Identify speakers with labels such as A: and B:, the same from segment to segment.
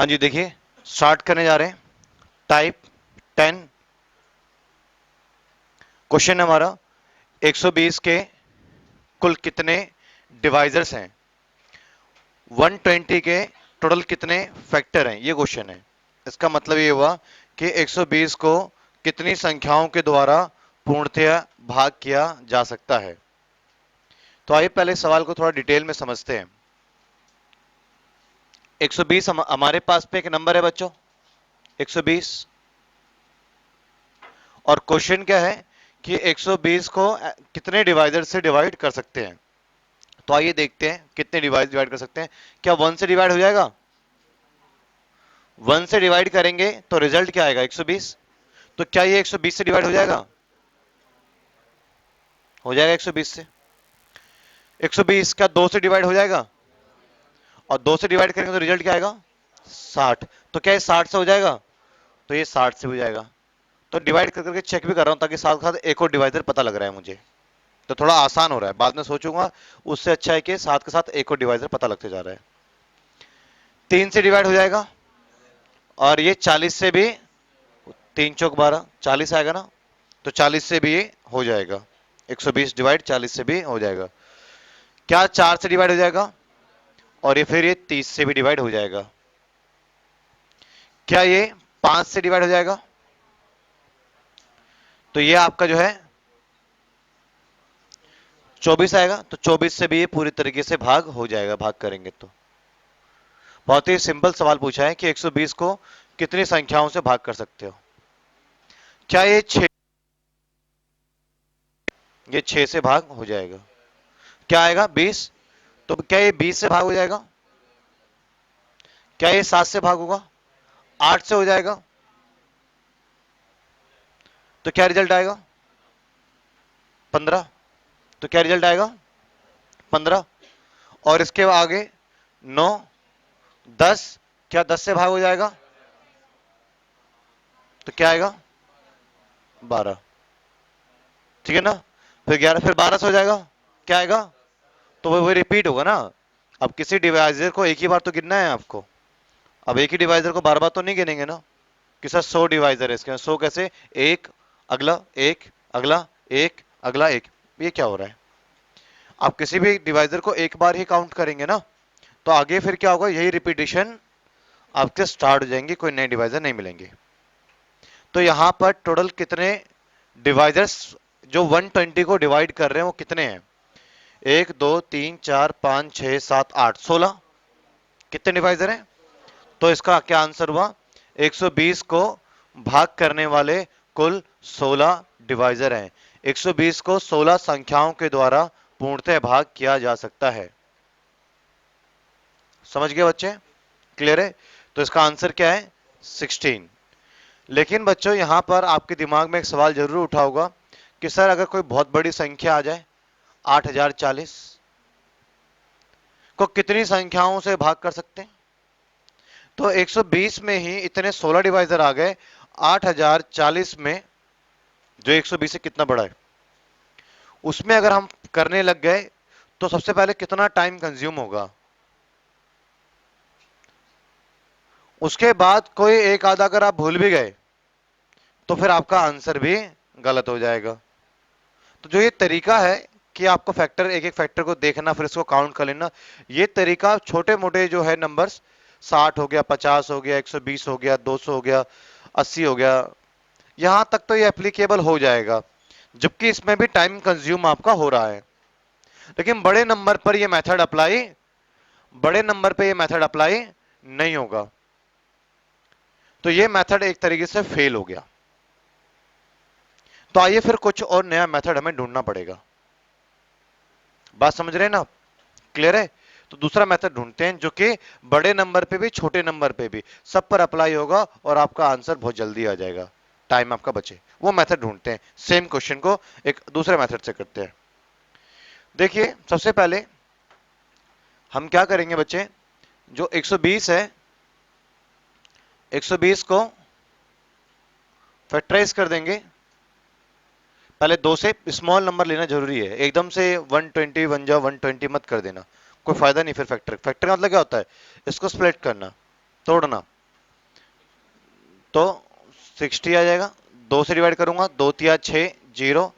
A: हाँ जी, देखिए स्टार्ट करने जा रहे हैं। टाइप 10 क्वेश्चन हमारा 120 के कुल कितने डिवाइजर्स हैं, 120 के टोटल कितने फैक्टर हैं, ये क्वेश्चन है। इसका मतलब ये हुआ कि 120 को कितनी संख्याओं के द्वारा पूर्णतया भाग किया जा सकता है। तो आइए पहले सवाल को थोड़ा डिटेल में समझते हैं। 120 हमारे पास पे एक नंबर है बच्चों, 120। और क्वेश्चन क्या है कि 120 को कितने डिवाइजर से डिवाइड कर सकते हैं। तो आइए देखते हैं कितने डिवाइड कर सकते हैं। क्या 1 से डिवाइड हो जाएगा? 1 से डिवाइड करेंगे तो रिजल्ट क्या आएगा? 120। तो क्या ये 120 से डिवाइड हो जाएगा? हो जाएगा 120 से। 120 क्या 2 से डिवाइड हो जाएगा? और 2 से डिवाइड करेंगे तो रिजल्ट क्या आएगा? 60। तो क्या ये 60 से हो जाएगा? तो ये 60 से हो जाएगा। तो डिवाइड कर करके चेक भी कर रहा हूं ताकि साथ साथ एक और डिवाइजर पता लग रहा है मुझे, तो थोड़ा आसान हो रहा है। बाद में सोचूंगा, उससे अच्छा है कि साथ के साथ एक और डिवाइजर पता लगते जा रहा है। 3 से डिवाइड हो जाएगा, और ये 40 से भी, 3 चौक 12, 40 आएगा ना, तो 40 से भी ये हो जाएगा। 120 डिवाइड 40 से भी हो जाएगा। क्या 4 से डिवाइड हो जाएगा? और ये फिर ये 30 से भी डिवाइड हो जाएगा। क्या ये 5 से डिवाइड हो जाएगा? तो ये आपका जो है 24 आएगा। तो 24 से भी ये पूरी तरीके से भाग हो जाएगा, भाग करेंगे तो। बहुत ही सिंपल सवाल पूछा है कि 120 को कितनी संख्याओं से भाग कर सकते हो। क्या ये 6? ये 6 से भाग हो जाएगा। क्या आएगा? 20। तो क्या ये 20 से भाग हो जाएगा? क्या ये 7 से भाग होगा? 8 से हो जाएगा। तो क्या रिजल्ट आएगा? 15। तो क्या रिजल्ट आएगा? 15। और इसके आगे 9, 10। क्या 10 से भाग हो जाएगा? तो क्या आएगा? 12। ठीक है ना। फिर 11, फिर 12 से हो जाएगा। क्या आएगा? तो वो रिपीट होगा ना। अब किसी डिवाइजर को एक ही बार तो गिनना है आपको। अब एक ही डिवाइजर को बार बार तो नहीं गिनेंगे ना कि सर 100 डिवाइजर है इसके। 100 कैसे? एक, अगला एक, अगला एक, अगला एक। ये क्या हो रहा है? आप किसी भी डिवाइजर को एक बार ही काउंट करेंगे ना, तो आगे फिर क्या होगा? यही रिपीटेशन आपके स्टार्ट हो जाएंगे, कोई नए डिवाइजर नहीं मिलेंगे। तो यहां पर टोटल कितने डिवाइजर्स जो 120 को डिवाइड कर रहे हैं वो कितने हैं? 1 2 3 4 5 6 7 8 16। कितने डिवाइजर हैं? तो इसका क्या आंसर हुआ? 120 को भाग करने वाले कुल 16 डिवाइजर हैं। 120 को 16 संख्याओं के द्वारा पूर्णतः भाग किया जा सकता है। समझ गए बच्चे? क्लियर है? तो इसका आंसर क्या है? 16। लेकिन बच्चों यहां पर आपके दिमाग में एक सवाल जरूर उठा होगा कि सर अगर कोई बहुत बड़ी संख्या आ जाए, 8040 को कितनी संख्याओं से भाग कर सकते हैं? तो 120 में ही इतने 16 डिवाइजर आ गए। 8040 में जो 120 से कितना बड़ा है, उसमें अगर हम करने लग गए तो सबसे पहले कितना टाइम कंज्यूम होगा। उसके बाद कोई एक आधा अगर आप भूल भी गए तो फिर आपका आंसर भी गलत हो जाएगा। तो जो ये तरीका है कि आपको फैक्टर, एक एक फैक्टर को देखना फिर इसको काउंट कर लेना, ये तरीका छोटे मोटे जो है नंबर्स, 60 हो गया, 50 हो गया, 120 हो गया, 200 हो गया, 80 हो गया, यहां तक तो ये एप्लीकेबल हो जाएगा, जबकि इसमें भी टाइम कंज्यूम आपका हो रहा है। लेकिन बड़े नंबर पे ये मेथड अप्लाई नहीं होगा। तो ये मेथड एक तरीके से फेल हो गया। तो आइए फिर कुछ और नया मेथड हमें ढूंढना पड़ेगा। बात समझ रहे हैं ना? क्लियर है? तो दूसरा मेथड ढूंढते हैं जो कि बड़े नंबर पे भी छोटे नंबर पे भी सब पर अप्लाई होगा और आपका आंसर बहुत जल्दी आ जाएगा, टाइम आपका बचे। वो मेथड ढूंढते हैं। सेम क्वेश्चन को एक दूसरे मेथड से करते हैं। देखिए सबसे पहले हम क्या करेंगे बच्चे, जो 120 है, 120 को फैक्टराइज कर देंगे। पहले 2 से स्मॉल नंबर लेना जरूरी है, एकदम से 120 बन जाओ 120 मत कर देना, कोई फायदा नहीं। फिर फैक्टर, फैक्टर का मतलब क्या होता है? इसको स्प्लिट करना। तोड़ना, तो 60 आ जाएगा। 2 से डिवाइड करूंगा, 2 तिया 6, 0।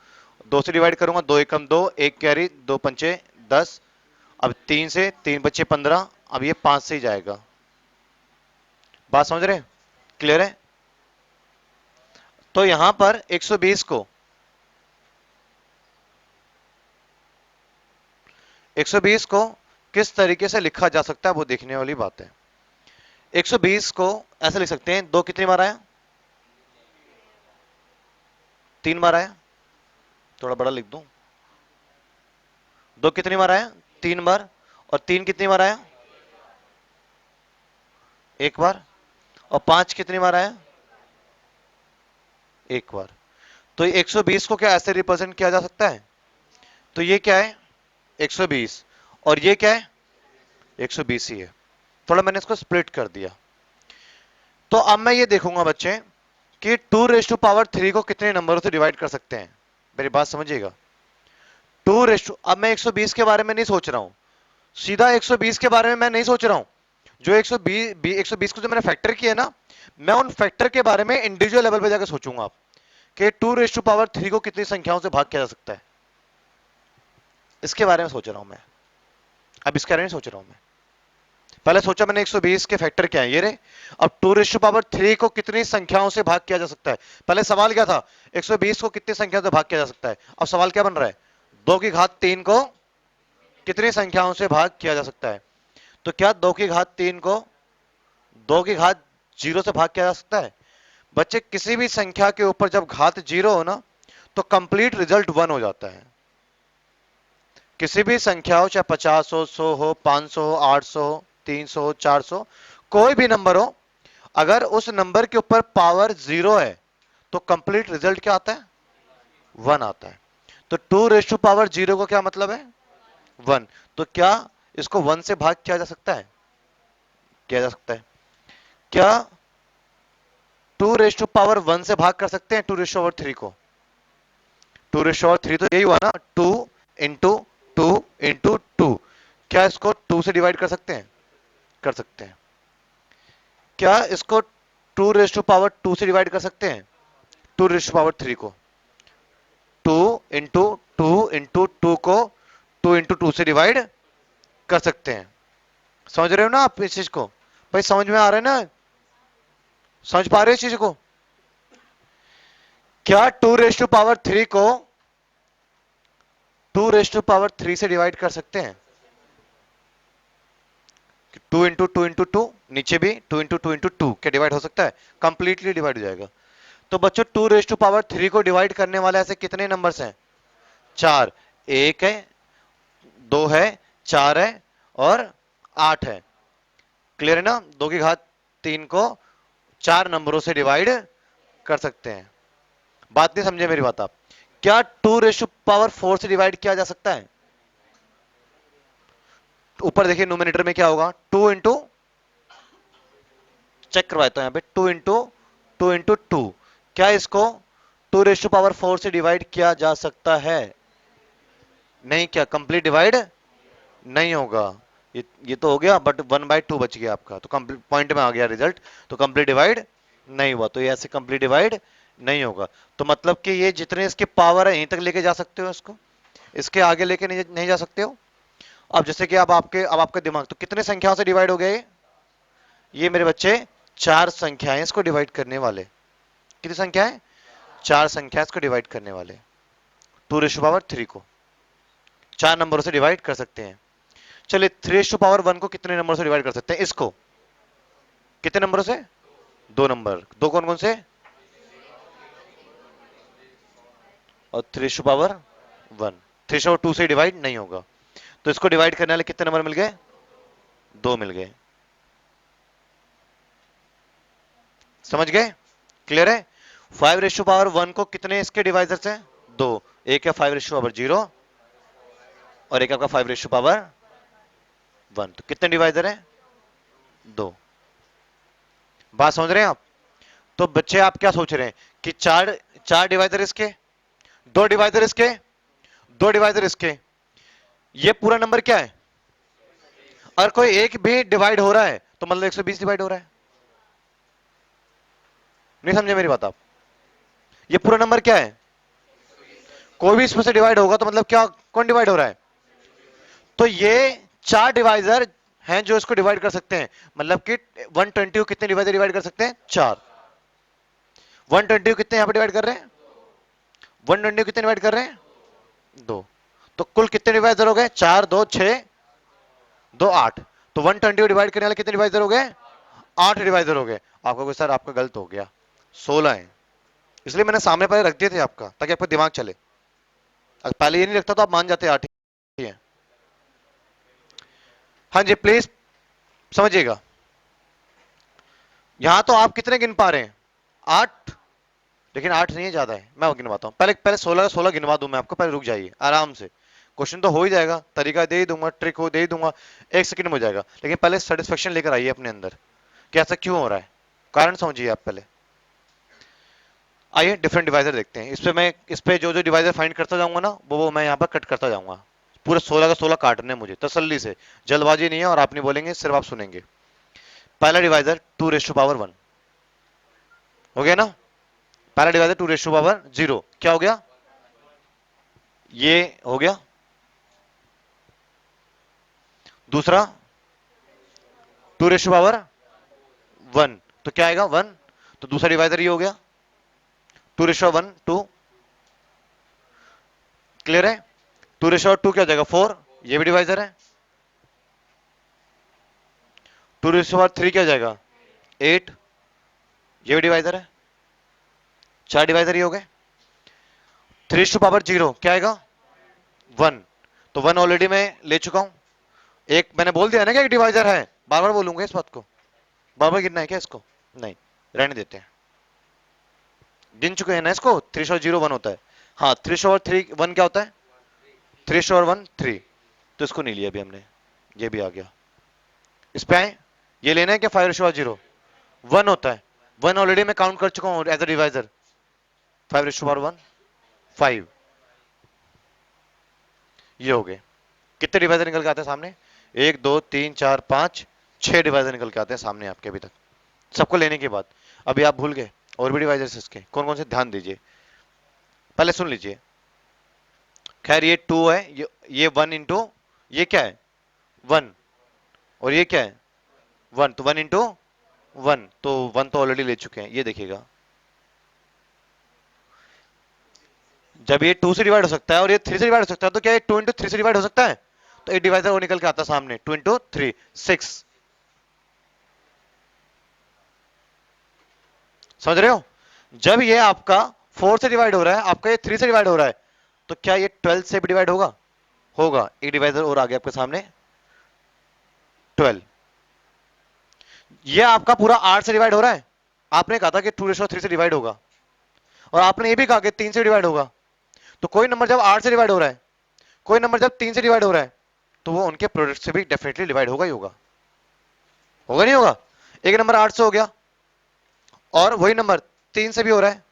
A: 2 से डिवाइड करूंगा, 2 एकम 2, 1 कैरी, 2 पंचे 10। अब 3 से 3 बच्चे 15। अब ये 5 से ही जाएगा। बात समझ रहे हैं? क्लियर है? तो यहां पर 120 को 120 को किस तरीके से लिखा जा सकता है वो देखने वाली बात है। 120 को ऐसे लिख सकते हैं, 2 कितनी बार आया? 3 बार आया। थोड़ा बड़ा लिख दूं, 2 कितनी बार आया? 3 बार। और 3 कितनी बार आया? 1 बार। और 5 कितनी बार आया? 1 बार। तो 120 को क्या ऐसे रिप्रेजेंट किया जा सकता है? तो ये क्या है? 120। और ये क्या है? 120 ही है। थोड़ा मैंने इसको स्प्लिट कर दिया। तो अब मैं ये देखूंगा बच्चे कि 2 रेज़ टू पावर 3 को कितने नंबरों से डिवाइड कर सकते हैं। मेरी बात समझिएगा। 2 रेज़ टू, अब मैं 120 के बारे में नहीं सोच रहा हूं, सीधा 120 के बारे में मैं नहीं सोच रहा हूं। जो 120 को जो मैंने फैक्टर किया ना, मैं उन फैक्टर के बारे में इंडिविजुअल लेवल पे जाकर सोचूंगा कि 2 रेज़ टू पावर 3 को कितनी संख्याओं से भाग किया जा सकता है। इसके बारे में सोच रहा हूं मैं। अब इसके बारे में सोच रहा हूं मैं। पहले सोचा मैंने 120 के फैक्टर क्या है, ये रे। अब 2 रेज़ टू पावर 3 को कितनी संख्याओं से भाग किया जा सकता है। पहले सवाल क्या था? 120 को कितनी संख्याओं से भाग किया जा सकता है। अब सवाल क्या बन रहा है? 2 की घात 3 को कितनी संख्याओं से भाग किया जा सकता है। तो क्या 2 की घात 3 को 2 की घात 0 से भाग किया जा सकता है? बच्चे, किसी भी संख्या के ऊपर जब घात 0 हो ना, तो कंप्लीट रिजल्ट 1 हो जाता है। किसी भी संख्या हो, चाहे 50 हो, 100 हो, 500 हो, 800 हो, 300 हो, 400, कोई भी नंबर हो, अगर उस नंबर के ऊपर पावर 0 है तो कंप्लीट रिजल्ट क्या आता है? 1 आता है। तो 2 रेज़ टू पावर 0 को क्या मतलब है? 1। तो क्या इसको 1 से भाग किया जा सकता है? किया जा सकता है। क्या 2 रेज़ टू पावर 1 से भाग कर सकते हैं 2 रेज़ टू पावर 3 को? 2 रेज़ टू पावर 3 तो यही हुआ ना, 2 इंटू 2 इंटू 2। क्या इसको 2 से डिवाइड कर सकते हैं? कर सकते हैं। क्या इसको 2 रेज़ टू पावर 2 से डिवाइड कर सकते हैं? 2 रेज़ टू पावर 3 को 2 इंटू 2 इंटू 2 को 2 इंटू 2 से डिवाइड कर सकते हैं। समझ रहे हो ना आप इस चीज को? भाई समझ में आ रहा है ना? समझ पा रहे हो इस चीज को? क्या 2 रेज़ टू पावर 3 को 2 रेज़ टू पावर 3 से डिवाइड कर सकते हैं? 2 इंटू 2 इंटू 2, नीचे भी 2 इंटू 2 इंटू 2 क्या डिवाइड हो सकता है? कंप्लीटली डिवाइड हो जाएगा। तो बच्चों 2 रेज़ टू पावर 3 को डिवाइड करने वाले ऐसे कितने नंबर्स हैं? 4। 1 है, 2 है, 4 है और 8 है। क्लियर है ना? 2 की घात 3 को 4 नंबरों से डिवाइड कर सकते हैं। बात नहीं समझे मेरी बात आप? क्या 2 रेज़ टू पावर 4 से डिवाइड किया जा सकता है? ऊपर देखिए न्यूमरेटर में क्या होगा? 2 इंटू, चेक करवाता हूं यहां पे, 2 इंटू 2 इंटू 2। क्या इसको 2 रेज़ टू पावर 4 से डिवाइड किया जा सकता है? नहीं। क्या कंप्लीट डिवाइड नहीं होगा? ये तो हो गया, बट 1/2 बच गया आपका, तो कंप्लीट पॉइंट में आ गया रिजल्ट, तो कंप्लीट डिवाइड नहीं हुआ। तो ये ऐसे कंप्लीट डिवाइड नहीं होगा। तो मतलब कि ये जितने इसके पावर है यहीं तक लेके जा सकते हो इसको, इसके आगे लेके नहीं जा सकते हो। अब जैसे कि अब आपका दिमाग तो कितने संख्याओं से डिवाइड हो गया ये मेरे बच्चे? 4 संख्याएं इसको डिवाइड करने वाले। कितनी संख्या है? 4 संख्या इसको डिवाइड करने वाले। 2 रेज़ टू पावर 3 को 4 नंबरों से डिवाइड कर सकते हैं। चलिए 3 रेज़ टू पावर 1 को कितने नंबरों से डिवाइड कर सकते हैं? इसको कितने नंबरों से? 2 नंबर। 2 कौन कौन से? और 3 रेज़ टू पावर 1। 3/2 से डिवाइड नहीं होगा, तो इसको डिवाइड करने वाले कितने नंबर मिल गए? 2 मिल गए। समझ गए? क्लियर है? 5 रेज़ टू पावर 1 को कितने इसके डिवाइजर्स हैं? 2। एक है 5 रेज़ टू पावर 0 और एक आपका 5 रेज़ टू पावर 1। तो कितने डिवाइजर हैं? 2। बात समझ रहे हैं आप? तो बच्चे आप क्या सोच रहे हैं कि चार चार डिवाइजर इसके, 2 डिवाइजर इसके, 2 डिवाइजर इसके, ये पूरा नंबर क्या है? और कोई एक भी डिवाइड हो रहा है तो मतलब 120 डिवाइड हो रहा है। नहीं समझे मेरी बात आप? ये पूरा नंबर क्या है? कोई भी इसमें से डिवाइड होगा तो मतलब क्या, कौन डिवाइड हो रहा है? तो ये चार डिवाइजर हैं जो इसको डिवाइड कर सकते हैं, मतलब कि 120 को कितने डिवाइजर डिवाइड कर सकते हैं? चार। 120 को कितने यहां पे डिवाइड कर रहे हैं? 120 को कितने डिवाइड कर रहे हैं? दो। तो कुल कितने डिवाइजर हो गए? चार, दो, छह, दो, आठ। तो 120 को डिवाइड करने वाले कितने डिवाइजर हो गए? आठ डिवाइजर हो गए। आपका कोई सर आपका गलत हो गया, 16 है। इसलिए मैंने सामने पहले रख दिए थे आपका, ताकि आपका दिमाग चले। अगर पहले ये नहीं रखता तो आप मान जाते आठ ही है। हाँ जी प्लीज समझिएगा। यहां तो आप कितने गिन पा रहे हैं? आठ। लेकिन आठ नहीं है, ज्यादा है, मैं गिनवाता हूं। पहले पहले 16 का 16 गिनवा दूं मैं आपको, पहले रुक जाइए आराम से। क्वेश्चन तो हो ही जाएगा, तरीका दे ही दूंगा, ट्रिक हो दे ही दूंगा, 1 सेकंड में हो जाएगा। लेकिन पहले सेटिस्फेक्शन लेकर आइए अपने अंदर कि ऐसा क्यों हो रहा है, कारण समझिए आप पहले। आइए डिफरेंट डिवाइजर देखते हैं। इस पे जो जो डिवाइजर फाइंड करता जाऊंगा ना, वो मैं यहाँ पर कट करता जाऊंगा। पूरे 16 का 16 काटने मुझे तसल्ली से, जल्दबाजी नहीं है, और आप नहीं बोलेंगे, सिर्फ आप सुनेंगे। पहला डिवाइजर 2⁻1 हो गया ना। पहला डिवाइजर 2⁻0, क्या हो गया? ये हो गया। दूसरा 2⁻1, तो क्या आएगा? 1। तो दूसरा डिवाइजर ये हो गया 2⁻1 2। क्लियर है? 2⁻2 क्या हो जाएगा? 4। ये भी डिवाइजर है। 2⁻3 क्या हो जाएगा? 8। ये भी डिवाइजर है। चार डिवाइजर ये हो गए। 3⁻0 क्या आएगा? 1। तो 1 ऑलरेडी मैं ले चुका हूं। एक मैंने बोल दिया ना कि एक डिवाइजर है, बार बार बोलूंगा इस बात को। बार बार गिनना है क्या इसको? नहीं, रहने देते हैं। गिन चुके हैं ना इसको। 3/0 1 होता है। हाँ 3/3 1 क्या होता है? 3/1 3। तो इसको नहीं लिया अभी हमने, ये भी आ गया। इस पे आए, ये लेना है क्या? 5/0 1 होता है। 1 ऑलरेडी मैं काउंट कर चुका हूं एज अ डिवाइजर। 5/1 5। ये हो गए। कितने डिवाइजर निकल के आते हैं सामने? 1 2 3 4 5 6 डिवाइजर निकल के आते हैं सामने आपके अभी तक, सबको लेने के बाद। अभी आप भूल गए और भी डिवाइजर्स इसके कौन कौन से, ध्यान दीजिए, पहले सुन लीजिए। खैर ये 2 है, ये 1 इंटू, ये क्या है? 1। और ये क्या है? 1। तो 1 इंटू 1, तो 1 तो ऑलरेडी ले चुके हैं, ये देखिएगा। जब ये 2 से डिवाइड हो सकता है और ये 3 से डिवाइड हो सकता है, तो क्या ये 2 इंटू 3 से डिवाइड हो सकता है? तो एक डिवाइजर वो निकल के आता है सामने, 2 इंटू 3 6। समझ रहे हो? जब ये आपका 4 से डिवाइड हो रहा है, आपका ये 3 से डिवाइड हो रहा है, तो क्या ये 12 से भी डिवाइड होगा? होगा। एक डिवाइजर और आ गया आपके सामने, 12। ये आपका पूरा 8 से डिवाइड हो रहा है। आपने कहा था कि 2:3 से डिवाइड होगा, और आपने ये भी कहा कि 3 से डिवाइड होगा। तो कोई नंबर जब 8 से डिवाइड हो रहा है, कोई नंबर जब 3 से डिवाइड हो रहा है, तो वो उनके प्रोडक्ट से भी डेफिनेटली डिवाइड होगा ही होगा। होगा नहीं होगा? एक नंबर 8 से हो गया, और वही नंबर 3 से भी हो रहा है,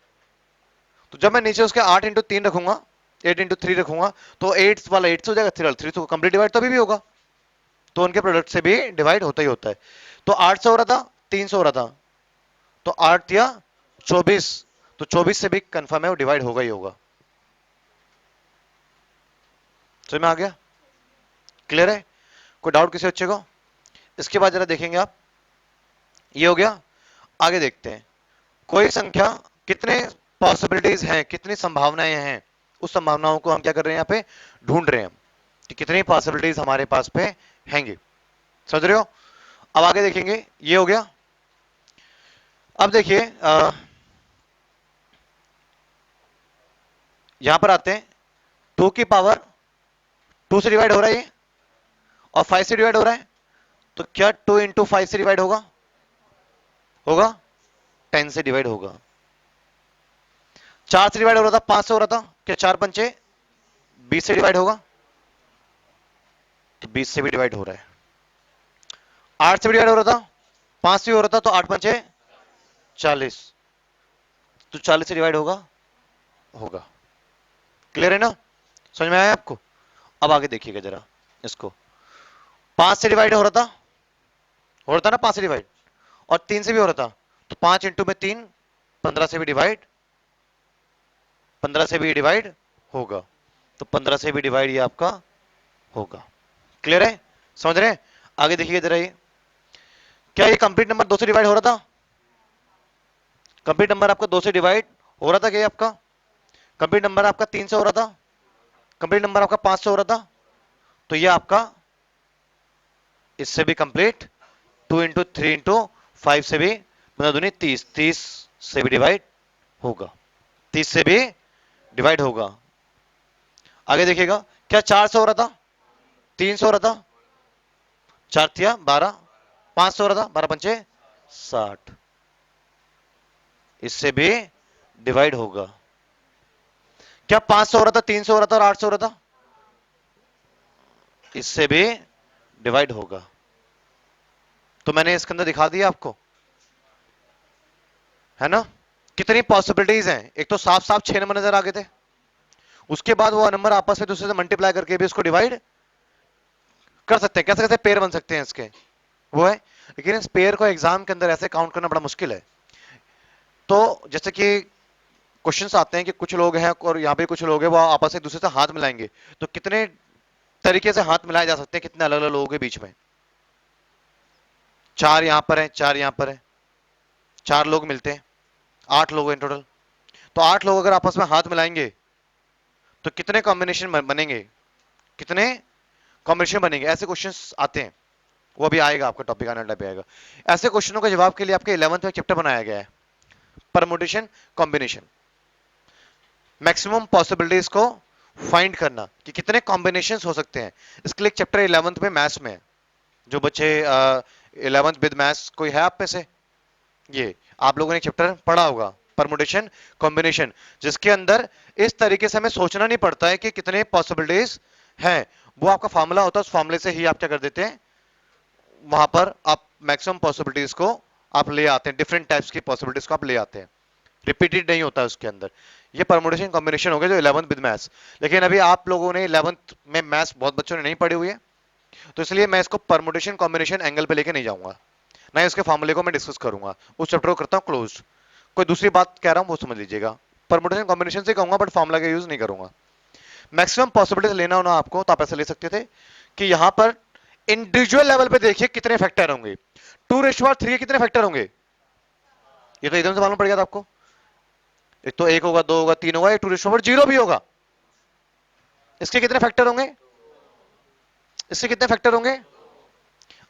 A: तो जब मैं नीचे उसके 8 इंटू 3 रखूंगा, 8 इंटू 3 रखूंगा, तो 8 वाला 8 से हो जाएगा, 3 वाला 3 से कंप्लीट डिवाइड तो अभी भी होगा। तो उनके प्रोडक्ट से भी डिवाइड होता ही होता है। तो 8 से हो रहा था, 3 से हो रहा था, तो 8 या 24, तो 24 से भी कंफर्म है वो डिवाइड होगा ही होगा। समझ में आ गया? क्लियर है? कोई डाउट किसी बच्चे को? इसके बाद जरा देखेंगे आप, ये हो गया। आगे देखते हैं, कोई संख्या कितने पॉसिबिलिटीज हैं, कितनी संभावनाएं हैं, उस संभावनाओं को हम क्या कर रहे हैं यहाँ पे, ढूंढ रहे हैं कि कितनी पॉसिबिलिटीज हमारे पास पे हैंगी। समझ रहे हो? अब आगे देखेंगे, ये हो गया। अब देखिए यहां पर आते हैं, 2 से डिवाइड हो रहा है ये, और 5 से डिवाइड हो रहा है, तो क्या 2 इंटू 5 से डिवाइड होगा? होगा। 10 से डिवाइड होगा। 4 से डिवाइड हो रहा था, 5 से हो रहा था, क्या 4 पंचे 20 से डिवाइड होगा? तो 20 से भी डिवाइड हो रहा है। 8 से भी डिवाइड हो रहा था, 5 से भी हो रहा था, तो 8 पंचे 40, तो 40 से डिवाइड होगा? होगा। क्लियर है ना? समझ में आया आपको? अब आगे देखिएगा जरा इसको। 5 से डिवाइड हो रहा था ना, 5 से डिवाइड, और 3 से भी हो रहा था, तो 5 इंटू में 3 15 से भी डिवाइड, 15 से भी डिवाइड होगा, तो 15 से भी डिवाइड ये आपका होगा। क्लियर है, समझ रहे हैं? आगे देखिए जरा, ये क्या ये कंप्लीट नंबर 2 से डिवाइड हो रहा था? कंप्लीट नंबर आपका 2 से डिवाइड हो रहा था क्या? आपका कंप्लीट नंबर आपका 3 से हो रहा था? कंप्लीट नंबर आपका 5 से हो रहा था? तो ये आपका इससे भी कंप्लीट 2 इंटू 3 इंटू 5 से भी, मतलब दूनी 30, 30 से भी डिवाइड होगा, 30 से भी डिवाइड होगा। आगे देखिएगा, क्या 4 से हो रहा था? 3 से हो रहा था? 4 थिया 12, 5 से हो रहा था? 12 पंचे 60, इससे भी डिवाइड होगा। क्या 5 से हो रहा था, 3 से हो रहा था और 8 से हो रहा था? इससे भी डिवाइड होगा। तो मैंने इसके अंदर दिखा दिया आपको, है ना? कितनी पॉसिबिलिटीज हैं? एक तो साफ साफ 6 नंबर नजर आ गए थे, उसके बाद वो नंबर आपस में दूसरे से मल्टीप्लाई करके भी इसको डिवाइड कर सकते हैं। कैसे कैसे पेयर बन सकते हैं इसके, वो है। लेकिन इस पेयर को एग्जाम के अंदर ऐसे काउंट करना बड़ा मुश्किल है। तो जैसे कि क्वेश्चंस आते हैं कि कुछ लोग हैं और यहाँ पे कुछ लोग हैं, वो आपस में दूसरे से हाथ मिलाएंगे, तो कितने तरीके से हाथ मिलाए जा सकते हैं, कितने अलग अलग लोगों के बीच में? 4 यहां पर है, 4 यहां पर है, 4 लोग मिलते हैं, 8 लोग हैं टोटल। तो 8 लोग अगर आपस में हाथ मिलाएंगे तो कितने कॉम्बिनेशन बनेंगे, कितने कॉम्बिनेशन बनेंगे? ऐसे क्वेश्चंस आते हैं, वो भी आएगा, आपका टॉपिक आने वाला भी आएगा। ऐसे क्वेश्चनों के जवाब के लिए आपके 11th में चैप्टर बनाया गया है, परमुटेशन कॉम्बिनेशन, मैक्सिमम पॉसिबिलिटीज को फाइंड करना कि कितने कॉम्बिनेशन हो सकते हैं। इसके लिए एक चैप्टर 11th में मैथ्स में है। जो बच्चे 11th विद मैथ्स कोई है आप में से, ये आप लोगों ने एक चैप्टर पढ़ा होगा, परमुटेशन कॉम्बिनेशन, जिसके अंदर इस तरीके से हमें सोचना नहीं पड़ता है कि कितने पॉसिबिलिटीज हैं। वो आपका फॉर्मूला होता है, उस फॉर्मूले से ही आप क्या कर देते हैं, वहां पर आप मैक्सिमम पॉसिबिलिटीज को आप ले आते हैं, डिफरेंट टाइप्स की पॉसिबिलिटीज को आप ले आते हैं, रिपीटेड नहीं होता है उसके अंदर। ये परमुटेशन कॉम्बिनेशन हो गया जो 11th विद मैथ्स। लेकिन अभी आप लोगों ने 11th में मैथ्स बहुत बच्चों ने नहीं पढ़ी हुई है, तो इसलिए मैं इसको परमुटेशन कॉम्बिनेशन एंगल पे लेके नहीं जाऊंगा, ना इसके फॉर्मूले को मैं डिस्कस करूंगा, उस चैप्टर को करता हूं क्लोज। कोई दूसरी बात कह रहा हूं वो समझ लीजिएगा, परमुटेशन कॉम्बिनेशन से कहूंगा बट फॉर्मूला का यूज नहीं करूंगा। मैक्सिमम पॉसिबिलिटीज लेना हो ना आपको, तो आप ऐसे ले सकते थे कि यहां पर इंडिविजुअल लेवल पे देखिए कितने फैक्टर होंगे। 2:3 के कितने फैक्टर होंगे? ये तो एकदम से मालूम पड़ गया था आपको। एक तो 1 होगा, 2 होगा, 3 होगा, 2:0 भी होगा। इसके कितने फैक्टर होंगे? इससे कितने फैक्टर होंगे?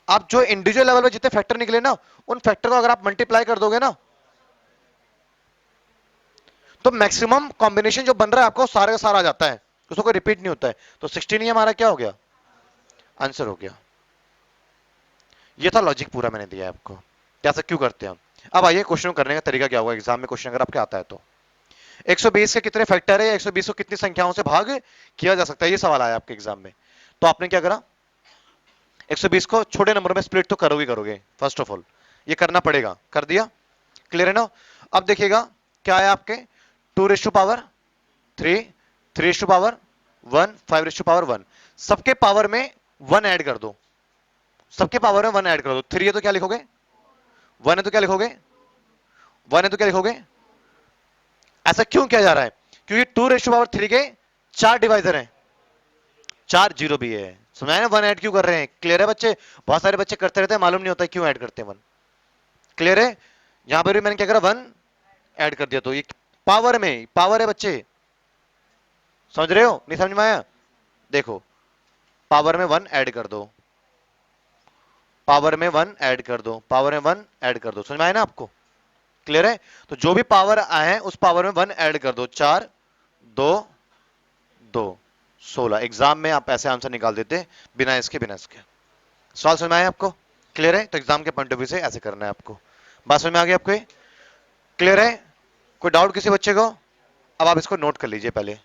A: आप जो इंडिविजुअल लेवल पे जितने फैक्टर निकले ना, उन फैक्टर को अगर आप मल्टीप्लाई कर दोगे ना, तो मैक्सिमम कॉम्बिनेशन जो बन रहा है आपको सारे का सारा आ जाता है, उसको कोई रिपीट नहीं होता है। तो 16 ही हमारा क्या हो गया, आंसर हो गया। ये था लॉजिक पूरा मैंने दिया है आपको, कैसे क्यों करते हैं हम। अब आइए क्वेश्चन करने का तरीका क्या होगा एग्जाम में, क्वेश्चन अगर आपके आता है तो। 120 के कितने फैक्टर है, 120 को कितनी संख्याओं से भाग किया जा सकता है, ये सवाल आया आपके एग्जाम में। तो आपने क्या करा, 120 को छोटे नंबर में स्प्लिट तो करोगे करोगे, फर्स्ट ऑफ ऑल ये करना पड़ेगा, कर दिया, क्लियर है ना? अब देखिएगा क्या है आपके, 2 raise to power 3, 3 raise to power 1, 5 raise to power 1, सबके पावर में 1 ऐड कर दो, सबके पावर में 1 ऐड कर दो। 3 है तो क्या लिखोगे, 1 है तो क्या लिखोगे, 1 है तो क्या लिखोगे। ऐसा क्यों किया जा रहा है, क्योंकि 2 रेश टू पावर 3 के 4 डिवाइजर हैं, 4 जीरो भी है, समझाए ना? 1 ऐड क्यों कर रहे हैं, क्लियर है बच्चे? बहुत सारे बच्चे करते रहते हैं, मालूम नहीं होता क्यों ऐड करते हैं 1, क्लियर है? यहां पर भी मैंने क्या करा, 1 ऐड कर दिया, तो ये पावर में पावर है बच्चे, समझ रहे हो? नहीं समझ में आया? देखो, पावर में 1 ऐड कर दो, पावर में 1 ऐड कर दो, पावर में 1 ऐड कर दो, समझ में आया ना आपको? क्लियर है? तो जो भी पावर आए उस पावर में 1 ऐड कर दो, 4 2 2 16। एग्जाम में आप ऐसे आंसर निकाल देते बिना इसके, बिना इसके। सवाल समझ में आया आपको? क्लियर है? तो एग्जाम के पॉइंट ऑफ व्यू से ऐसे करना है आपको। बात समझ में आ गई आपको? क्लियर है? कोई डाउट किसी बच्चे को? अब आप इसको नोट कर लीजिए पहले।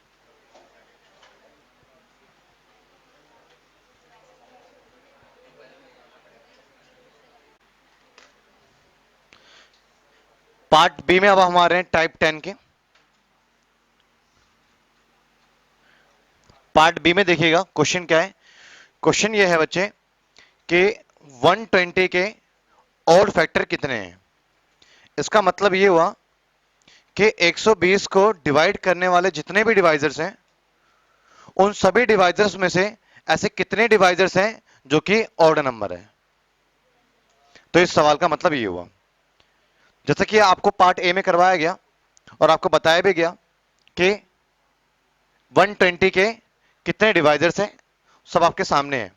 A: पार्ट बी में अब हमारे टाइप 10 के। पार्ट बी में देखिएगा क्वेश्चन क्या है। क्वेश्चन ये है बच्चे कि 120 के ऑड फैक्टर कितने हैं। इसका मतलब ये हुआ कि 120 को डिवाइड करने वाले जितने भी डिवाइजर्स हैं, उन सभी डिवाइजर्स में से ऐसे कितने डिवाइजर्स हैं जो कि ऑड नंबर है। तो इस सवाल का मतलब ये हुआ, जैसा कि आपको पार्ट ए में करवाया गया और आपको बताया भी गया कि 120 के कितने डिवाइजर्स हैं, सब आपके सामने हैं।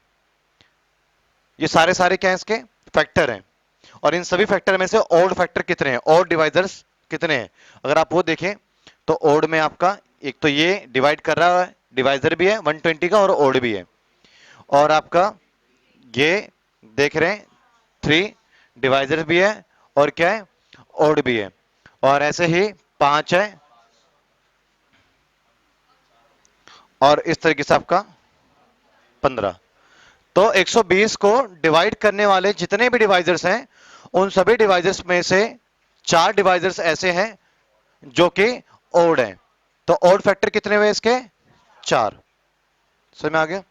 A: ये सारे सारे क्या हैं, इसके फैक्टर हैं, और इन सभी फैक्टर में से ऑड फैक्टर कितने हैं, ऑड डिवाइजर्स कितने हैं। अगर आप वो देखें तो ऑड में आपका एक तो ये डिवाइड कर रहा है, डिवाइजर भी है 120 का और ऑड भी है, और आपका ये देख रहे हैं 3 डिवाइजर भी है और क्या है, ऑड भी है, और ऐसे ही 5 है, और इस तरीके से आपका 15। तो 120 को डिवाइड करने वाले जितने भी डिवाइजर्स हैं, उन सभी डिवाइजर्स में से 4 डिवाइजर्स ऐसे हैं जो कि ओड हैं। तो ओड फैक्टर कितने हुए इसके, 4। समझ में आ गया,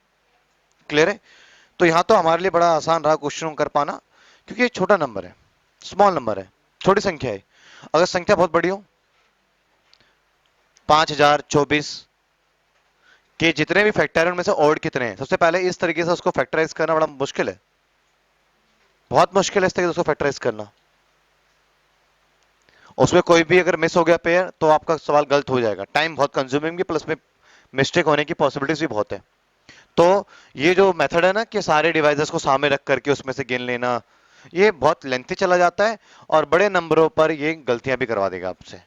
A: क्लियर है। तो यहां तो हमारे लिए बड़ा आसान रहा क्वेश्चन कर पाना, क्योंकि ये छोटा नंबर है, स्मॉल नंबर है, छोटी संख्या है। अगर संख्या बहुत बड़ी हो, 5024 के जितने भी फैक्टर हैं उनमें से ओड कितने हैं, सबसे पहले इस तरीके से उसको फैक्टराइज करना बड़ा मुश्किल है, बहुत मुश्किल है इस तरीके से उसको फैक्टराइज करना। उसमें कोई भी अगर मिस हो गया पेयर तो आपका सवाल गलत हो जाएगा, टाइम बहुत कंज्यूमिंग भी, प्लस में मिस्टेक होने की पॉसिबिलिटीज भी बहुत है। तो ये जो मेथड है ना कि सारे डिवाइसेस को सामने रख करके उसमें से गिन लेना, ये बहुत लेंथी चला जाता है और बड़े नंबरों पर ये गलतियां भी करवा देगा आपसे।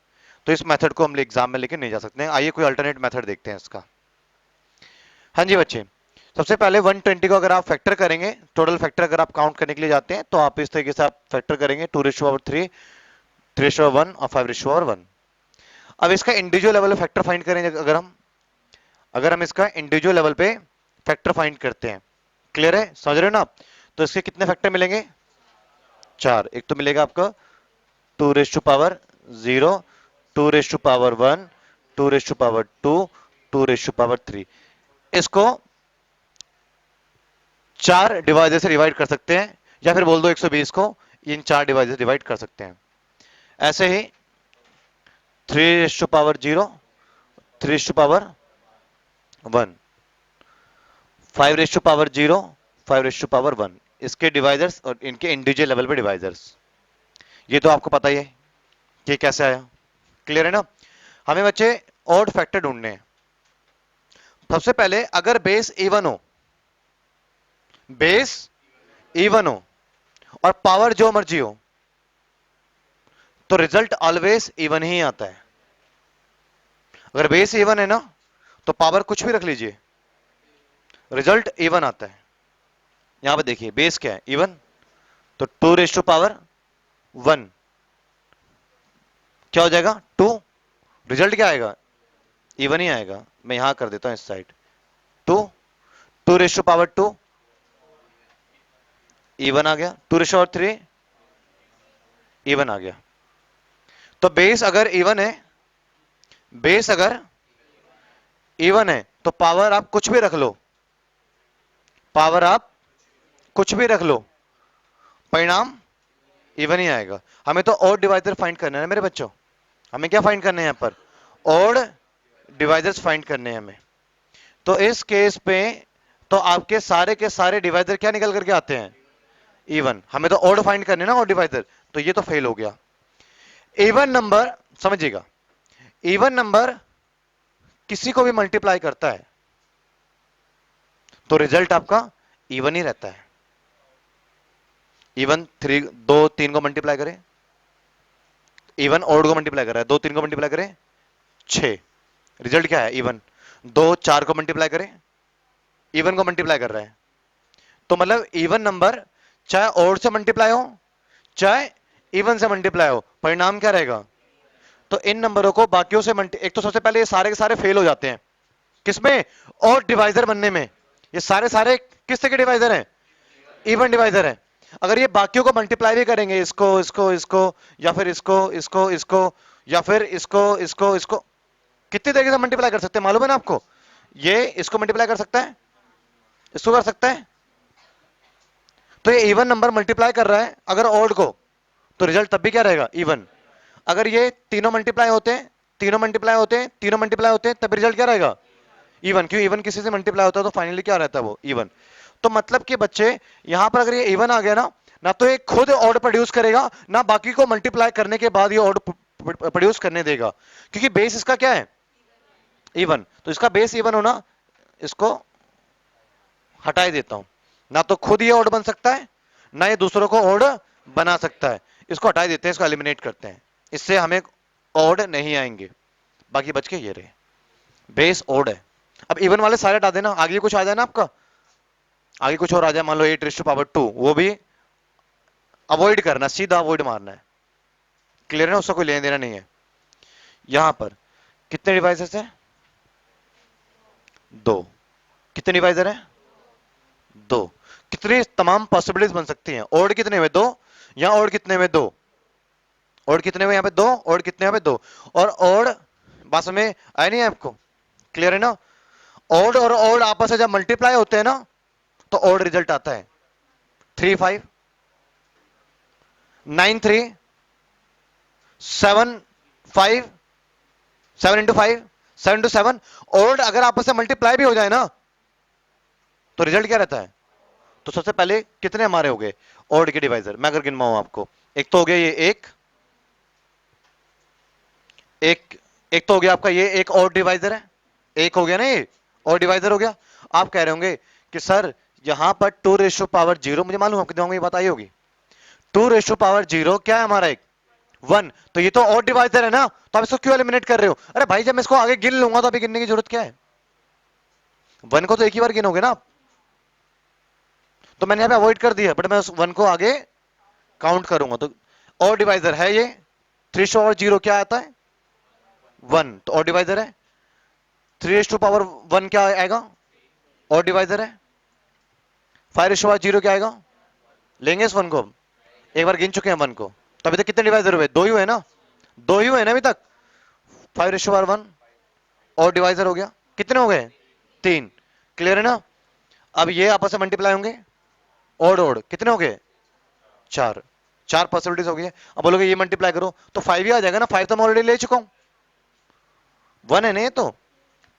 A: तो इस मेथड को हम एग्जाम में लेके नहीं जा सकते हैं। आइए कोई अल्टरनेट मेथड देखते हैं इसका। हाँ जी बच्चे, सबसे पहले 120 को अगर आप फैक्टर करेंगे, टोटल फैक्टर अगर आप काउंट करने के लिए जाते हैं तो आप इस तरीके से आप फैक्टर करेंगे 2/3, 3/1 और 5/1। अब इसका इंडिविजुअल लेवल पे फैक्टर फाइंड करेंगे, अगर हम इसका इंडिविजुअल लेवल पे फैक्टर फाइंड करते हैं, क्लियर है, समझ रहे हो ना आप। तो इसके कितने फैक्टर मिलेंगे, 4। एक तो मिलेगा आपका 2/0, 2/1, 2/2, 2/3। इसको 4 डिवाइजर से डिवाइड कर सकते हैं, या फिर बोल दो 120 को इन 4 डिवाइजर डिवाइड कर सकते हैं। ऐसे ही 3/0, 3/1, 5/0, 5/1, इसके डिवाइजर्स और इनके इंडिविजुअल लेवल पे डिवाइजर्स। ये तो आपको पता ही है कि कैसे आया, क्लियर है ना। हमें बच्चे ऑड फैक्टर ढूंढने हैं। सबसे पहले अगर बेस इवन हो, बेस इवन हो और पावर जो मर्जी हो, तो रिजल्ट ऑलवेज इवन ही आता है। अगर बेस इवन है ना तो पावर कुछ भी रख लीजिए, रिजल्ट इवन आता है। यहां पर देखिए बेस क्या है, इवन, तो 2/1 क्या हो जाएगा, 2। रिजल्ट क्या आएगा, इवन ही आएगा। मैं यहां कर देता हूं इस साइड, 2, 2/2 इवन आ गया, 2/3 इवन आ गया। तो बेस अगर इवन है, बेस अगर इवन है तो पावर आप कुछ भी रख लो, पावर आप कुछ भी रख लो, परिणाम इवन ही आएगा। हमें तो ऑड डिवाइजर फाइंड करना है मेरे बच्चों, हमें क्या फाइंड करने हैं यहां पर, ऑड डिवाइजर्स फाइंड करने हैं हमें। तो इस केस पे तो आपके सारे के सारे डिवाइजर क्या निकल करके आते हैं, इवन। हमें तो ऑड फाइंड करने ना, ऑड डिवाइजर, तो ये तो फेल हो गया। इवन नंबर समझिएगा, इवन नंबर किसी को भी मल्टीप्लाई करता है तो रिजल्ट आपका इवन ही रहता है। इवन 3 2 3 को मल्टीप्लाई करें, इवन ऑड को मल्टीप्लाई कर रहा है, 2 3 को मल्टीप्लाई करें 6, रिजल्ट क्या है, इवन। 2 4 को मल्टीप्लाई करें, इवन को मल्टीप्लाई कर रहा है। तो मतलब इवन नंबर चाहे ऑड से मल्टीप्लाई हो चाहे इवन से मल्टीप्लाई हो, परिणाम क्या रहेगा। तो इन नंबरों को बाकियों से एक तो सबसे पहले ये सारे के सारे फेल हो जाते हैं किसमें, ऑड डिवाइजर बनने में। ये सारे सारे किस तरह के डिवाइजर हैं, इवन डिवाइजर है। अगर ये बाकियों को मल्टीप्लाई भी करेंगे, इसको इसको इसको, या फिर इसको इसको इसको, या फिर इसको इसको इसको, कितनी तरीके से मल्टीप्लाई कर सकते हैं मालूम है ना आपको। ये इसको मल्टीप्लाई कर सकता है, इसको कर सकता है। तो ये इवन नंबर मल्टीप्लाई कर रहा है अगर ऑड को, तो रिजल्ट तब भी क्या रहेगा, इवन। अगर ये तीनों मल्टीप्लाई होते हैं, तीनों मल्टीप्लाई होते हैं, तीनों मल्टीप्लाई होते हैं, तब रिजल्ट क्या रहेगा? इवन। क्यों? इवन किसी से मल्टीप्लाई होता है तो फाइनली क्या रहता है? वो इवन। तो मतलब कि बच्चे यहां पर अगर ये इवन आ गया ना, ना तो ये खुद ऑड प्रोड्यूस करेगा, ना बाकी को मल्टीप्लाई करने के बाद ये ऑड प्रोड्यूस करने देगा, क्योंकि बेस इसका क्या है? इवन। तो इसका बेस इवन होना, इसको हटा ही देता हूं। ना तो खुद ये ऑड बन सकता है, ना ये दूसरों को ऑड बना सकता है। इसको हटा ही देते हैं, इसको एलिमिनेट करते हैं, इससे हमें ऑड नहीं आएंगे। बाकी बच के ये रहे, बेस ऑड है। अब इवन वाले सारे हटा देना, आगे कुछ आ जाए ना आपका, आगे कुछ और आ जाए, मान लो 8⁻², वो भी अवॉइड करना, सीधा अवॉइड मारना है। क्लियर है ना? उसका कोई लेना देना नहीं है। यहां पर कितने डिवाइसेस हैं? दो। कितने डिवाइजर हैं? दो। कितनी तमाम पॉसिबिलिटीज बन सकती हैं? ऑड कितने में? दो। या ऑड कितने में? दो। ऑड कितने में? यहां पे दो। ऑड कितने? यहां पे दो। और ऑड बात में आया नहीं है आपको? क्लियर है ना? ऑड और ऑड आपस में जब मल्टीप्लाई होते हैं ना, तो ऑड रिजल्ट आता है। 3 5 9 3 7 5 7 × 5 7 × 7। ऑड अगर आपस में मल्टीप्लाई भी हो जाए ना, तो रिजल्ट क्या रहता है? तो सबसे पहले कितने हमारे हो गए ऑड के डिवाइजर? मैं अगर गिनवाऊं आपको, एक तो हो गया ये एक, एक एक तो हो गया आपका ये एक और डिवाइजर है, एक हो गया ना ये और डिवाइजर हो गया। आप कह रहे होंगे कि सर यहां पर 2⁻0, मुझे मालूम आपके दिमाग में ये बात आई होगी। 2⁻0 क्या है हमारा? एक 1। तो ये तो और डिवाइजर है ना, तो आप इसको क्यों एलिमिनेट कर रहे हो? अरे भाई जब मैं इसको आगे गिन लूंगा तो अभी गिनने की जरूरत क्या है? 1 को तो एक ही बार गिनोगे ना आप। तो मैंने यहाँ पे अवॉइड कर दिया, बट मैं उस 1 को आगे काउंट करूंगा। तो और डिवाइजर है ये। 3/0 क्या आता है? 1। तो और डिवाइजर है। 3⁻1 क्या आएगा? और डिवाइजर है। 5⁻0 क्या आएगा? लेंगे इस 1 को, एक बार गिन चुके हैं 1 को। तो अभी तक कितने डिवाइजर हुए? दो ही हुए ना, दो ही हुए ना अभी तक। 5⁻1 और डिवाइजर हो गया। कितने हो गए? 3। क्लियर है ना? अब ये आपस में मल्टीप्लाई होंगे, ओड ओड कितने हो गए? 4। 4 पॉसिबिलिटीज हो गई है। अब बोलोगे ये मल्टीप्लाई करो तो 5 ही आ जाएगा ना, 5 तो मैं ऑलरेडी ले चुका हूं। 1 है ना ये, तो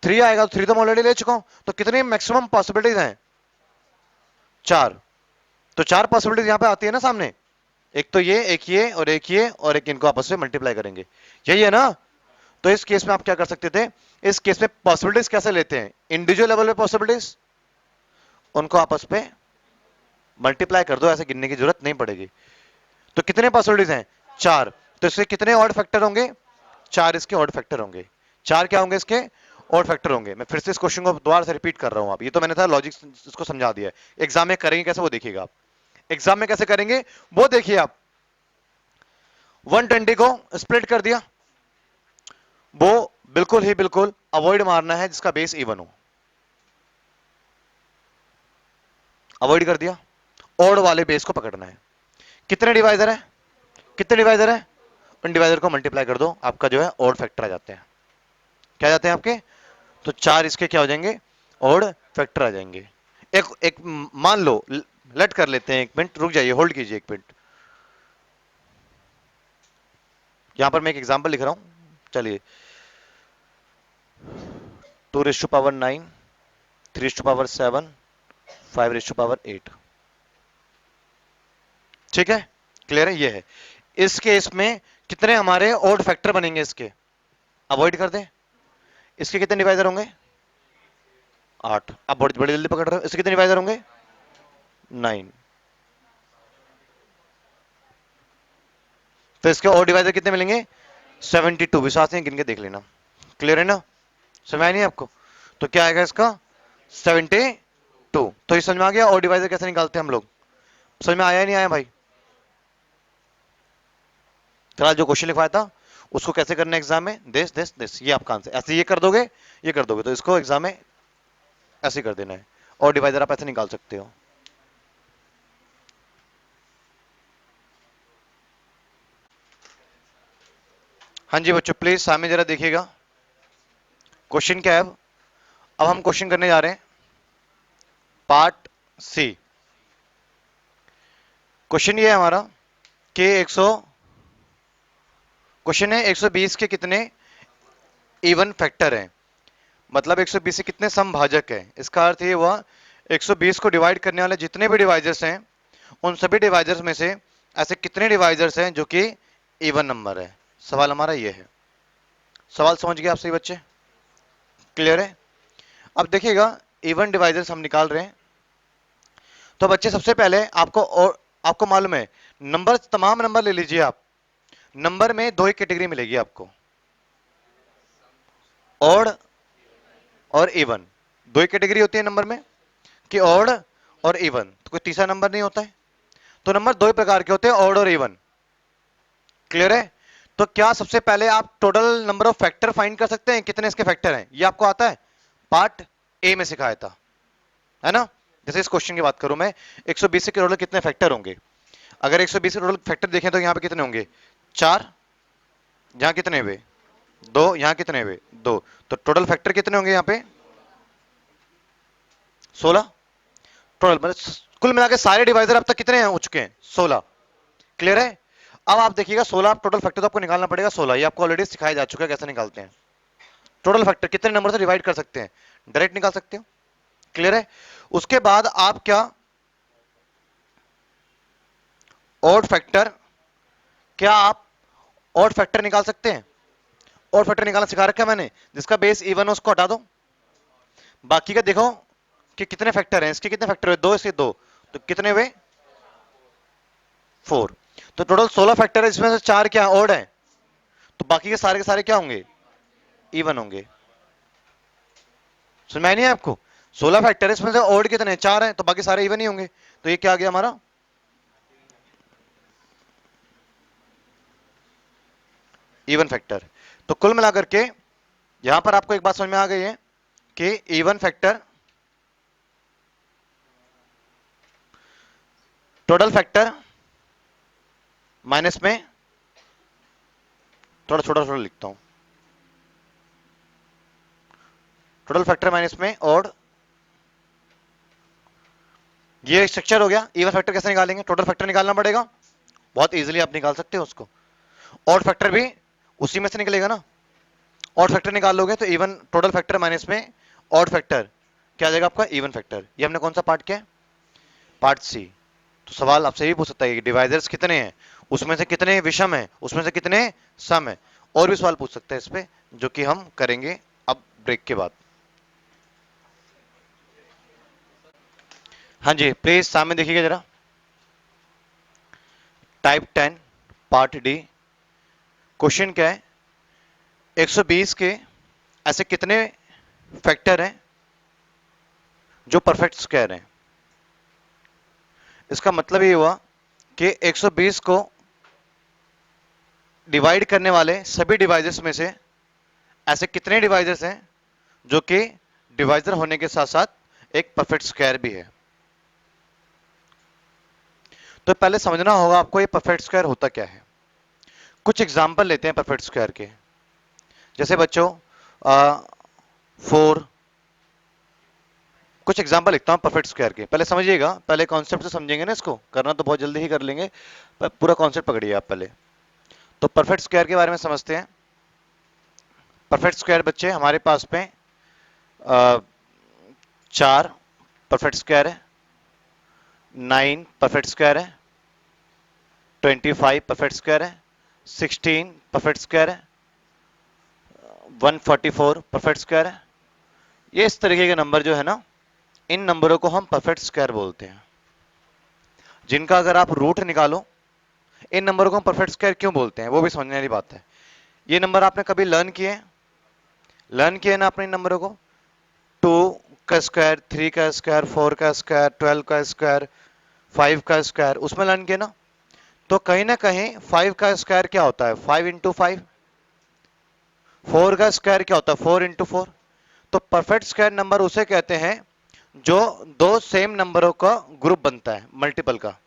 A: 3 आएगा, तो 3 तो मैं ऑलरेडी ले चुका हूं। तो कितनी मैक्सिमम पॉसिबिलिटीज हैं? 4। तो 4 पॉसिबिलिटीज यहां पे आती है ना सामने, एक तो ये, एक ये, और एक ये, और एक इनको आपस में मल्टीप्लाई करेंगे, यही है ना? तो इस केस में आप क्या कर सकते थे? इस केस में पॉसिबिलिटीज कैसे लेते हैं? इंडिविजुअल लेवल पे पॉसिबिलिटीज, उनको आपस में मल्टीप्लाई कर दो, ऐसे गिनने की जरूरत नहीं पड़ेगी। तो कितने पॉसिबिलिटीज हैं? 4। तो इसके कितने ऑड फैक्टर होंगे? 4 इसके ऑड फैक्टर होंगे। 4 क्या होंगे इसके? ऑड फैक्टर होंगे। मैं फिर से इस क्वेश्चन को दोबारा से रिपीट कर रहा हूं। आप ये तो मैंने था लॉजिक इसको समझा दिया है, एग्जाम में करेंगे कैसे वो देखिएगा आप। एग्जाम में कैसे करेंगे वो देखिए आप। 120 को स्प्लिट कर दिया, वो बिल्कुल ही बिल्कुल अवॉइड मारना है जिसका बेस इवन हो। अवॉइड कर दिया, ऑड वाले बेस को पकड़ना है। कितने डिवाइजर है? कितने डिवाइजर है? उन डिवाइजर को मल्टीप्लाई कर दो, आपका जो है ऑड फैक्टर आ जाते हैं। क्या आ जाते हैं आपके? तो 4 इसके क्या हो जाएंगे? ऑड फैक्टर आ जाएंगे। एक एक मान लो, लेट कर लेते हैं, एक मिनट रुक जाइए, होल्ड कीजिए एक मिनट। यहां पर मैं एक एग्जांपल लिख रहा हूं, चलिए। 2⁻9, 3⁻7, 5⁻8। ठीक है? क्लियर है? ये है। इस केस में कितने हमारे ऑड फैक्टर बनेंगे इसके? अवॉइड कर दें। इसके कितने डिवाइजर होंगे? 8। अब बड़ी बड़ी जल्दी पकड़ रहे हो। इसके कितने डिवाइजर होंगे? 9। तो इसके और डिवाइजर कितने मिलेंगे? 72। विश्वास नहीं, गिन के देख लेना। क्लियर है ना? समझ आई नहीं आपको? तो क्या आएगा इसका? 72। तो ये समझ में आ गया और डिवाइजर कैसे निकालते हैं हम लोग? समझ में आया नहीं आया भाई? कल जो क्वेश्चन लिखवाया था उसको कैसे करना है एग्जाम में? दिस दिस दिस, ये आपका आंसर। ऐसे ये कर दोगे, ये कर दोगे, तो इसको एग्जाम में ऐसे कर देना है। और डिवाइजर आप ऐसे निकाल सकते हो। हाँ जी बच्चों, प्लीज सामने जरा देखिएगा। क्वेश्चन क्या है? अब हम क्वेश्चन करने जा रहे हैं पार्ट सी। क्वेश्चन ये है हमारा कि क्वेश्चन है 120 के कितने इवन फैक्टर हैं, मतलब 120 से कितने समभाजक हैं। इसका अर्थ ये हुआ 120 को डिवाइड करने वाले जितने भी डिवाइजर्स हैं उन सभी डिवाइजर्स में से ऐसे कितने डिवाइजर्स हैं जो कि इवन नंबर है। सवाल हमारा ये है। सवाल समझ गए आप सही बच्चे? क्लियर है? अब देखिएगा इवन डिवाइजर्स हम निकाल रहे हैं। तो बच्चे सबसे पहले आपको मालूम है नंबर, तमाम नंबर ले लीजिए आप। नंबर में दो ही कैटेगरी मिलेगी आपको, ऑड और इवन। दो ही कैटेगरी होती है नंबर में कि ऑड और इवन, तो कोई तीसरा नंबर नहीं होता है। तो नंबर दो ही प्रकार के होते हैं, ऑड और इवन। क्लियर है? तो क्या सबसे पहले आप total number of factor find कर सकते हैं, कितने इसके फैक्टर हैं? ये आपको आता है, पार्ट ए में सिखाया था, है ना। जैसे इस क्वेश्चन की बात करूं मैं, 120 के टोटल कितने फैक्टर होंगे। अगर 120 के टोटल फैक्टर देखें तो यहां पे कितने होंगे, 4। यहां कितने हुए, 2। यहां कितने हुए, 2। तो टोटल फैक्टर कितने होंगे यहां पे, 16। टोटल मतलब कुल मिला के सारे डिवाइजर अब तक कितने हो चुके हैं, 16। क्लियर है? अब आप देखिएगा 16 टोटल फैक्टर तो आपको निकालना पड़ेगा 16। ये आपको ऑलरेडी सिखाया जा चुका है कैसे निकालते हैं। टोटल फैक्टर कितने नंबर से डिवाइड कर सकते हैं, डायरेक्ट निकाल सकते हो। क्लियर है? उसके बाद आप क्या ऑड फैक्टर, क्या आप ऑड फैक्टर निकाल सकते हैं? ऑड फैक्टर निकालना सिखा रखा है मैंने। जिसका बेस इवन है उसको हटा दो, बाकी का देखो कि कितने फैक्टर हैं। इसके कितने फैक्टर हुए, 2 से 2, तो कितने हुए, 4। तो टोटल 16 फैक्टर है, इसमें से 4 क्या ऑड है, तो बाकी के सारे क्या होंगे, इवन होंगे। समझ में आई नहीं है आपको? 16 फैक्टर है, इसमें से ऑड कितने, 4 हैं, तो बाकी सारे इवन ही होंगे। तो ये क्या आ गया हमारा, इवन फैक्टर। तो कुल मिलाकर के यहां पर आपको एक बात समझ में आ गई है कि even factor total factor minus में, थोड़ा छोटा छोटा लिखता हूं, टोटल फैक्टर माइनस में ऑड। ये स्ट्रक्चर हो गया। इवन फैक्टर कैसे निकालेंगे, टोटल फैक्टर निकालना पड़ेगा, बहुत इजीली आप निकाल सकते हो उसको। ऑड फैक्टर भी उसी में से निकलेगा ना। ऑड फैक्टर निकाल लोगे तो इवन, टोटल फैक्टर माइनस में ऑड फैक्टर, क्या आ जाएगा आपका, इवन फैक्टर। ये हमने कौन सा पार्ट किया है, पार्ट सी। तो सवाल आपसे ये पूछ सकता है कि डिवाइजर्स कितने हैं, उसमें से कितने विषम हैं, उसमें से कितने सम हैं। और भी सवाल पूछ सकते हैं इस पे, जो कि हम करेंगे अब ब्रेक के बाद। हाँ जी प्लीज सामने देखिएगा जरा, टाइप 10 पार्ट डी। क्वेश्चन क्या है, 120 के ऐसे कितने फैक्टर हैं जो परफेक्ट स्क्वायर हैं। इसका मतलब ये हुआ कि 120 को डिवाइड करने वाले सभी डिवाइजर्स में से ऐसे कितने डिवाइजर्स हैं जो कि डिवाइजर होने के साथ साथ एक परफेक्ट स्क्वायर भी है। तो पहले समझना होगा आपको ये परफेक्ट स्क्वायर होता क्या है। कुछ एग्जांपल लेते हैं परफेक्ट स्क्वायर के। जैसे बच्चों 4, कुछ एग्जांपल लिखता हूं परफेक्ट स्क्वायर के, पहले समझिएगा। पहले कॉन्सेप्ट से समझेंगे ना, इसको करना तो बहुत जल्दी ही कर लेंगे, पर पूरा कॉन्सेप्ट पकड़िए आप पहले। तो परफेक्ट स्क्वायर के बारे में समझते हैं। परफेक्ट स्क्वायर बच्चे हमारे पास में 4 परफेक्ट स्क्वायर है, 9 परफेक्ट स्क्वायर है, 25 परफेक्ट स्क्वायर है, 16 परफेक्ट स्क्वायर है, 144 परफेक्ट स्क्वायर है। ये इस तरीके के नंबर जो है ना, इन नंबरों को हम परफेक्ट स्क्वायर बोलते हैं, जिनका अगर आप रूट निकालो। इन नंबरों को हम परफेक्ट स्क्वायर क्यों बोलते हैं वो भी समझने वाली बात है। ये नंबर आपने कभी लर्न किए ना अपने नंबरों को, 2 का स्क्वायर, 3 का स्क्वायर, 4 का स्क्वायर, 12 का स्क्वायर, 5 का स्क्वायर, उसमें लर्न किया ना। तो कहीं ना कहीं 5 का स्क्वायर क्या होता है, 5 इंटू 5। 4 का स्क्वायर क्या होता है, 4 इंटू 4। तो परफेक्ट स्क्वायर नंबर उसे कहते हैं जो दो सेम नंबरों का ग्रुप बनता है, मल्टीपल का।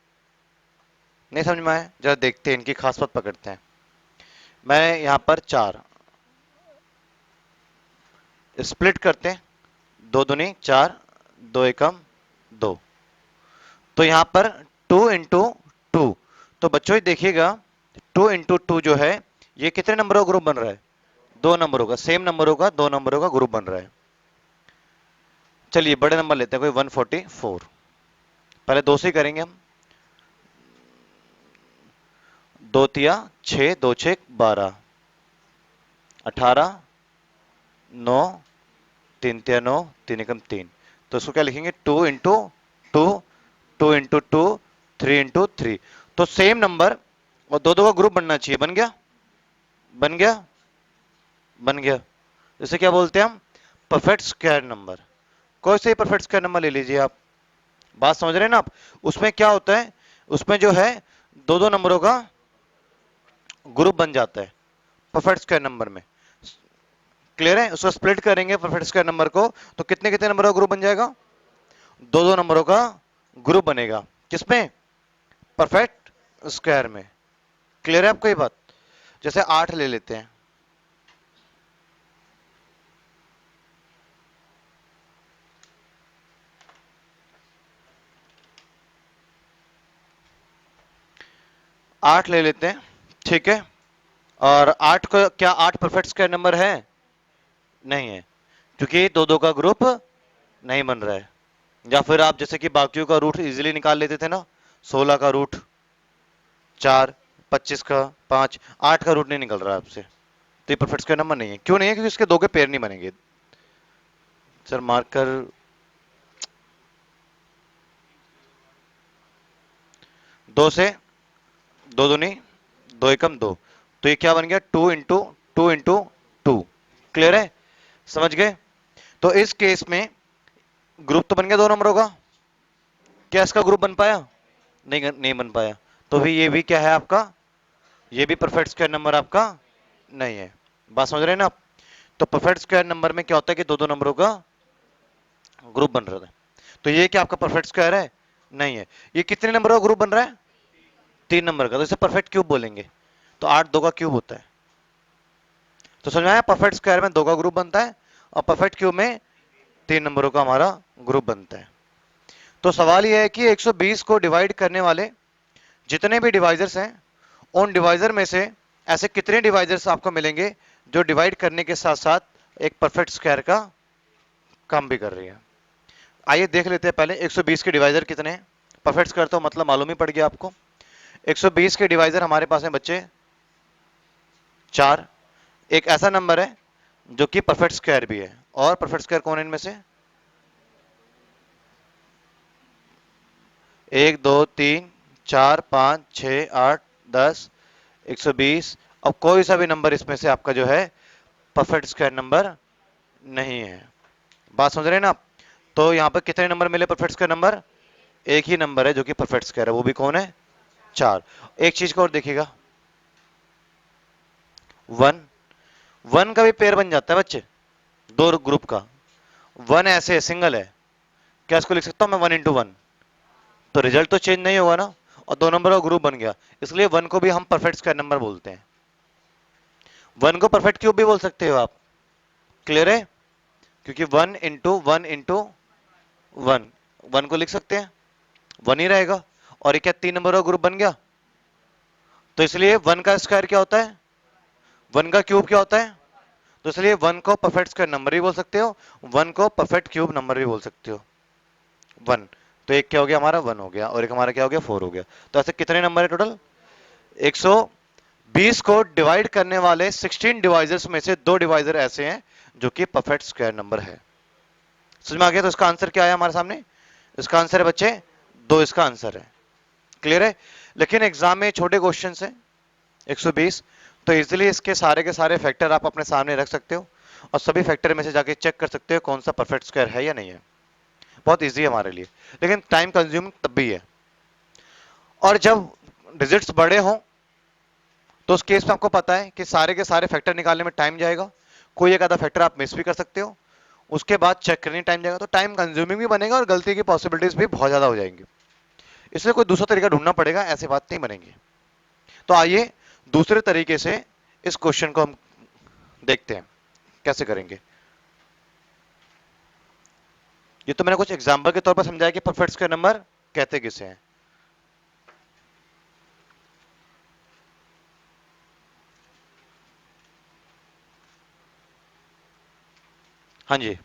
A: नहीं समझ में आया, जरा देखते हैं, इनकी खास बात पकड़ते हैं। मैं यहां पर 4 स्प्लिट करते हैं, 2 दूनी 4, 2 एकम 2। तो यहां पर 2 इंटू 2। तो बच्चों ये देखिएगा 2 इंटू 2 जो है ये कितने नंबरों का ग्रुप बन रहा है? दो नंबरों का, सेम नंबरों का, दो नंबरों का ग्रुप बन रहा है। चलिए बड़े नंबर लेते हैं, कोई 144। पहले दो से ही करेंगे हम। दो तिया 6, दो छः 12, 18, 9, तीन तिया 9, तीन एकम 3। तो इसको क्या लिखेंगे? 2 इंटू 2, 2 इंटू 2, 3 इंटू 3। तो सेम नंबर और दो दो का ग्रुप बनना चाहिए। बन गया? बन गया? बन गया। इसे क्या बोलते हैं हम? Perfect square number. कोई से परफेक्ट स्क्वायर नंबर ले लीजिए आप। बात समझ रहे हैं ना आप? उसमें क्या होता है, उसमें जो है दो दो नंबरों का ग्रुप बन जाता है परफेक्ट स्क्वायर नंबर में। क्लियर है? उसको स्प्लिट करेंगे परफेक्ट स्क्वायर नंबर को, तो कितने कितने नंबरों का ग्रुप बन जाएगा? दो दो नंबरों का ग्रुप बनेगा। किसमें? परफेक्ट स्क्वायर में। क्लियर है आपको ये बात? जैसे 8 ले लेते हैं। आठ ले लेते हैं, ठीक है। और 8 को क्या 8 परफेक्ट स्क्वायर नंबर है? नहीं है, क्योंकि दो दो का ग्रुप नहीं बन रहा है। या फिर आप जैसे कि बाकियों का रूट इजीली निकाल लेते थे ना, 16 का रूट 4, 25 का 5, 8 का रूट नहीं निकल रहा है आपसे, तो ये परफेक्ट स्क्वायर नंबर नहीं है। क्यों नहीं है? क्योंकि इसके दो के पेयर नहीं बनेंगे। सर मार्कर, दो से दो दूनी, दो एकम दो, तो ये क्या बन गया? 2 इंटू 2 इंटू 2। क्लियर है? समझ गए? तो इस केस में ग्रुप तो बन गया दो नंबरों का। क्या इसका ग्रुप बन पाया? नहीं, नहीं बन पाया। तो भी ये भी क्या है आपका? ये भी परफेक्ट स्क्वायर नंबर आपका नहीं है। बात समझ रहे हैं ना आप? तो परफेक्ट स्क्वायर नंबर में क्या होता है कि दो दो नंबरों का ग्रुप बन रहा है। तो ये क्या आपका परफेक्ट स्क्वायर है? नहीं है। ये कितने नंबरों का ग्रुप बन रहा है? 3 नंबर का, तो इसे परफेक्ट क्यूब बोलेंगे। तो 8 दो का क्यूब होता है। तो समझ में आया? परफेक्ट स्क्वायर में दो का ग्रुप बनता है और परफेक्ट क्यूब में 3 नंबरों का हमारा ग्रुप बनता है। तो सवाल यह है कि 120 को डिवाइड करने वाले जितने भी डिवाइजर्स हैं, उन डिवाइजर में से ऐसे कितने डिवाइजर्स आपको मिलेंगे जो डिवाइड करने के साथ साथ एक परफेक्ट स्क्वायर का काम भी कर रही है। आइए देख लेते हैं पहले 120 के डिवाइजर कितने हैं। परफेक्ट स्क्वायर तो मतलब मालूम ही पड़ गया आपको। 120 के डिवाइजर हमारे पास हैं बच्चे 4। एक ऐसा नंबर है जो कि परफेक्ट स्क्वायर भी है, और परफेक्ट स्क्वायर कौन है इनमें से? 1 2 3 4 5 6 8 10, 120। अब कोई सा भी नंबर इसमें से आपका जो है परफेक्ट स्क्वायर नंबर नहीं है। बात समझ रहे हैं ना आप? तो यहां पर कितने नंबर मिले परफेक्ट स्क्वायर नंबर? एक ही नंबर है जो कि परफेक्ट स्क्वायर है, वो भी कौन है? 4। एक चीज को और देखिएगा, 1, 1 का भी पेयर बन जाता है बच्चे, दो ग्रुप का। 1 ऐसे सिंगल है, क्या इसको लिख सकता हूं मैं 1 इंटू 1? तो रिजल्ट तो चेंज नहीं होगा ना, और दो नंबर का ग्रुप बन गया। इसलिए 1 को भी हम परफेक्ट स्क्वायर नंबर बोलते हैं। 1 को परफेक्ट क्यूब भी बोल सकते हो आप। क्लियर है? क्योंकि 1 इंटू 1 इंटू 1, 1 को लिख सकते हैं, 1 ही रहेगा। और ये क्या 3 नंबर का ग्रुप बन गया? तो इसलिए 1 का स्क्वायर क्या होता है? 1 का क्यूब क्या होता है? तो इसलिए 1 को परफेक्ट स्क्वायर नंबर भी बोल सकते हो, 1 को परफेक्ट क्यूब नंबर भी बोल सकते हो। 1, तो एक क्या हो गया हमारा? 1 हो गया, और एक हमारा क्या हो गया? 4 हो गया। तो ऐसे कितने नंबर है टोटल? 120 को डिवाइड करने वाले 16 डिवाइजर्स में से दो डिवाइजर ऐसे हैं जो कि परफेक्ट स्क्वायर नंबर है। समझ में आ गया? तो इसका आंसर क्या है हमारे सामने? इसका आंसर है बच्चे 2, इसका आंसर है। क्लियर है? लेकिन एग्जाम में छोटे क्वेश्चन है 120, तो इजीली इसके सारे के सारे फैक्टर आप अपने सामने रख सकते हो और सभी फैक्टर में से जाके चेक कर सकते हो कौन सा परफेक्ट स्क्वायर है या नहीं है। बहुत इजी है हमारे लिए, लेकिन टाइम कंज्यूमिंग तब भी है। और जब डिजिट्स बड़े हों तो उस केस में आपको पता है कि सारे के सारे फैक्टर निकालने में टाइम जाएगा, कोई एक आधा फैक्टर आप मिस भी कर सकते हो, उसके बाद चेक करने टाइम जाएगा, तो टाइम कंज्यूमिंग भी बनेगा और गलती की पॉसिबिलिटीज भी बहुत ज्यादा हो जाएंगी। इसलिए कोई दूसरा तरीका ढूंढना पड़ेगा, ऐसी बात नहीं बनेगी। तो आइए दूसरे तरीके से इस क्वेश्चन को हम देखते हैं कैसे करेंगे। ये तो मैंने कुछ एग्जांपल के तौर पर समझाया कि परफेक्ट स्क्वायर नंबर कहते किसे हैं। हाँ जी,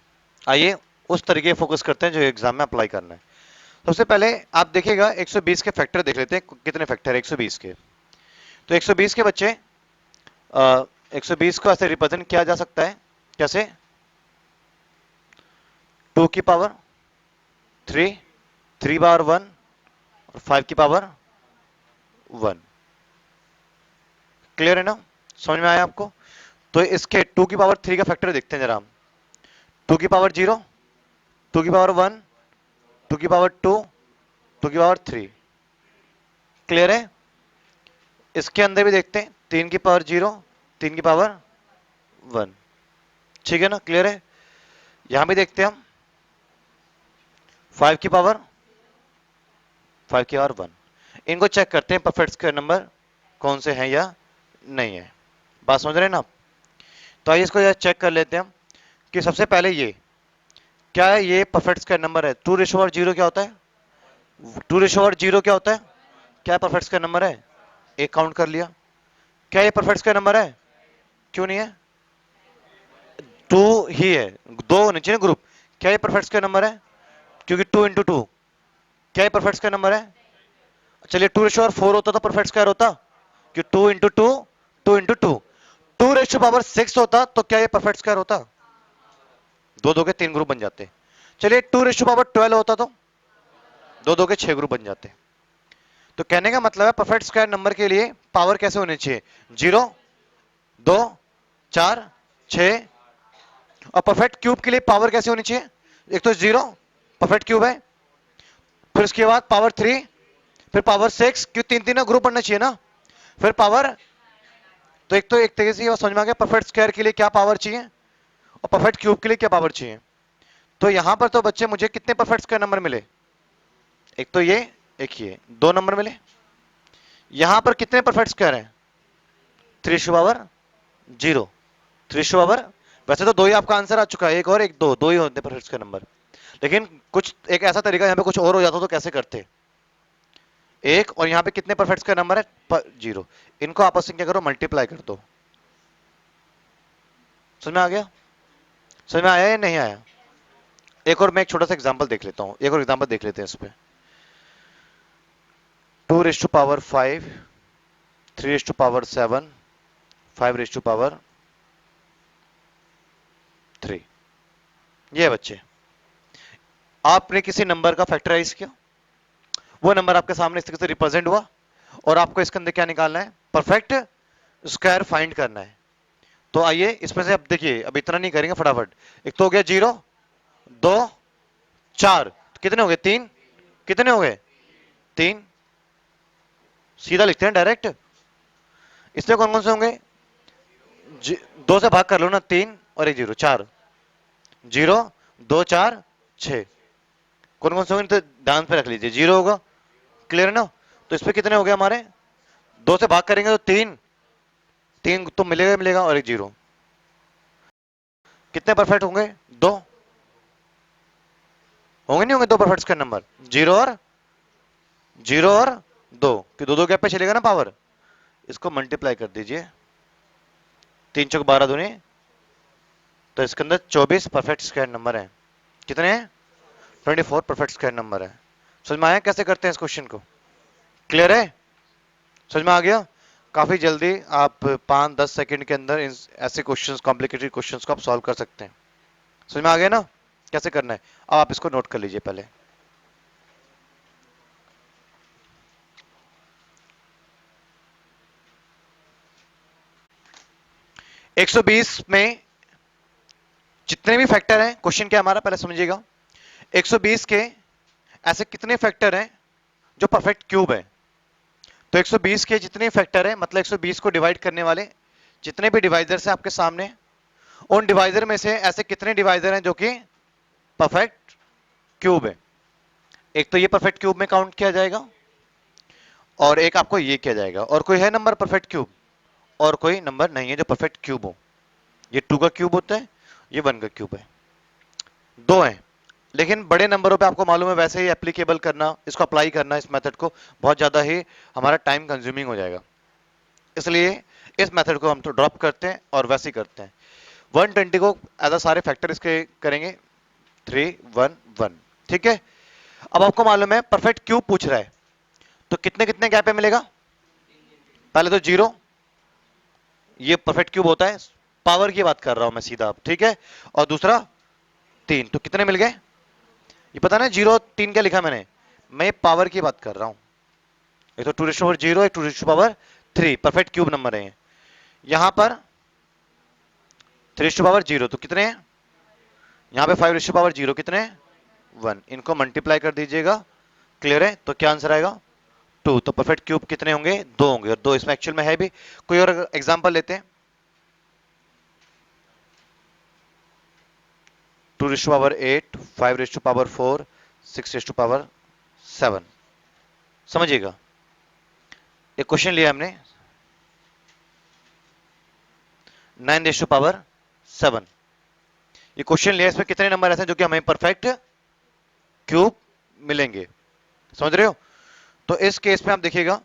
A: आइए उस तरीके फोकस करते हैं जो एग्जाम में अप्लाई करना है। सबसे पहले आप देखिएगा 120 के फैक्टर देख लेते हैं, कितने फैक्टर है 120 के। तो 120 के बच्चे 120 को ऐसे रिप्रेजेंट किया जा सकता है, कैसे? 2 की पावर 3, 3 पावर 1 और 5 की पावर 1। क्लियर है ना? समझ में आया आपको? तो इसके 2 की पावर 3 का फैक्टर देखते हैं जरा हम। 2 की पावर 0, 2 की पावर 1, 2 की पावर 2, 2 की पावर 3। क्लियर है? इसके अंदर भी देखते हैं, 3 की पावर 0, 3 की पावर 1। ठीक है ना? क्लियर है? यहां भी देखते हैं हम 5 की पावर 1। इनको चेक करते हैं परफेक्ट स्क्वायर नंबर कौन से हैं या नहीं है। बात समझ रहे हैं ना आप? तो आइए इसको चेक कर लेते हैं हम कि सबसे पहले ये क्या है, ये परफेक्ट स्क्वायर नंबर है। 2/0 क्या होता है? 2/0 क्या होता है? क्या परफेक्ट स्क्वायर नंबर है? एक काउंट कर लिया। क्या ये परफेक्ट स्क्वायर नंबर है? क्यों नहीं है? 2 ही है, 2 होने चाहिए ना ग्रुप। क्या ये परफेक्ट स्क्वायर नंबर है? क्योंकि 2 × 2। क्या ये परफेक्ट स्क्वायर नंबर है? चलिए 2/4 होता तो परफेक्ट स्क्वायर होता कि 2 × 2, 2 × 2। 2/6 होता तो क्या ये परफेक्ट स्क्वायर होता? दो दो के 3 ग्रुप बन जाते। चलिए 2/12 होता तो दो दो के 6 ग्रुप बन जाते। तो कहने का मतलब है परफेक्ट स्क्वायर नंबर के लिए पावर कैसे होनी चाहिए? 0, 2, 4, 6। और परफेक्ट क्यूब के लिए पावर कैसे होनी चाहिए? एक तो 0 परफेक्ट क्यूब है, फिर उसके बाद पावर 3, फिर पावर 6, क्यों 3 ग्रुप बनना चाहिए ना, फिर पावर। तो एक तरीके से ये समझ में आ गया परफेक्ट स्क्वायर के लिए क्या पावर चाहिए और परफेक्ट क्यूब के लिए क्या पावर चाहिए। तो यहां पर तो बच्चे मुझे कितने परफेक्ट स्क्वायर नंबर मिले? एक तो ये, एक ये, 2 नंबर मिले। यहां पर कितने परफेक्ट स्क्वायर हैं? 3/0, 3/, वैसे तो 2 ही आपका आंसर आ चुका है, एक और एक, दो ही होते परफेक्ट स्क्वायर नंबर। लेकिन कुछ एक ऐसा तरीका यहां पे कुछ और हो जाता तो कैसे करते? एक और यहां पे कितने परफेक्ट स्क्वायर नंबर है? 0। इनको आपस में क्या करो, मल्टीप्लाई कर दो। समझ में आ गया? समझ में आया या नहीं आया? एक और मैं एक छोटा सा एग्जांपल देख लेता हूं, एक और एग्जांपल देख लेते हैं इस पे। 2/5, 3/7, 5/3। ये बच्चे आपने किसी नंबर का फैक्टराइज किया, वो नंबर आपके सामने इस तरीके से रिप्रेजेंट हुआ और आपको इसके अंदर क्या निकालना है? परफेक्ट स्क्वायर फाइंड करना है। तो आइए इसमें से अब देखिए, अब इतना नहीं करेंगे, फटाफट। एक तो हो गया 0, 2, 4, कितने हो गए? 3। कितने हो गए? 3। सीधा लिखते हैं डायरेक्ट। इसमें कौन कौन से होंगे? 2 से भाग कर लो ना, 3 और एक 0, 4। 0, 2, 4, 6। कौन कौन से होंगे तो ध्यान पे रख लीजिए, 0 होगा। क्लियर है ना? तो इस पे कितने हो गए हमारे? 2 से भाग करेंगे तो 3, 3 तो मिलेगा मिलेगा और एक 0। कितने परफेक्ट होंगे? 2 होंगे, नहीं होंगे? 2 परफेक्ट स्क्वायर नंबर, 0 और 0 और 2 कि दो दो गैप पे चलेगा ना पावर। इसको मल्टीप्लाई कर दीजिए, 3 चौक 12 दूनी, तो इसके अंदर 24 परफेक्ट स्क्वायर नंबर है। कितने हैं? 24 परफेक्ट स्क्वायर नंबर है। समझ में आया कैसे करते हैं इस क्वेश्चन को? क्लियर है? समझ में आ गया? काफी जल्दी आप 5-10 सेकंड के अंदर ऐसे क्वेश्चंस, कॉम्प्लिकेटेड क्वेश्चंस को आप सॉल्व कर सकते हैं। समझ में आ गया ना कैसे करना है? अब आप इसको नोट कर लीजिए पहले। 120 में जितने भी फैक्टर हैं, क्वेश्चन क्या हमारा पहले समझिएगा। 120 के ऐसे कितने फैक्टर हैं जो परफेक्ट क्यूब है? तो 120 के जितने फैक्टर हैं, मतलब 120 को डिवाइड करने वाले जितने भी डिवाइजर्स हैं आपके सामने, उन डिवाइजर में से ऐसे कितने डिवाइजर हैं जो कि परफेक्ट क्यूब है? एक तो ये परफेक्ट क्यूब में काउंट किया जाएगा और एक आपको ये किया जाएगा। और कोई है नंबर परफेक्ट क्यूब? और कोई नंबर नहीं है जो परफेक्ट क्यूब हो। ये 2 का क्यूब होता है, ये 1 का क्यूब है। 2 है, लेकिन बड़े नंबरों पे आपको मालूम है वैसे ही एप्लीकेबल करना, इसको अप्लाई करना, इस मेथड को बहुत ज्यादा ही हमारा टाइम कंज्यूमिंग हो जाएगा। इसलिए इस मेथड को हम तो ड्रॉप करते हैं और वैसे ही करते हैं। 120 को एज अ सारे फैक्टर इसके करेंगे 3 1 1। ठीक है, अब आपको मालूम है परफेक्ट क्यूब पूछ रहा है, तो कितने कितने गैप पे मिलेगा? पहले तो जीरो, ये परफेक्ट क्यूब होता है, पावर की बात कर रहा हूं मैं सीधा अब, ठीक है। और दूसरा 3, तो कितने मिल गए? ये पता ना, 0 3 क्या लिखा मैंने, मैं पावर की बात कर रहा हूं। एक तो 2 पावर 0, एक 2 पावर 3, परफेक्ट क्यूब नंबर है। यहां पर 3 पावर 0, तो कितने हैं? यहां पे 5 पावर 0 कितने हैं? 1। इनको मल्टीप्लाई कर दीजिएगा, क्लियर है? तो क्या आंसर आएगा? 2। तो परफेक्ट क्यूब कितने होंगे? 2 होंगे, और 2 इसमें एक्चुअल में है भी। कोई और एग्जांपल लेते हैं। 2 पावर 8, 5 पावर 4, 6 पावर 7। समझिएगा, एक क्वेश्चन लिया हमने 9 पावर 7, ये क्वेश्चन लिया, इसमें कितने नंबर ऐसे हैं जो कि हमें परफेक्ट क्यूब मिलेंगे? समझ रहे हो? तो इस केस में आप देखिएगा,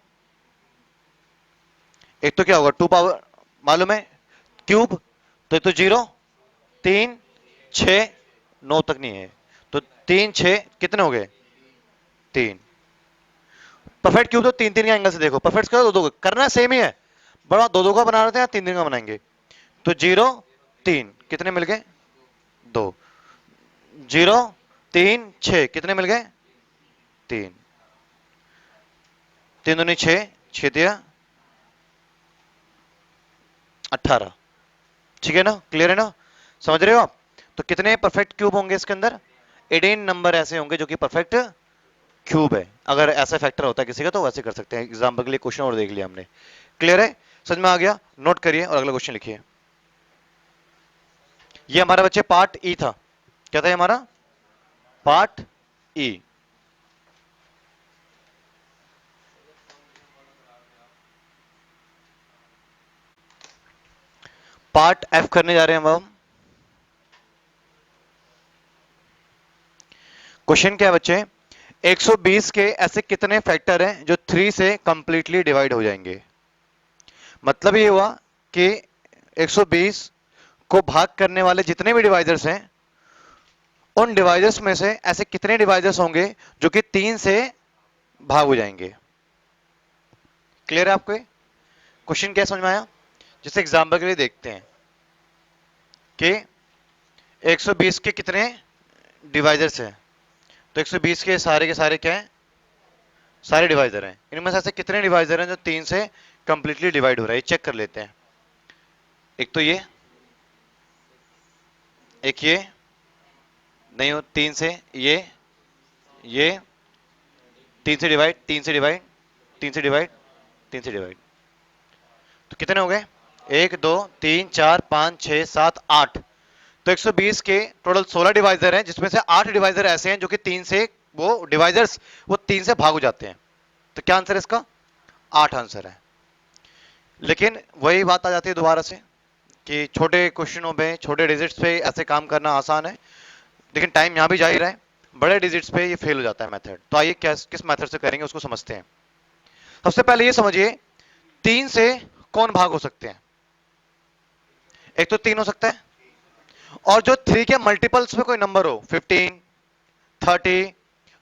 A: एक तो क्या होगा, 2 पावर मालूम है क्यूब, तो एक तो 0 3 6 9 तक नहीं है, तो 3 6 कितने हो गए? 3। परफेक्ट क्यूब तो 3 3 का एंगल से देखो, परफेक्ट का 2 2 करना सेम ही है, बड़ा 2 2 का बना रहे थे या 3 3 का बनाएंगे। तो 0 3 कितने मिल गए? 2। 0 3 6 कितने मिल गए? 3। 3 दूनी 6, 6 दिया 18। ठीक है ना, क्लियर है ना, समझ रहे हो आप? तो कितने परफेक्ट क्यूब होंगे इसके अंदर? 18 नंबर ऐसे होंगे जो कि परफेक्ट क्यूब है। अगर ऐसा फैक्टर होता है किसी का तो वैसे कर सकते हैं। एग्जांपल के लिए क्वेश्चन और देख लिया हमने, क्लियर है, समझ में आ गया? नोट करिए और अगला क्वेश्चन लिखिए। ये हमारा बच्चे पार्ट ई था, क्या था हमारा? पार्ट ई। पार्ट एफ करने जा रहे हैं हम। क्वेश्चन क्या है बच्चे? 120 के ऐसे कितने फैक्टर हैं जो 3 से कंप्लीटली डिवाइड हो जाएंगे? मतलब ये हुआ कि 120 को भाग करने वाले जितने भी डिवाइजर्स हैं, उन डिवाइजर्स में से ऐसे कितने डिवाइजर्स होंगे जो कि 3 से भाग हो जाएंगे? क्लियर है आपको? क्वेश्चन क्या समझ में आया? जैसे एग्जांपल के लिए देखते हैं कि 120 के कितने डिवाइजर्स हैं, तो 120 के सारे क्या हैं? सारे डिवाइजर हैं। इनमें से ऐसे कितने डिवाइजर हैं जो 3 से कंप्लीटली डिवाइड हो रहा है? चेक कर लेते हैं। एक तो ये, एक ये नहीं हो, 3 से ये 3 से डिवाइड, 3 से डिवाइड, 3 से डिवाइड, 3 से डिवाइड, तो कितने हो गए? 1 2 3 4 5 6 7 8। तो 120 के टोटल 16 डिवाइजर हैं, जिसमें से 8 डिवाइजर ऐसे हैं जो कि 3 से वो डिवाइजर्स वो 3 से भाग हो जाते हैं। तो क्या आंसर है इसका? 8 आंसर है। लेकिन वही बात आ जाती है दोबारा से कि छोटे क्वेश्चनों में छोटे डिजिट्स पे ऐसे काम करना आसान है, लेकिन टाइम यहां भी जा ही रहा है, बड़े डिजिट्स पे ये फेल हो जाता है मेथड। तो आइए किस मेथड से करेंगे उसको समझते हैं। सबसे पहले ये समझिए, 3 से कौन भाग हो सकते हैं? एक तो 3 हो सकता है, और जो 3 के मल्टीपल्स में कोई नंबर हो, 15 30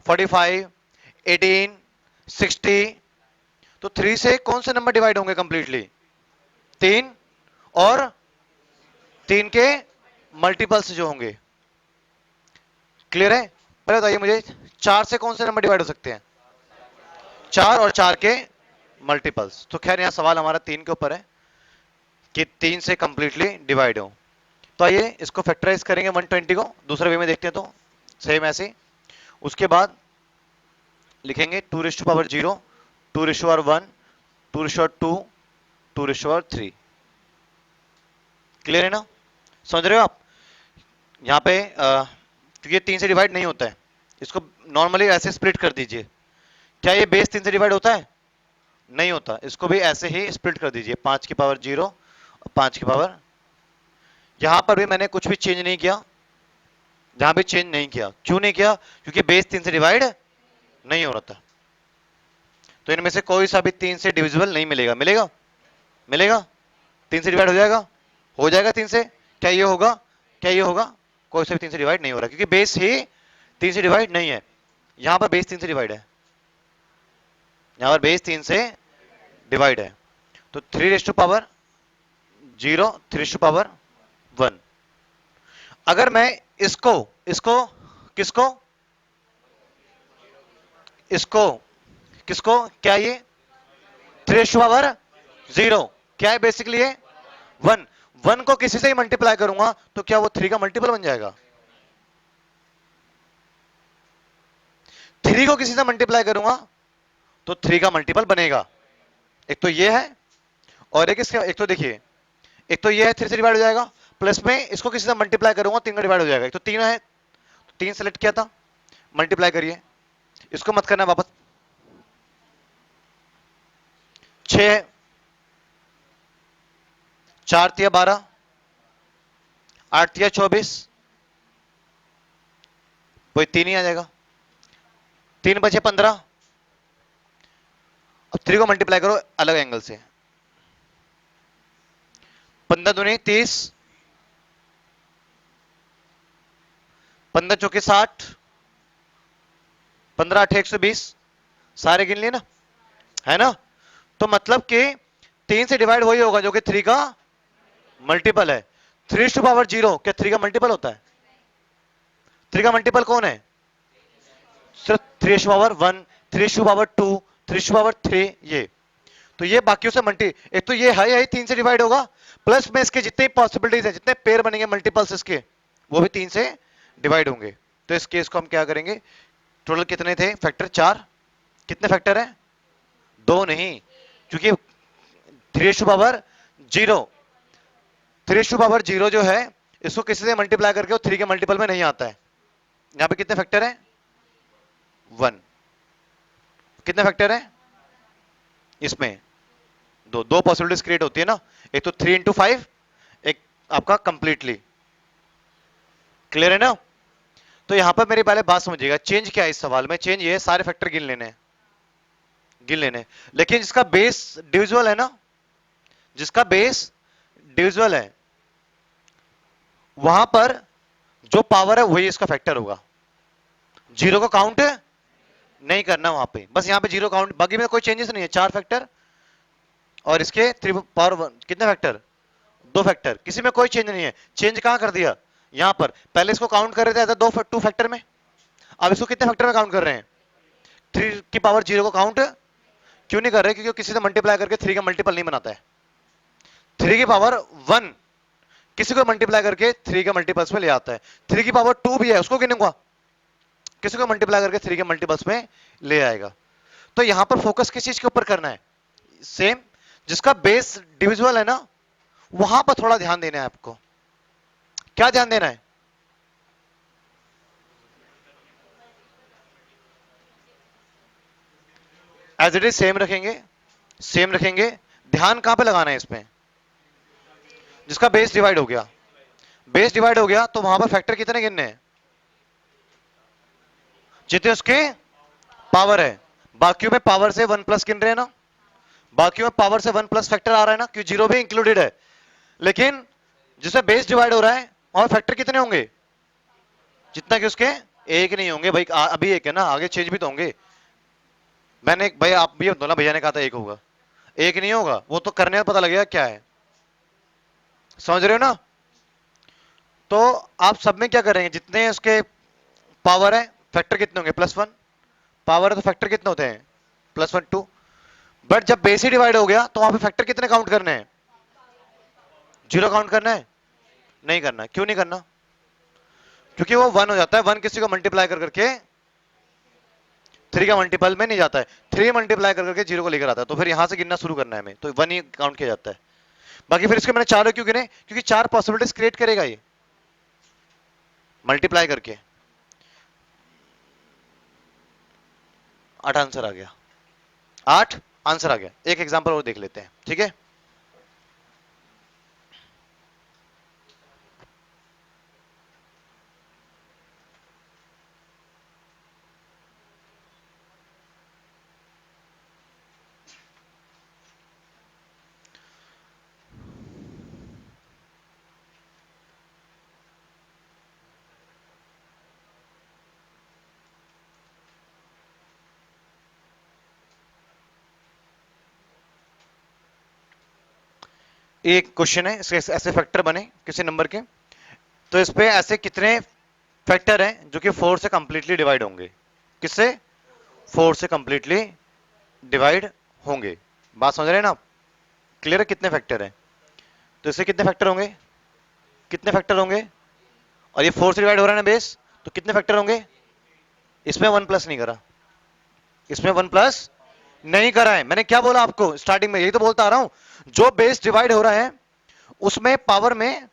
A: 45 18 60, तो 3 से कौन से नंबर डिवाइड होंगे कंप्लीटली? 3, और 3 के मल्टीपल्स जो होंगे। क्लियर है? पहले बताइए मुझे, 4 से कौन से नंबर डिवाइड हो सकते हैं? 4 और 4 के मल्टीपल्स। तो खैर यहां सवाल हमारा 3 के ऊपर है कि 3 से कंप्लीटली डिवाइड हो। तो आइए इसको फैक्टराइज करेंगे 120 को, दूसरे वे में देखते हैं। तो सेम ऐसे, उसके बाद लिखेंगे 2 power 0, 2 power 1, 2 power 2, 2 power 3। Clear है ना, समझ रहे हो आप? यहाँ पे क्योंकि 3 से डिवाइड नहीं होता है, इसको नॉर्मली ऐसे स्प्लिट कर दीजिए। क्या ये बेस 3 से डिवाइड होता है? नहीं होता, इसको भी ऐसे ही स्प्लिट कर दीजिए, 5 की पावर 0 और 5 की पावर। यहां पर भी मैंने कुछ भी चेंज नहीं किया, जहां भी चेंज नहीं किया। क्यों नहीं किया? क्योंकि बेस 3 से डिवाइड नहीं हो रहा था। तो इनमें से कोई सा भी 3 से डिविजिबल नहीं मिलेगा। मिलेगा? मिलेगा? 3 से डिवाइड हो जाएगा? हो जाएगा 3 से। क्या ये होगा? क्या ये होगा? कोई से भी 3 से डिवाइड नहीं हो रहा क्योंकि बेस ही 3 से डिवाइड नहीं है। यहां पर बेस 3 से डिवाइड है, यहां पर बेस 3 से डिवाइड है। तो 3 raise to power 0, 3 raise to power 1। अगर मैं इसको इसको किसको इसको किसको क्या ये 3 रेस टू पावर 0 क्या है बेसिकली ये 1। 1 को किसी से ही मल्टीप्लाई करूंगा तो क्या वो 3 का मल्टीपल बन जाएगा? 3 को किसी से मल्टीप्लाई करूंगा तो 3 का मल्टीपल बनेगा। एक तो ये है और एक तो देखिए, एक तो ये है 3 से डिवाइड हो जाएगा, प्लस में इसको किसी से मल्टीप्लाई करूंगा 3 का डिवाइड हो जाएगा। एक तो 3 है तो 3 सेलेक्ट किया था, मल्टीप्लाई करिए, इसको मत करना वापस। 6 है, 4 तिया 12, 8 तिया 24, वही 3 ही आ जाएगा। 3 बचे 15। अब 3 को मल्टीप्लाई करो अलग एंगल से, 15 दूनी 30, 15 चौके 60, 15 8 120, सारे गिन लिए ना, है ना? तो मतलब कि 3 से डिवाइड वही होगा जो कि 3 का मल्टीपल है। 3 टू पावर 0 क्या 3 का मल्टीपल होता है? 3 का मल्टीपल कौन है? सिर्फ 3 पावर 1, 3 पावर 2, 3 पावर 3 ये। तो ये बाकियों से मल्टी, एक तो ये है यही 3 से डिवाइड होगा, प्लस में इसके जितने पॉसिबिलिटीज है, जितने पेयर बनेंगे मल्टीपल्स इसके, वो भी 3 से डिवाइड होंगे। तो इस केस को हम क्या करेंगे, टोटल कितने थे फैक्टर? 4। कितने फैक्टर है? 2 नहीं, क्योंकि 3 पावर 0, 3 पावर 0 जो है इसको किसी से मल्टीप्लाई करके वो 3 के मल्टीपल में नहीं आता है। यहां पे कितने फैक्टर है? 1। कितने फैक्टर है इसमें? दो दो पॉसिबिलिटीज क्रिएट होती है ना, एक तो 3 into 5, एक आपका कंप्लीटली क्लियर है ना। तो यहां पर मेरी पहले बात समझिएगा, चेंज क्या है इस सवाल में? चेंज ये है सारे फैक्टर गिन लेने हैं, गिन लेने हैं। लेकिन जिसका बेस डिविजिबल है ना, जिसका बेस डिविजिबल है वहां पर जो पावर है वही इसका फैक्टर होगा। 0 को काउंट नहीं करना वहां पे, बस यहां पे 0 काउंट, बाकी में कोई चेंजेस नहीं है। 4 फैक्टर और इसके 3 पावर 1 कितने फैक्टर? 2 फैक्टर, किसी में कोई चेंज नहीं है। चेंज कहां कर दिया? यहां पर पहले इसको काउंट कर रहे थे 2 फैक्टर में, अब इसको कितने फैक्टर में काउंट कर रहे हैं? 3 की पावर 0 को काउंट क्यों नहीं कर रहे? क्योंकि किसी से मल्टीप्लाई करके 3 का मल्टीपल नहीं बनाता है। 3 की पावर 1 किसी को मल्टीप्लाई करके 3 के मल्टीपल्स में ले आता है। 3 की पावर 2 भी है, उसको गिनूंगा, किसी को मल्टीप्लाई करके 3 के मल्टीपल्स में ले आएगा। तो यहां पर फोकस किस चीज के ऊपर करना है? सेम, जिसका बेस डिविजिबल है ना वहां पर थोड़ा ध्यान देना है आपको। क्या ध्यान देना है? एज इट इज सेम रखेंगे, सेम रखेंगे। ध्यान कहां पे लगाना है इसमें? जिसका बेस डिवाइड हो गया, बेस डिवाइड हो गया तो वहां पर फैक्टर कितने गिनने हैं? जितने उसके पावर है। बाकियों में पावर से 1 प्लस गिन रहे हैं ना, बाकियों में पावर से 1 प्लस फैक्टर आ रहा है ना, क्यों 0 भी इंक्लूडेड है। लेकिन जिससे बेस डिवाइड हो रहा है और फैक्टर कितने होंगे? जितना कि उसके एक नहीं होंगे भाई, अभी एक है ना, आगे चेंज भी तो होंगे। मैंने भाई आप भी बोला, भैया ने कहा था एक होगा, एक नहीं होगा, वो तो करने में पता लगेगा क्या है। समझ रहे हो ना? तो आप सब में क्या करेंगे, जितने उसके पावर है फैक्टर कितने होंगे? +1। पावर है तो फैक्टर कितने होते हैं? +1 2। बट जब बेस ही डिवाइड हो गया तो वहां पे फैक्टर कितने काउंट करने हैं? 0 काउंट करना है? नहीं करना। क्यों नहीं करना? क्योंकि वो 1 हो जाता है। 1 किसी को मल्टीप्लाई कर करके 3 का मल्टीपल में नहीं जाता है, 3 मल्टीप्लाई कर करके 0 को लेकर आता है। तो फिर यहां से गिनना शुरू करना है हमें, तो 1 ही काउंट किया जाता है। बाकी फिर इसके मैंने 4 क्यों गिने? क्योंकि 4 पॉसिबिलिटीज क्रिएट करेगा ये मल्टीप्लाई करके। 8 आंसर आ गया, 8 आंसर आ गया। एक एग्जांपल और देख लेते हैं, ठीक है? एक क्वेश्चन है, इसके ऐसे फैक्टर बने किसी नंबर के, तो इस पे ऐसे कितने फैक्टर हैं जो कि 4 से कंप्लीटली डिवाइड होंगे? किससे? 4 से कंप्लीटली डिवाइड होंगे। बात समझ रहे हैं ना आप? क्लियर है? कितने फैक्टर हैं? तो इससे कितने फैक्टर होंगे? कितने फैक्टर होंगे? और ये 4 से डिवाइड हो रहा है ना बेस, तो कितने फैक्टर होंगे? इसमें 1 प्लस नहीं करा, इसमें 1 प्लस नहीं करा है। मैंने क्या बोला आपको स्टार्टिंग में? यही तो बोलता आ रहा हूं, जो बेस डिवाइड हो रहा है उसमें पावर में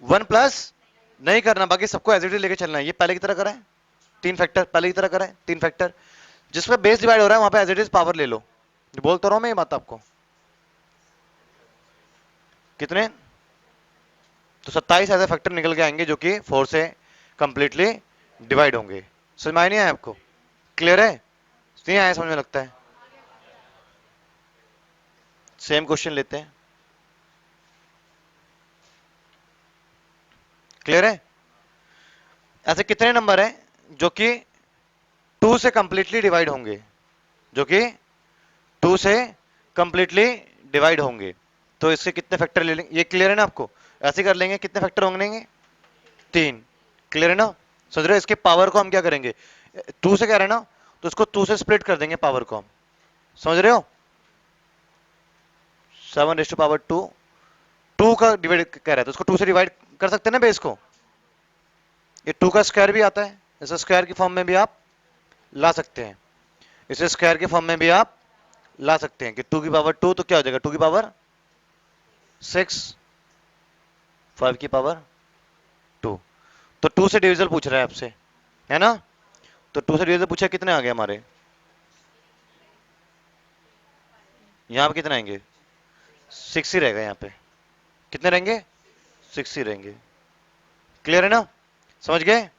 A: 1 प्लस नहीं करना, बाकी सबको एज इट इज लेके चलना है। ये पहले की तरह करा है, 3 फैक्टर पहले की तरह करा है, 3 फैक्टर। जिसमें बेस डिवाइड हो रहा है वहां पे एज इट इज पावर ले लो। बोल तो रहा हूं मैं ये बात आपको। कितने? तो 27 ऐसे फैक्टर निकल के आएंगे जो कि 4 से कंप्लीटली डिवाइड होंगे। समझ में आया नहीं आया आपको? क्लियर है? नहीं आया समझ में लगता है? सेम क्वेश्चन लेते हैं। क्लियर है? ऐसे कितने नंबर हैं जो कि 2 से कंप्लीटली डिवाइड होंगे? जो कि 2 से कंप्लीटली डिवाइड होंगे। तो इसके कितने फैक्टर ले लेंगे? ये क्लियर है ना आपको? ऐसे कर लेंगे, कितने फैक्टर होंगे? 3। क्लियर है ना? समझ रहे हो? इसके पावर को हम क्या करेंगे? 2 से कह रहे हैं ना, तो इसको 2 से स्प्लिट कर देंगे पावर को हम। समझ रहे हो? 7 रेस्ट पावर 2, 2 का डिवाइड कह रहा है तो उसको 2 से डिवाइड कर सकते हैं ना बेस को। ये 2 का स्क्वायर भी आता है, इसे स्क्वायर की फॉर्म में भी आप ला सकते हैं, इसे स्क्वायर के फॉर्म में भी आप ला सकते हैं कि 2 की पावर 2 तो क्या हो जाएगा? 2 की पावर 6, 5 की पावर 2। तो 2 से डिविजल पूछ रहा है आपसे, है ना? तो 2 से डिविजल पूछा, कितने आ गए हमारे? यहाँ पे कितने आएंगे? 6 ही रहेगा यहाँ पे। कितने रहेंगे? 6 ही रहेंगे। क्लियर है ना? समझ गए?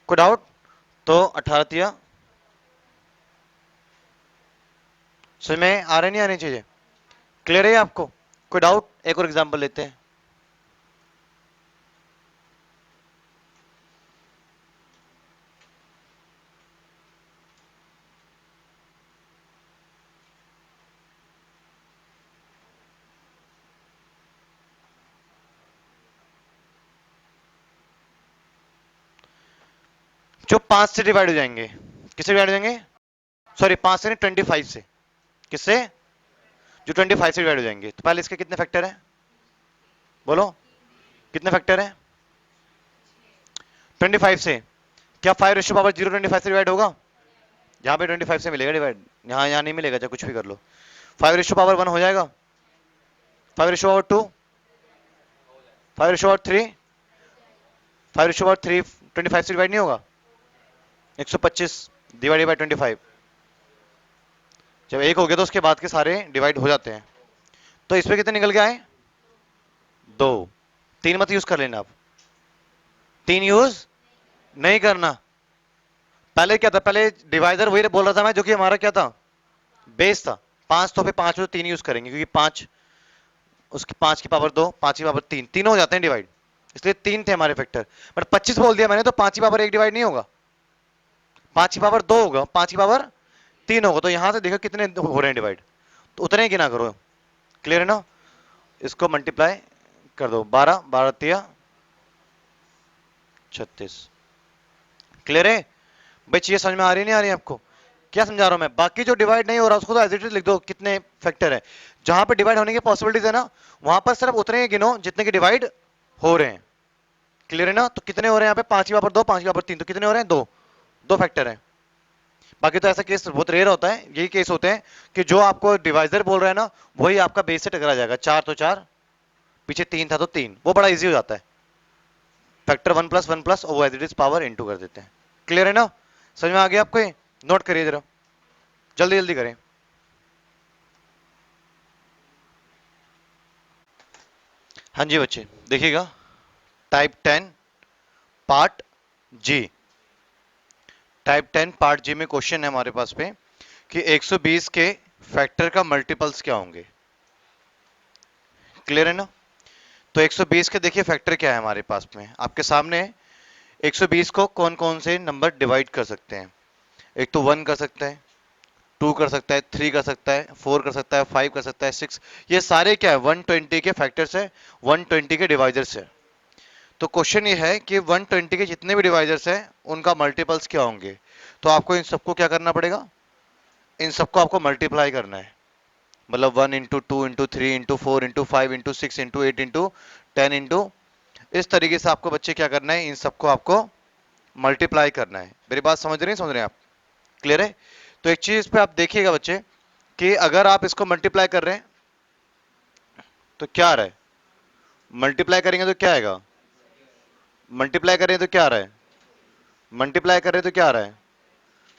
A: कोई डाउट? तो 18 तिया समझ में आ रहे नहीं आनी चाहिए? क्लियर है आपको? कोई डाउट? एक और एग्जांपल लेते हैं। जो 5 से डिवाइड हो जाएंगे, किससे डिवाइड हो जाएंगे? सॉरी 5 से नहीं, 25 से। किससे? जो 25 से डिवाइड हो जाएंगे। तो पहले इसके कितने फैक्टर हैं? बोलो कितने फैक्टर हैं? 25 से। क्या 5 रेशो पावर 0 25 से डिवाइड होगा? यहाँ पे 25 से मिलेगा डिवाइड, यहाँ नहीं मिलेगा, चाहे कुछ भी कर लो। 5 रेशो पावर 1 हो जाएगा, 5 ratio power 2, 5 ratio power 3, 5 ratio power 3 25 से डिवाइड नहीं होगा? 125 डिवाइडेड बाई 25। जब एक हो गया तो उसके बाद के सारे डिवाइड हो जाते हैं। तो इसमें कितने निकल के आए? 2। 3 मत यूज कर लेना आप, 3 यूज नहीं करना। पहले क्या था? पहले डिवाइजर वही बोल रहा था मैं, जो कि हमारा क्या था? बेस था। 5 तो फिर 5 में 3 यूज करेंगे, क्योंकि 5 उसकी 5 की पावर 2, 5 की पावर 3, तीनों हो जाते हैं डिवाइड, इसलिए 3 थे हमारे फैक्टर। बट 25 बोल दिया मैंने तो 5 की पावर 1 डिवाइड नहीं होगा, 5 की पावर 2 होगा, 5 की पावर 3 होगा। तो यहां से देखो कितने हो रहे हैं डिवाइड, तो उतने ही गिना करो। क्लियर है ना? इसको मल्टीप्लाई कर दो, 12 12 तिया 36। क्लियर है भाई? चीजें समझ में आ रही नहीं आ रही आपको? क्या समझा रहा हूं मैं? बाकी जो डिवाइड नहीं हो रहा उसको तो एज इट इज लिख दो, कितने फैक्टर है। जहां पे डिवाइड होने की पॉसिबिलिटीज है ना, वहां पर सिर्फ उतने ही गिनो जितने के डिवाइड हो रहे हैं। क्लियर है ना? तो कितने हो रहे हैं यहाँ पे? 5 की पावर 2, 5 की पावर 3, तो कितने हो रहे हैं? 2। 2 फैक्टर है। बाकी तो ऐसा केस बहुत रेयर होता है, यही केस होते हैं कि जो आपको डिवाइजर बोल रहा है ना, वही आपका बेस से टकरा जाएगा। 4 तो 4, पीछे 3 था तो 3, वो बड़ा इजी हो जाता है। फैक्टर 1 प्लस 1 प्लस वो as it is power into कर देते हैं। क्लियर है ना? समझ में आ गया आपको? ये नोट करिए जरा, जल्दी जल्दी करें। हाँ जी बच्चे देखिएगा, टाइप 10 पार्ट जी, टाइप 10 पार्ट जी में क्वेश्चन है हमारे पास पे कि 120 के फैक्टर का मल्टीपल्स क्या होंगे। क्लियर है ना? तो 120 के देखिए फैक्टर क्या है हमारे पास में आपके सामने। 120 को कौन कौन से नंबर डिवाइड कर सकते हैं? एक तो 1 कर सकते हैं, 2 कर सकता है, 3 कर सकता है, 4 कर सकता है, 5 कर सकता है, 6। ये सारे क्या है, 120 के फैक्टर्स है, 120 के डिवाइजर्स है। तो क्वेश्चन ये है कि 120 के जितने भी डिवाइजर्स हैं उनका मल्टीपल्स क्या होंगे। तो आपको इन सबको क्या करना पड़ेगा, इन सबको आपको मल्टीप्लाई करना है। मतलब 1 into 2 into 3 into 4 into 5 into 6 into 8 into 10 इस तरीके से आपको बच्चे क्या करना है, इन सबको आपको मल्टीप्लाई करना है। मेरी बात समझ रहे हैं आप? क्लियर है? तो एक चीज पे आप देखिएगा बच्चे कि अगर आप इसको मल्टीप्लाई कर रहे हैं तो क्या आ रहा है, मल्टीप्लाई करेंगे तो क्या आएगा, मल्टीप्लाई करें तो क्या आ रहा है, मल्टीप्लाई करें तो क्या आ रहा है,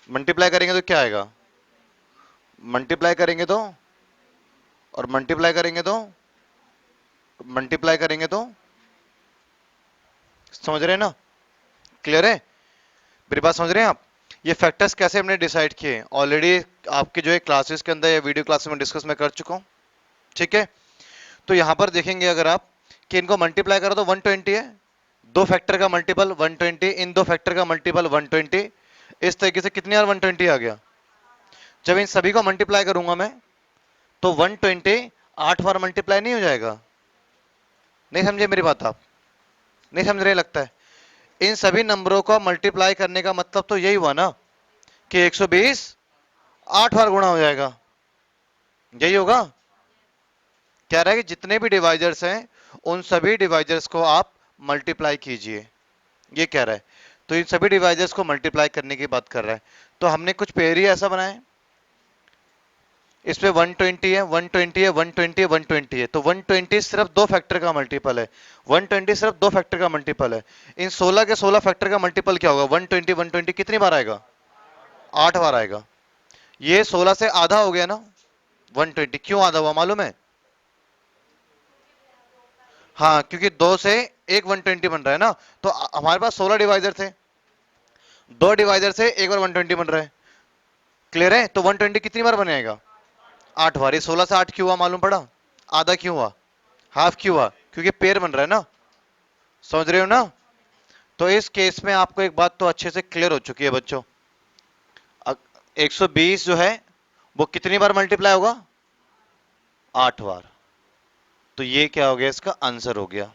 A: मल्टीप्लाई करेंगे तो क्या आएगा, मल्टीप्लाई करेंगे तो, और मल्टीप्लाई करेंगे तो, मल्टीप्लाई करेंगे तो, समझ रहे हैं ना? क्लियर है? मेरी बात समझ रहे हैं आप? ये फैक्टर्स कैसे हमने डिसाइड किए ऑलरेडी आपके जो है क्लासेस के अंदर या वीडियो क्लासेस में डिस्कस मैं कर चुका हूं। ठीक है, तो यहां पर देखेंगे अगर आप कि इनको मल्टीप्लाई करो तो 120 है, दो फैक्टर का मल्टीपल 120, इन दो फैक्टर का मल्टीपल 120। इस तरीके से कितनी बार 120 आ गया। जब इन सभी को मल्टीप्लाई करूंगा मैं तो 120 8 बार मल्टीप्लाई नहीं हो जाएगा? नहीं समझे मेरी बात आप? नहीं समझ रहे लगता है। इन सभी नंबरों को मल्टीप्लाई करने का मतलब तो यही हुआ ना कि 120 8 बार गुणा हो जाएगा, यही होगा। कह रहा है कि जितने भी डिवाइजर्स हैं उन सभी डिवाइजर्स को आप मल्टीप्लाई कीजिए, ये कह रहा है। तो इन सभी डिवाइजर्स को मल्टीप्लाई करने की बात कर रहा है। तो हमने कुछ पेयर ही ऐसा बनाया है, इस पे 120 है, 120 है, 120 है, 120 है, तो 120 सिर्फ दो फैक्टर का मल्टीपल है, 120 सिर्फ दो फैक्टर का मल्टीपल है। इन 16 के 16 फैक्टर का मल्टीपल क्या होगा, 120 120 कितनी बार आएगा, 8 बार आएगा। ये 16 से आधा हो गया ना 120। क्यों आधा हुआ मालूम है? हाँ, क्योंकि दो से एक 120 बन रहा है ना। तो हमारे पास 16 डिवाइजर थे, दो डिवाइजर से एक बार 120 बन रहा है। क्लियर है? तो 120 कितनी बार बनेगा, 8 बार। ये 16 से 8 क्यों हुआ मालूम पड़ा, आधा क्यों हुआ, हाफ क्यों हुआ, क्योंकि पेयर बन रहा है ना। समझ रहे हो ना? तो इस केस में आपको एक बात तो अच्छे से क्लियर हो चुकी है बच्चों। 120 जो है वो कितनी बार मल्टीप्लाई होगा, 8 बार। तो ये क्या हो गया, इसका आंसर हो गया।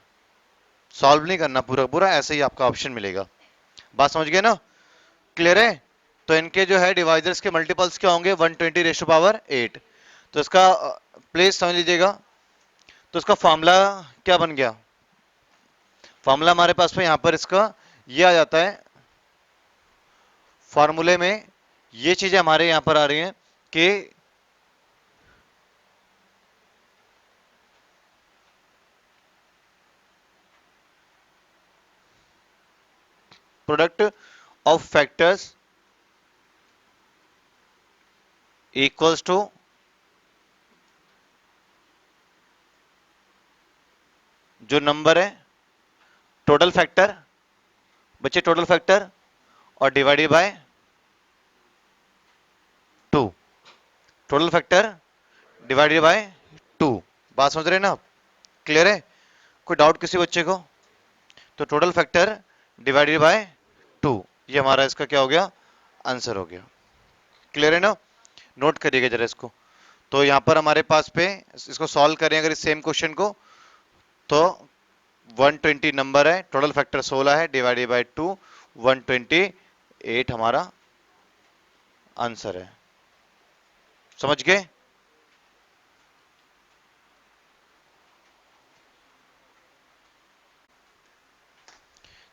A: सॉल्व नहीं करना पूरा पूरा, ऐसे ही आपका ऑप्शन मिलेगा। बात समझ गए ना? क्लियर है? तो इनके जो है डिवाइजर्स के मल्टीपल्स क्या होंगे, 120 रेशो पावर 8। तो इसका प्लीज समझ लीजिएगा। तो इसका फॉर्मूला क्या बन गया, फॉर्मूला हमारे पास में यहां पर इसका ये आ जाता है। फॉर्मूले में ये चीजें हमारे यहां पर आ रही हैं कि product of factors equals to जो नंबर है टोटल फैक्टर, बच्चे टोटल फैक्टर, और divided by 2, total factor divided by 2। बात समझ रहे हैं ना आप? क्लियर है? कोई डाउट किसी बच्चे को? तो टोटल फैक्टर डिवाइडेड बाय 2, ये हमारा इसका क्या हो गया, आंसर हो गया। क्लियर है ना? नोट करिएगा जरा इसको। तो यहां पर हमारे पास पे इसको सॉल्व करें अगर इस सेम क्वेश्चन को, तो 120 नंबर है, टोटल फैक्टर 16 है, डिवाइडेड बाय 2, 128 हमारा आंसर है। समझ गए?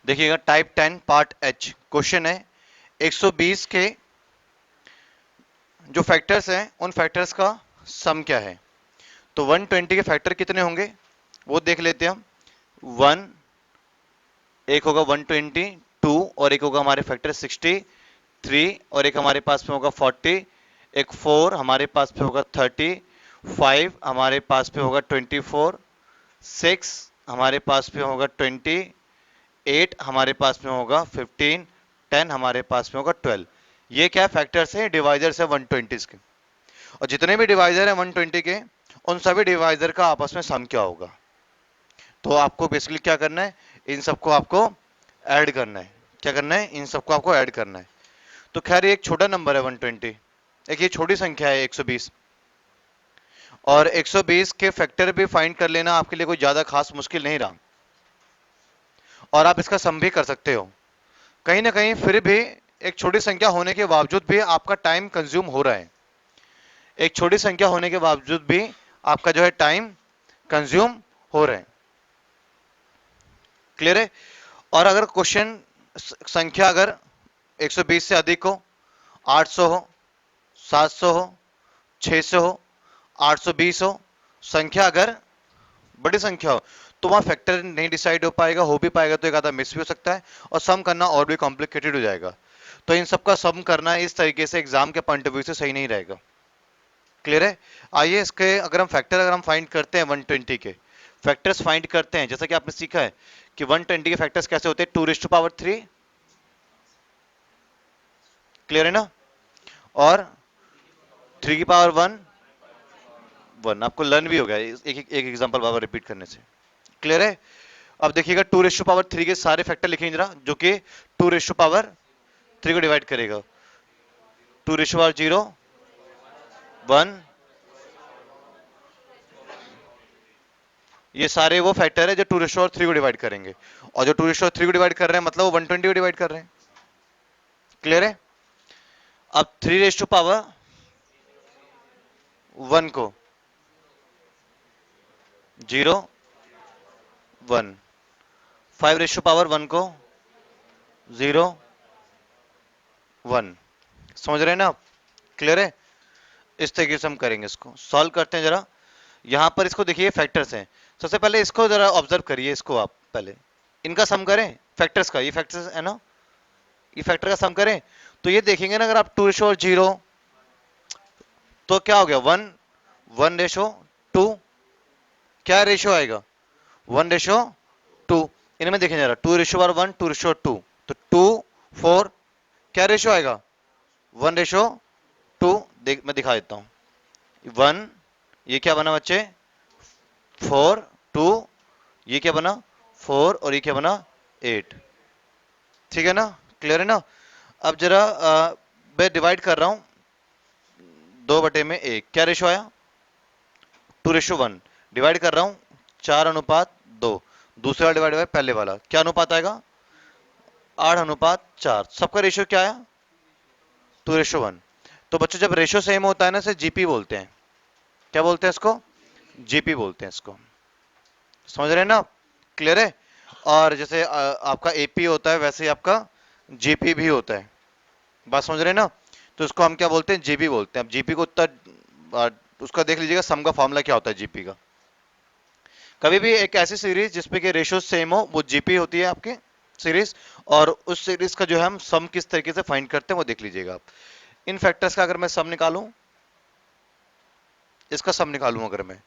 A: देखिएगा टाइप 10 पार्ट एच क्वेश्चन है, 120 के जो फैक्टर्स हैं उन फैक्टर्स का सम क्या है। तो 120 के फैक्टर कितने होंगे वो देख लेते हैं हम। 1 एक होगा 120, 2 और एक होगा हमारे फैक्टर 60, 3 और एक हमारे पास में होगा 40, एक 4 हमारे पास में होगा 30, 5 हमारे पास में होगा 24, 6 हमारे पास में होगा 20, 8 हमारे पास में होगा 15, 10 हमारे पास में होगा 12। ये क्या फैक्टर्स है, डिवाइजर्स है 120 के। और जितने भी डिवाइजर है 120 के उन सभी डिवाइजर का आपस में सम क्या होगा। तो आपको बेसिकली क्या करना है, इन सबको आपको ऐड करना है। क्या करना है, इन सबको आपको ऐड करना है। तो खैर ये एक छोटा नंबर है 120, एक ये छोटी संख्या है 120, और 120 के फैक्टर भी फाइंड कर लेना आपके लिए कोई ज्यादा खास मुश्किल नहीं रहा, और आप इसका सम भी कर सकते हो। कहीं ना कहीं फिर भी एक छोटी संख्या होने के बावजूद भी आपका टाइम कंज्यूम हो रहा है, एक छोटी संख्या होने के बावजूद भी आपका जो है टाइम कंज्यूम हो रहे हैं। क्लियर है? और अगर क्वेश्चन संख्या अगर 120 से अधिक हो, 800 हो, 700 हो, 600 हो, 820 हो, संख्या अगर बड़ी संख्या हो, तो वहां फैक्टर नहीं डिसाइड हो पाएगा, हो भी पाएगा तो एक आधा मिस भी हो सकता है, और सम करना और भी कॉम्प्लिकेटेड हो जाएगा। तो इन सबका सम करना इस तरीके से एग्जाम के पॉइंट ऑफ व्यू से सही नहीं रहेगा। क्लियर है? आइए इसके अगर हम फैक्टर अगर हम फाइंड करते हैं 120 के फैक्टर्स फाइंड करते हैं, जैसा कि आपने सीखा है कि 120 के फैक्टर्स कैसे होते हैं, 2⁻3। क्लियर है ना? और 3⁻1 1। आपको लर्न भी हो गया एक एग्जांपल बार रिपीट करने से। क्लियर है? अब देखिएगा 2⁻3 के सारे फैक्टर लिखेंगे जरा, जो कि 2⁻3 को डिवाइड करेगा। 2⁻0 1, ये सारे वो फैक्टर है जो 2⁻3 को डिवाइड करेंगे, और जो 2⁻3 को डिवाइड कर रहे हैं मतलब वो 120 को डिवाइड कर रहे हैं। क्लियर है? अब 3⁻1 को 0 1, 5⁻1 को 0 1। समझ रहे हैं ना आप? क्लियर है? इस तरीके से हम करेंगे, इसको सॉल्व करते हैं जरा। यहां पर इसको देखिए फैक्टर्स हैं, सबसे पहले इसको जरा ऑब्जर्व करिए, इसको आप पहले इनका सम करें फैक्टर्स का, ये फैक्टर्स है ना, ये फैक्टर का सम करें तो ये देखेंगे ना, अगर आप 2:0 तो क्या हो गया 1 1:2, क्या रेशियो आएगा 1:2। इनमें देखें जरा 2:1 2:2, तो 2 4 क्या रेशियो आएगा 1:2। मैं दिखा देता हूं 1, ये क्या बना बच्चे 4 2, ये क्या बना 4, और ये क्या बना 8। ठीक है ना? क्लियर है ना? अब जरा मैं डिवाइड कर रहा हूं 2/1, क्या रेशियो आया 2:1। डिवाइड कर रहा हूं 4:2, दूसरा वाला डिवाइड बाय पहले वाला, क्या अनुपात आएगा 8:4। सबका रेशियो क्या आया 2:1। तो बच्चों जब रेशियो सेम होता है ना, इसे जीपी बोलते हैं। क्या बोलते हैं इसको? जीपी बोलते हैं इसको। समझ रहे हैं ना? क्लियर है? और जैसे आपका एपी होता है वैसे ही आपका जीपी भी होता है। बात समझ रहे हैं ना? तो इसको हम क्या बोलते हैं जीपी बोलते हैं। अब जीपी को उतना उसका देख लीजिएगा, सम का फॉर्मूला क्या होता है जीपी का। कभी भी एक ऐसी सीरीज जिसपे के रेशियो सेम हो वो जीपी होती है आपकी सीरीज, और उस सीरीज का जो है हम सम किस तरीके से फाइंड करते हैं वो देख लीजिएगा आप। इन फैक्टर्स का अगर मैं सम निकालूं, इसका सम निकालूं अगर मैं,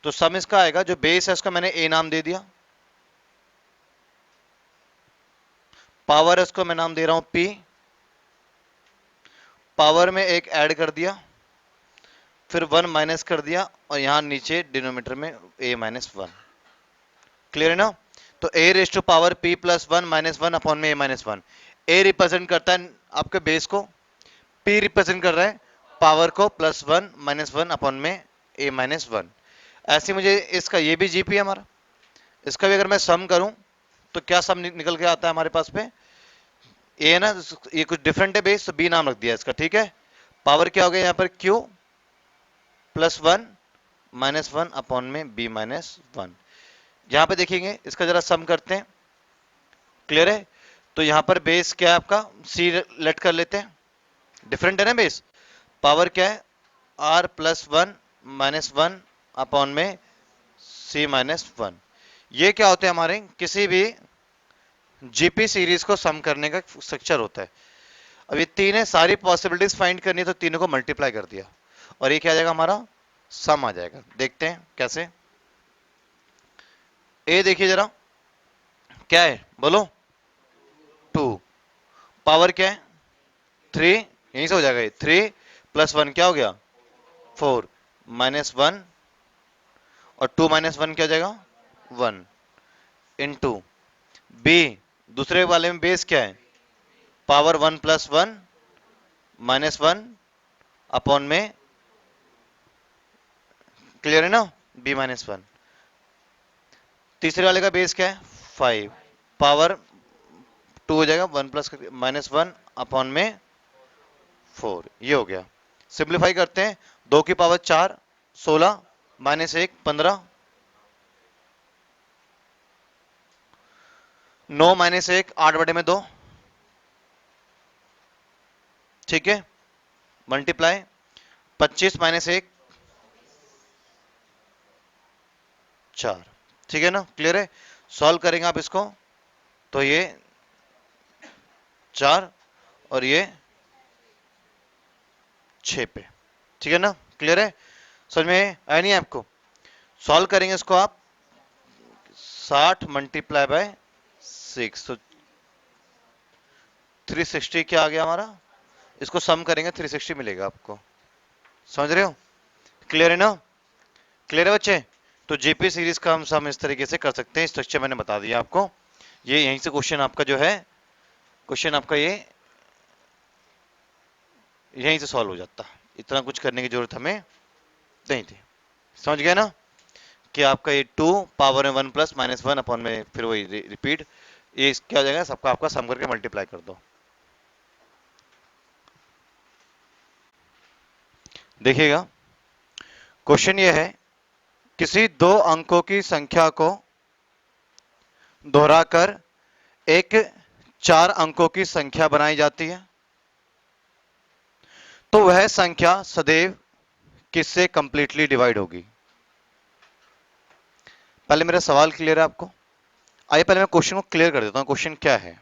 A: तो सम इसका आएगा, जो बेस है उसका मैंने ए नाम दे दिया, पावर है उसको मैं नाम दे रहा हूं पी, पावर में एक ऐड कर दिया, फिर 1 माइनस कर दिया, और यहां नीचे डिनोमीटर में a-1। क्लियर है ना? तो a⁻⁻ p + 1 - 1 अपॉन में a-1। a रिप्रेजेंट करता है आपके बेस को, p रिप्रेजेंट कर रहा है पावर को, +1 - 1 अपॉन में a-1। ऐसे मुझे इसका, ये भी जीपी है हमारा, इसका भी अगर मैं सम करूं तो क्या सम निकल के आता है हमारे पास पे, ए है ना, ये कुछ डिफरेंट है बेस, तो बी नाम रख दिया इसका। ठीक है? पावर क्या हो गया यहाँ पर q +1 - 1 अपॉन में b-1। यहां पे देखेंगे इसका जरा सम करते हैं। क्लियर है? तो यहां पर बेस क्या है आपका, सी लेट कर लेते हैं, डिफरेंट है ना बेस। पावर क्या है r +1 - 1 अपॉन में c-1। ये क्या होते हैं हमारे किसी भी जीपी सीरीज को सम करने का स्ट्रक्चर होता है। अब ये तीन है, सारी पॉसिबिलिटीज फाइंड करनी है, तो तीनों को मल्टीप्लाई कर दिया और ये क्या आ जाएगा हमारा सम आ जाएगा। देखते हैं कैसे। ए देखिए जरा क्या है बोलो 2, पावर क्या है 3, यहीं से हो जाएगा, 3 + 1 क्या हो गया 4, -1, और 2 - 1 क्या हो जाएगा 1, इनटू बी, दूसरे वाले में बेस क्या है पावर 1 + 1 - 1 अपॉन में, क्लियर है ना, b-1। तीसरे वाले का बेस क्या है 5, पावर 2 हो जाएगा, 1 प्लस -1 अपॉन में 4, ये हो गया। सिंप्लीफाई करते हैं, 2 की पावर 4 16, -1 15, 9 -1 8/2, ठीक है, मल्टीप्लाई 25 -1 4, ठीक है ना, क्लियर है। सॉल्व करेंगे आप इसको तो ये 4 और ये 6 पे, ठीक है ना, क्लियर है। समझ में आया नहीं आपको? सॉल्व करेंगे इसको आप, 60 मल्टीप्लाई बाय 6 तो 360 क्या आ गया हमारा, इसको सम करेंगे 360 मिलेगा आपको, समझ रहे हो, क्लियर है ना, क्लियर है बच्चे। तो जेपी सीरीज का हम सम इस तरीके से कर सकते हैं, स्ट्रक्चर मैंने बता दिया आपको। ये यहीं से क्वेश्चन आपका जो है, क्वेश्चन आपका ये यहीं से सॉल्व हो जाता, इतना कुछ करने की जरूरत हमें नहीं थी, समझ गए ना, कि आपका ये 2 पावर में 1 प्लस -1 अपॉन में फिर वही रिपीट, ये क्या हो जाएगा, सबका आपका सम करके मल्टीप्लाई कर दो। देखिएगा क्वेश्चन ये है, किसी दो अंकों की संख्या को दोहराकर एक 4 अंकों की संख्या बनाई जाती है, तो वह संख्या सदैव किससे कंप्लीटली डिवाइड होगी। पहले मेरा सवाल क्लियर है आपको? आइए पहले मैं क्वेश्चन को क्लियर कर देता हूं, क्वेश्चन क्या है।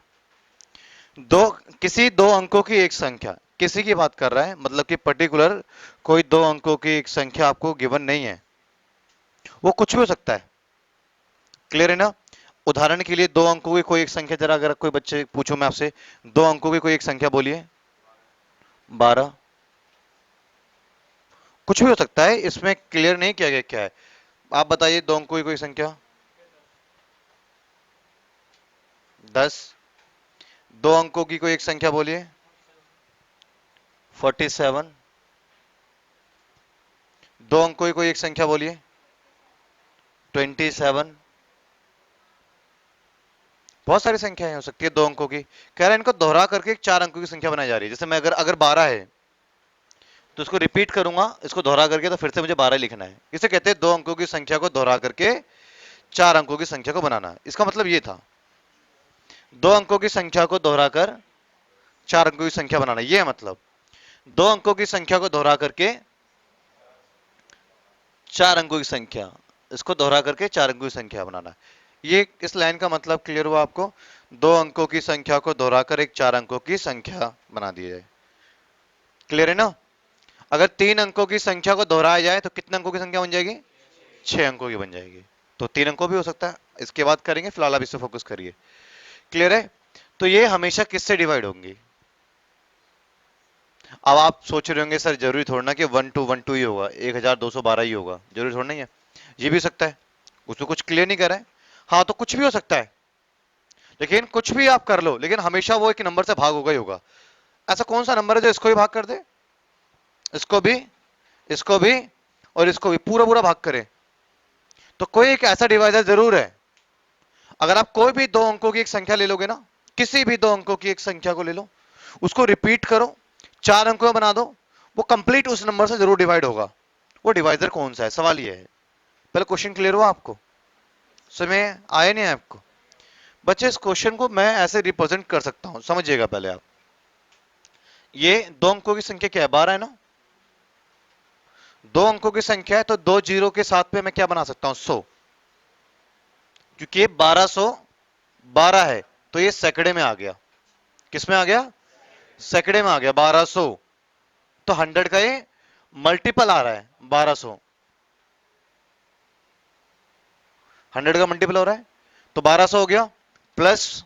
A: किसी दो अंकों की एक संख्या, किसी की बात कर रहा है, मतलब कि पर्टिकुलर कोई दो अंकों की एक संख्या आपको गिवन नहीं है, वो कुछ भी हो सकता है, क्लियर है ना। उदाहरण के लिए दो अंकों की कोई एक संख्या, जरा अगर कोई बच्चे पूछो मैं आपसे, दो अंकों की कोई एक संख्या बोलिए, 12, कुछ भी हो सकता है, इसमें क्लियर नहीं किया गया क्या है। आप बताइए दो अंकों की कोई संख्या, 10, दो अंकों की कोई एक संख्या बोलिए, 47, दो अंकों की कोई एक संख्या बोलिए, 27, बहुत सारी संख्याएं हो सकती है दो अंकों की। कह रहा है इनको दोहरा करके एक 4 अंकों की संख्या बनाई जा रही है। जैसे मैं अगर अगर 12 है तो इसको रिपीट करूंगा, इसको दोहरा करके, तो फिर से मुझे 12 लिखना है। इसे कहते हैं दो अंकों की संख्या को दोहरा करके 4 अंकों की संख्या को बनाना। इसका मतलब ये था, दो अंकों की संख्या को दोहराकर 4 अंकों की संख्या बनाना, ये है मतलब। दो अंकों की संख्या को दोहरा करके 4 अंकों की संख्या, इसको दोहरा करके 4 अंकों की संख्या बनाना, ये इस लाइन का मतलब क्लियर हुआ आपको। दो अंकों की संख्या को दोहराकर एक 4 अंकों की संख्या बना दी जाए, क्लियर है ना। अगर 3 अंकों की संख्या को दोहराया जाए तो कितने अंकों की संख्या बन जाएगी, 6 अंकों की बन जाएगी। तो 3 अंकों भी हो सकता है, इसके बाद करेंगे, फिलहाल आप इस पे फोकस करिए, क्लियर है। तो ये हमेशा किससे डिवाइड होंगी। अब आप सोच रहे होंगे सर जरूरी थोड़ा ना कि 1212 ही होगा, 1212 ही होगा, जरूरी थोड़ा नहीं है, ये भी सकता है, उसमें कुछ क्लियर नहीं कर रहा है। हाँ तो कुछ भी हो सकता है, लेकिन कुछ भी आप कर लो, लेकिन हमेशा वो एक नंबर से भाग होगा ही होगा। ऐसा कौन सा नंबर है जो इसको भी भाग कर दे, इसको भी, इसको भी और इसको भी पूरा पूरा भाग करे। तो कोई एक ऐसा डिवाइजर जरूर है। अगर आप कोई भी दो अंकों की एक संख्या ले लोगे ना, किसी भी दो अंकों की एक संख्या को ले लो, उसको रिपीट करो, 4 अंकों में बना दो, वो कंप्लीट उस नंबर से जरूर डिवाइड होगा। वो डिवाइजर कौन सा है, सवाल ये है। पहले क्वेश्चन क्लियर हुआ आपको, समझ आया नहीं आपको बच्चे। इस क्वेश्चन को मैं ऐसे रिप्रेजेंट कर सकता हूं, समझिएगा पहले आप। ये दो अंकों की संख्या क्या है, 12 है ना। दो अंकों की संख्या है तो दो जीरो के साथ में मैं क्या बना सकता हूं, 100, क्योंकि 1212 है तो ये सैकड़े में आ गया। किस में आ गया, सैकड़े में आ गया, 1200। तो 100 का ये मल्टीपल आ रहा है, 1200, 100 का मल्टीपल हो रहा है, तो 1200 हो गया प्लस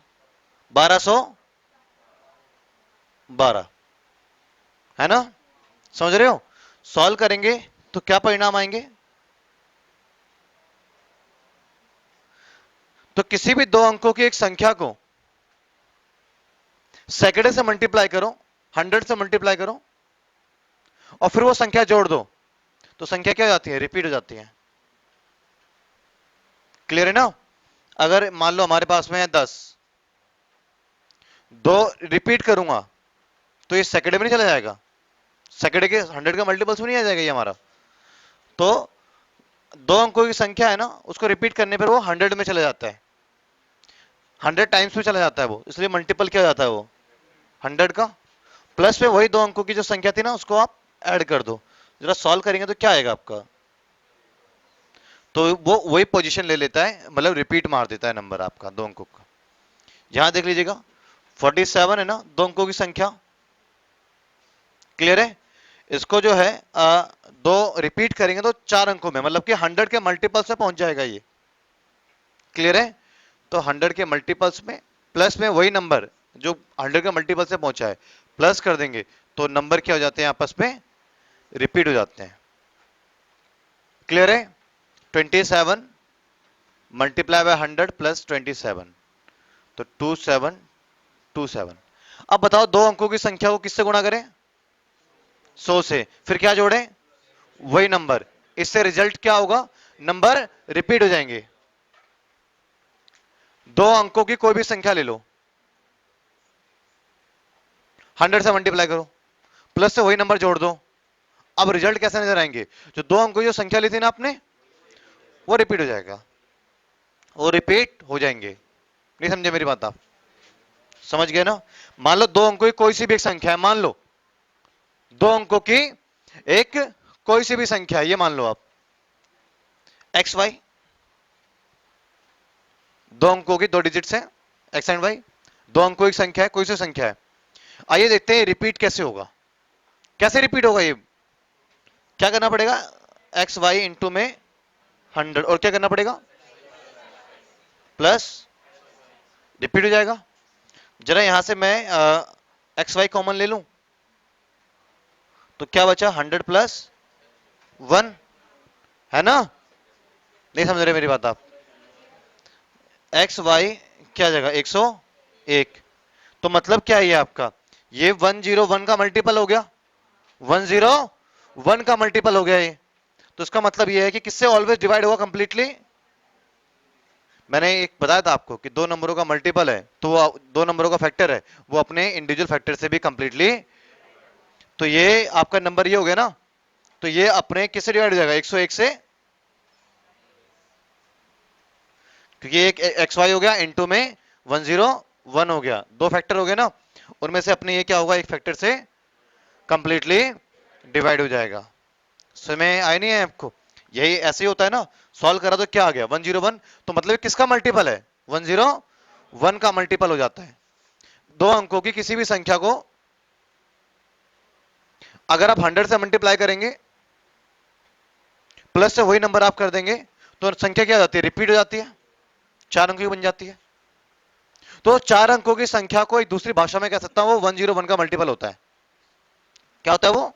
A: 1212, है ना, समझ रहे हो। सॉल्व करेंगे तो क्या परिणाम आएंगे, तो किसी भी दो अंकों की एक संख्या को सैकड़े से मल्टीप्लाई करो, 100 से मल्टीप्लाई करो, और फिर वो संख्या जोड़ दो तो संख्या क्या हो जाती है, रिपीट हो जाती है। क्लियर है ना? अगर मान लो हमारे पास में है 10, दो रिपीट करूंगा तो ये सेकंड में नहीं चला जाएगा, सेकंड के 100 का मल्टीपल्स में नहीं आ जाएगा ये हमारा। तो दो अंकों की संख्या है ना, उसको रिपीट करने पर वो 100 में चला जाता है, 100 टाइम्स में चला जाता है वो, इसलिए मल्टीपल क्या हो जाता है वो 100 का। प्लस में वही दो अंकों की जो संख्या थी ना उसको आप ऐड कर दो, जरा सॉल्व करेंगे तो क्या आएगा आपका, तो वो वही पोजीशन ले लेता है, मतलब रिपीट मार देता है नंबर आपका दो अंकों का। यहां देख लीजिएगा 47 है ना दो अंकों की संख्या। क्लियर है? इसको जो है दो रिपीट करेंगे तो 4 अंकों में, मतलब कि 100 के मल्टीपल से पहुंच जाएगा ये। क्लियर है? तो 100 के मल्टीपल्स में प्लस में वही नंबर जो 100 के मल्टीपल से पहुंचा है प्लस कर देंगे तो नंबर क्या हो जाते हैं, आपस में रिपीट हो जाते हैं। क्लियर है? 27 मल्टीप्लाई बाय 100 प्लस 27 तो 2727। अब बताओ दो अंकों की संख्या को किससे गुणा करें, 100 से, फिर क्या जोड़ें, वही नंबर। इससे रिजल्ट क्या होगा, नंबर रिपीट हो जाएंगे। दो अंकों की कोई भी संख्या ले लो, 100 से मल्टीप्लाई करो, प्लस से वही नंबर जोड़ दो। अब रिजल्ट कैसे नजर आएंगे, जो दो अंकों की जो संख्या ली थी ना आपने वो रिपीट हो जाएगा, वो रिपीट हो जाएंगे। नहीं समझे मेरी बात आप? समझ गए ना? मान लो दो अंकों की कोई सी भी एक संख्या है, मान लो दो अंकों की एक कोई सी भी संख्या है, ये मान लो आप एक्स वाई, दो अंकों की दो डिजिट्स है एक्स एंड वाई, दो अंकों की संख्या है, कोई सी संख्या है। आइए देखते हैं रिपीट कैसे होगा, कैसे रिपीट होगा ये। क्या करना पड़ेगा, एक्स वाई इंटू में 100 और क्या करना पड़ेगा प्लस, रिपीट हो जाएगा। जरा यहां से मैं एक्स वाई कॉमन ले लूं तो क्या बचा, 100 प्लस 1, है ना? नहीं समझ रहे मेरी बात आप? एक्स वाई क्या जगह 101, तो मतलब क्या है ये आपका, ये 101 का मल्टीपल हो गया, 101 का मल्टीपल हो गया ये। तो इसका मतलब ये है कि किससे ऑलवेज डिवाइड होगा कंप्लीटली, मैंने एक बताया था आपको कि दो नंबरों का मल्टीपल है तो वो दो नंबरों का फैक्टर है, वो अपने इंडिविजुअल फैक्टर से भी कंप्लीटली। तो ये आपका नंबर ये हो गया ना, तो ये अपने किससे डिवाइड हो जाएगा, 101 से, क्योंकि एक एक्स वाई हो गया इनटू में 101 हो गया, दो फैक्टर हो गए ना, उनमें से अपने ये क्या होगा, एक फैक्टर से कंप्लीटली डिवाइड हो जाएगा। समझ आई नहीं है आपको? यही ऐसे ही होता है ना, सॉल्व करा तो क्या आ गया 101, तो मतलब किसका मल्टीपल है, 101 का मल्टीपल हो जाता है। दो अंकों की किसी भी संख्या को अगर आप 100 से मल्टीप्लाई करेंगे प्लस से वही नंबर आप कर देंगे तो संख्या क्या हो जाती है, रिपीट हो जाती है, चार अंकों की बन जाती है। तो चार अंकों की संख्या को एक दूसरी भाषा में कह सकता हूं वो 101 का मल्टीपल होता है। क्या होता है वो,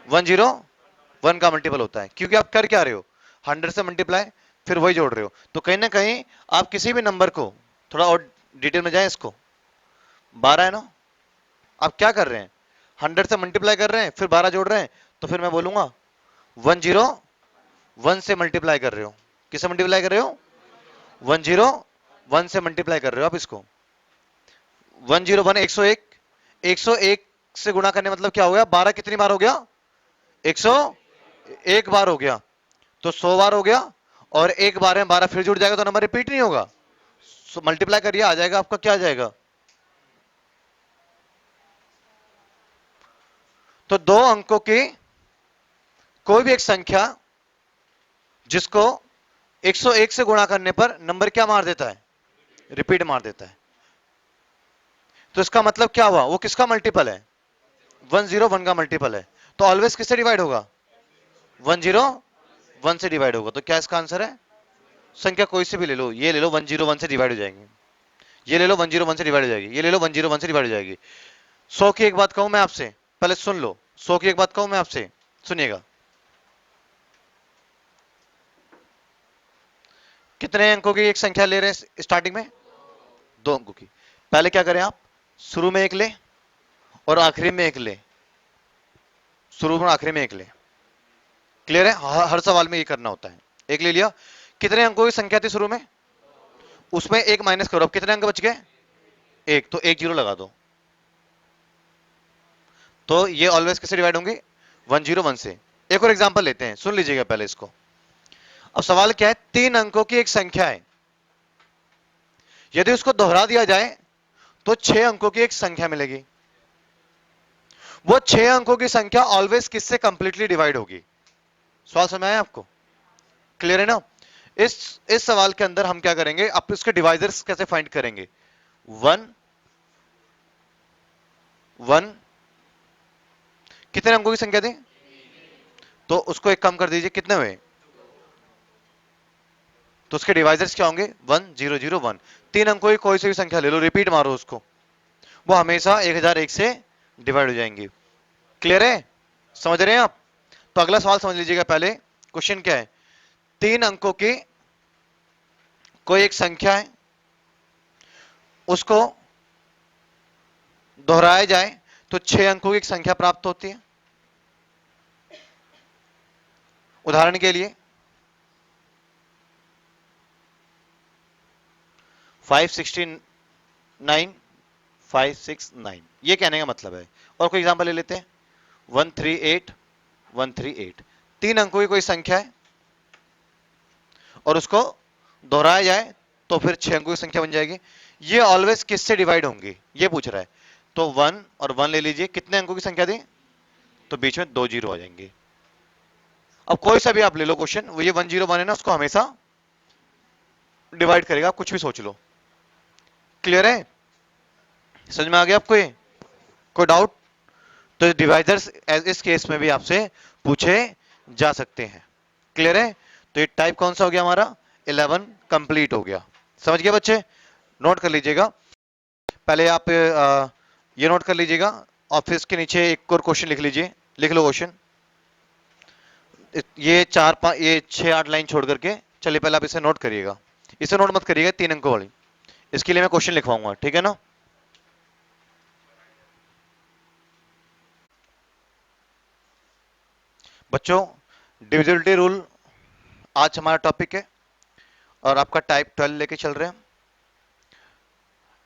A: 101 का मल्टीपल होता है, क्योंकि आप कर क्या रहे हो, 100 से मल्टीप्लाई फिर वही जोड़ रहे हो। तो कहीं ना कहीं आप किसी भी नंबर को, थोड़ा और डिटेल में जाएं, इसको 12 है ना, आप क्या कर रहे हैं, 100 से मल्टीप्लाई कर रहे हैं फिर 12 जोड़ रहे हैं, तो फिर मैं बोलूंगा 101 से मल्टीप्लाई कर रहे हो। किससे मल्टीप्लाई कर रहे हो, 101 से मल्टीप्लाई कर रहे हो आप इसको। 101 101, 101 से गुणा करने मतलब क्या हो गया, 12 कितनी बार हो गया, 101 बार हो गया, तो 100 बार हो गया, और एक बार में 12 फिर जुड़ जाएगा तो नंबर रिपीट नहीं होगा। मल्टीप्लाई करिए, आ जाएगा आपका, क्या आ जाएगा, तो दो अंकों की कोई भी एक संख्या जिसको 101 से गुणा करने पर नंबर क्या मार देता है, रिपीट मार देता है। तो इसका मतलब क्या हुआ, वो किसका मल्टीपल है, 101 का मल्टीपल है, तो ऑलवेज किससे डिवाइड होगा, 101 से डिवाइड होगा। तो क्या इसका आंसर है, संख्या कोई से भी ले लो, ये ले लो 101 से डिवाइड हो जाएंगे, ये ले लो 101 से डिवाइड हो जाएगी, ये ले लो 101 से डिवाइड हो जाएगी। 100 की एक बात कहूं मैं आपसे, पहले सुन लो, 100 की एक बात कहूं मैं आपसे, सुनिएगा। कितने अंकों की एक संख्या ले रहे हैं स्टार्टिंग में, दो अंकों की। पहले क्या करें आप, शुरू में एक ले और आखिरी में एक ले, शुरू में आखिरी में एक ले। क्लियर है? हर सवाल में ये करना होता है। एक ले लिया, कितने अंकों की संख्या थी शुरू में, उसमें एक माइनस करो, अब कितने अंक बच गए, एक, तो एक जीरो लगा दो। तो ये ऑलवेज किससे डिवाइड होंगे, 101 से। एक और एग्जांपल लेते हैं, सुन लीजिएगा पहले इसको। अब सवाल क्या है, 3 अंकों की एक संख्या है, यदि उसको दोहरा दिया जाए तो 6 अंकों की एक संख्या मिलेगी। वो 6 अंकों की संख्या ऑलवेज किससे कंप्लीटली डिवाइड होगी। सवाल समझ आया आपको, क्लियर है ना? इस सवाल के अंदर हम क्या करेंगे, आप इसके डिवाइजर्स कैसे फाइंड करेंगे। 1 1 कितने अंकों की संख्या थी, तो उसको एक कम कर दीजिए, कितने हुए, तो उसके डिवाइजर्स क्या होंगे, 1 0 0 1। 3 अंकों की कोई सी भी संख्या ले लो, रिपीट मारो उसको, वो हमेशा 1001 से डिवाइड हो जाएंगी। क्लियर है, समझ रहे हैं आप? तो अगला सवाल समझ लीजिएगा पहले। क्वेश्चन क्या है, 3 अंकों की कोई एक संख्या है, उसको दोहराया जाए तो 6 अंकों की एक संख्या प्राप्त होती है। उदाहरण के लिए 569 569, ये कहने का मतलब है। और कोई एग्जांपल ले लेते हैं, 138 138। 3 अंकों की कोई संख्या है और उसको दोहराया जाए तो फिर 6 अंकों की संख्या बन जाएगी। ये ऑलवेज किससे डिवाइड होंगी, ये पूछ रहा है। तो 1 और 1 ले लीजिए, कितने अंकों की संख्या थी, तो बीच में 2 जीरो आ जाएंगे। अब कोई सा भी आप ले लो क्वेश्चन, वो ये 101 है ना, उसको हमेशा डिवाइड करेगा, कुछ भी सोच लो। क्लियर है, समझ में आ गया आपको ये, कोई डाउट? तो डिवाइजर्स इस केस में भी आपसे पूछे जा सकते हैं। क्लियर है? तो ये टाइप कौन सा हो गया हमारा, 11 कंप्लीट हो गया। समझ गए बच्चे? नोट कर लीजिएगा पहले आप, ये नोट कर लीजिएगा और फिर इसके नीचे एक और क्वेश्चन लिख लीजिए, लिख लो क्वेश्चन। ये 4 5 ये 6 8 लाइन छोड़ करके, चलिए पहले आप इसे नोट करिएगा, इसे नोट मत करिएगा 3 अंकों वाली, इसके लिए मैं क्वेश्चन लिखवाऊंगा, ठीक है ना? बच्चों, डिविजिबिलिटी रूल आज हमारा टॉपिक है और आपका टाइप 12 लेके चल रहे हैं।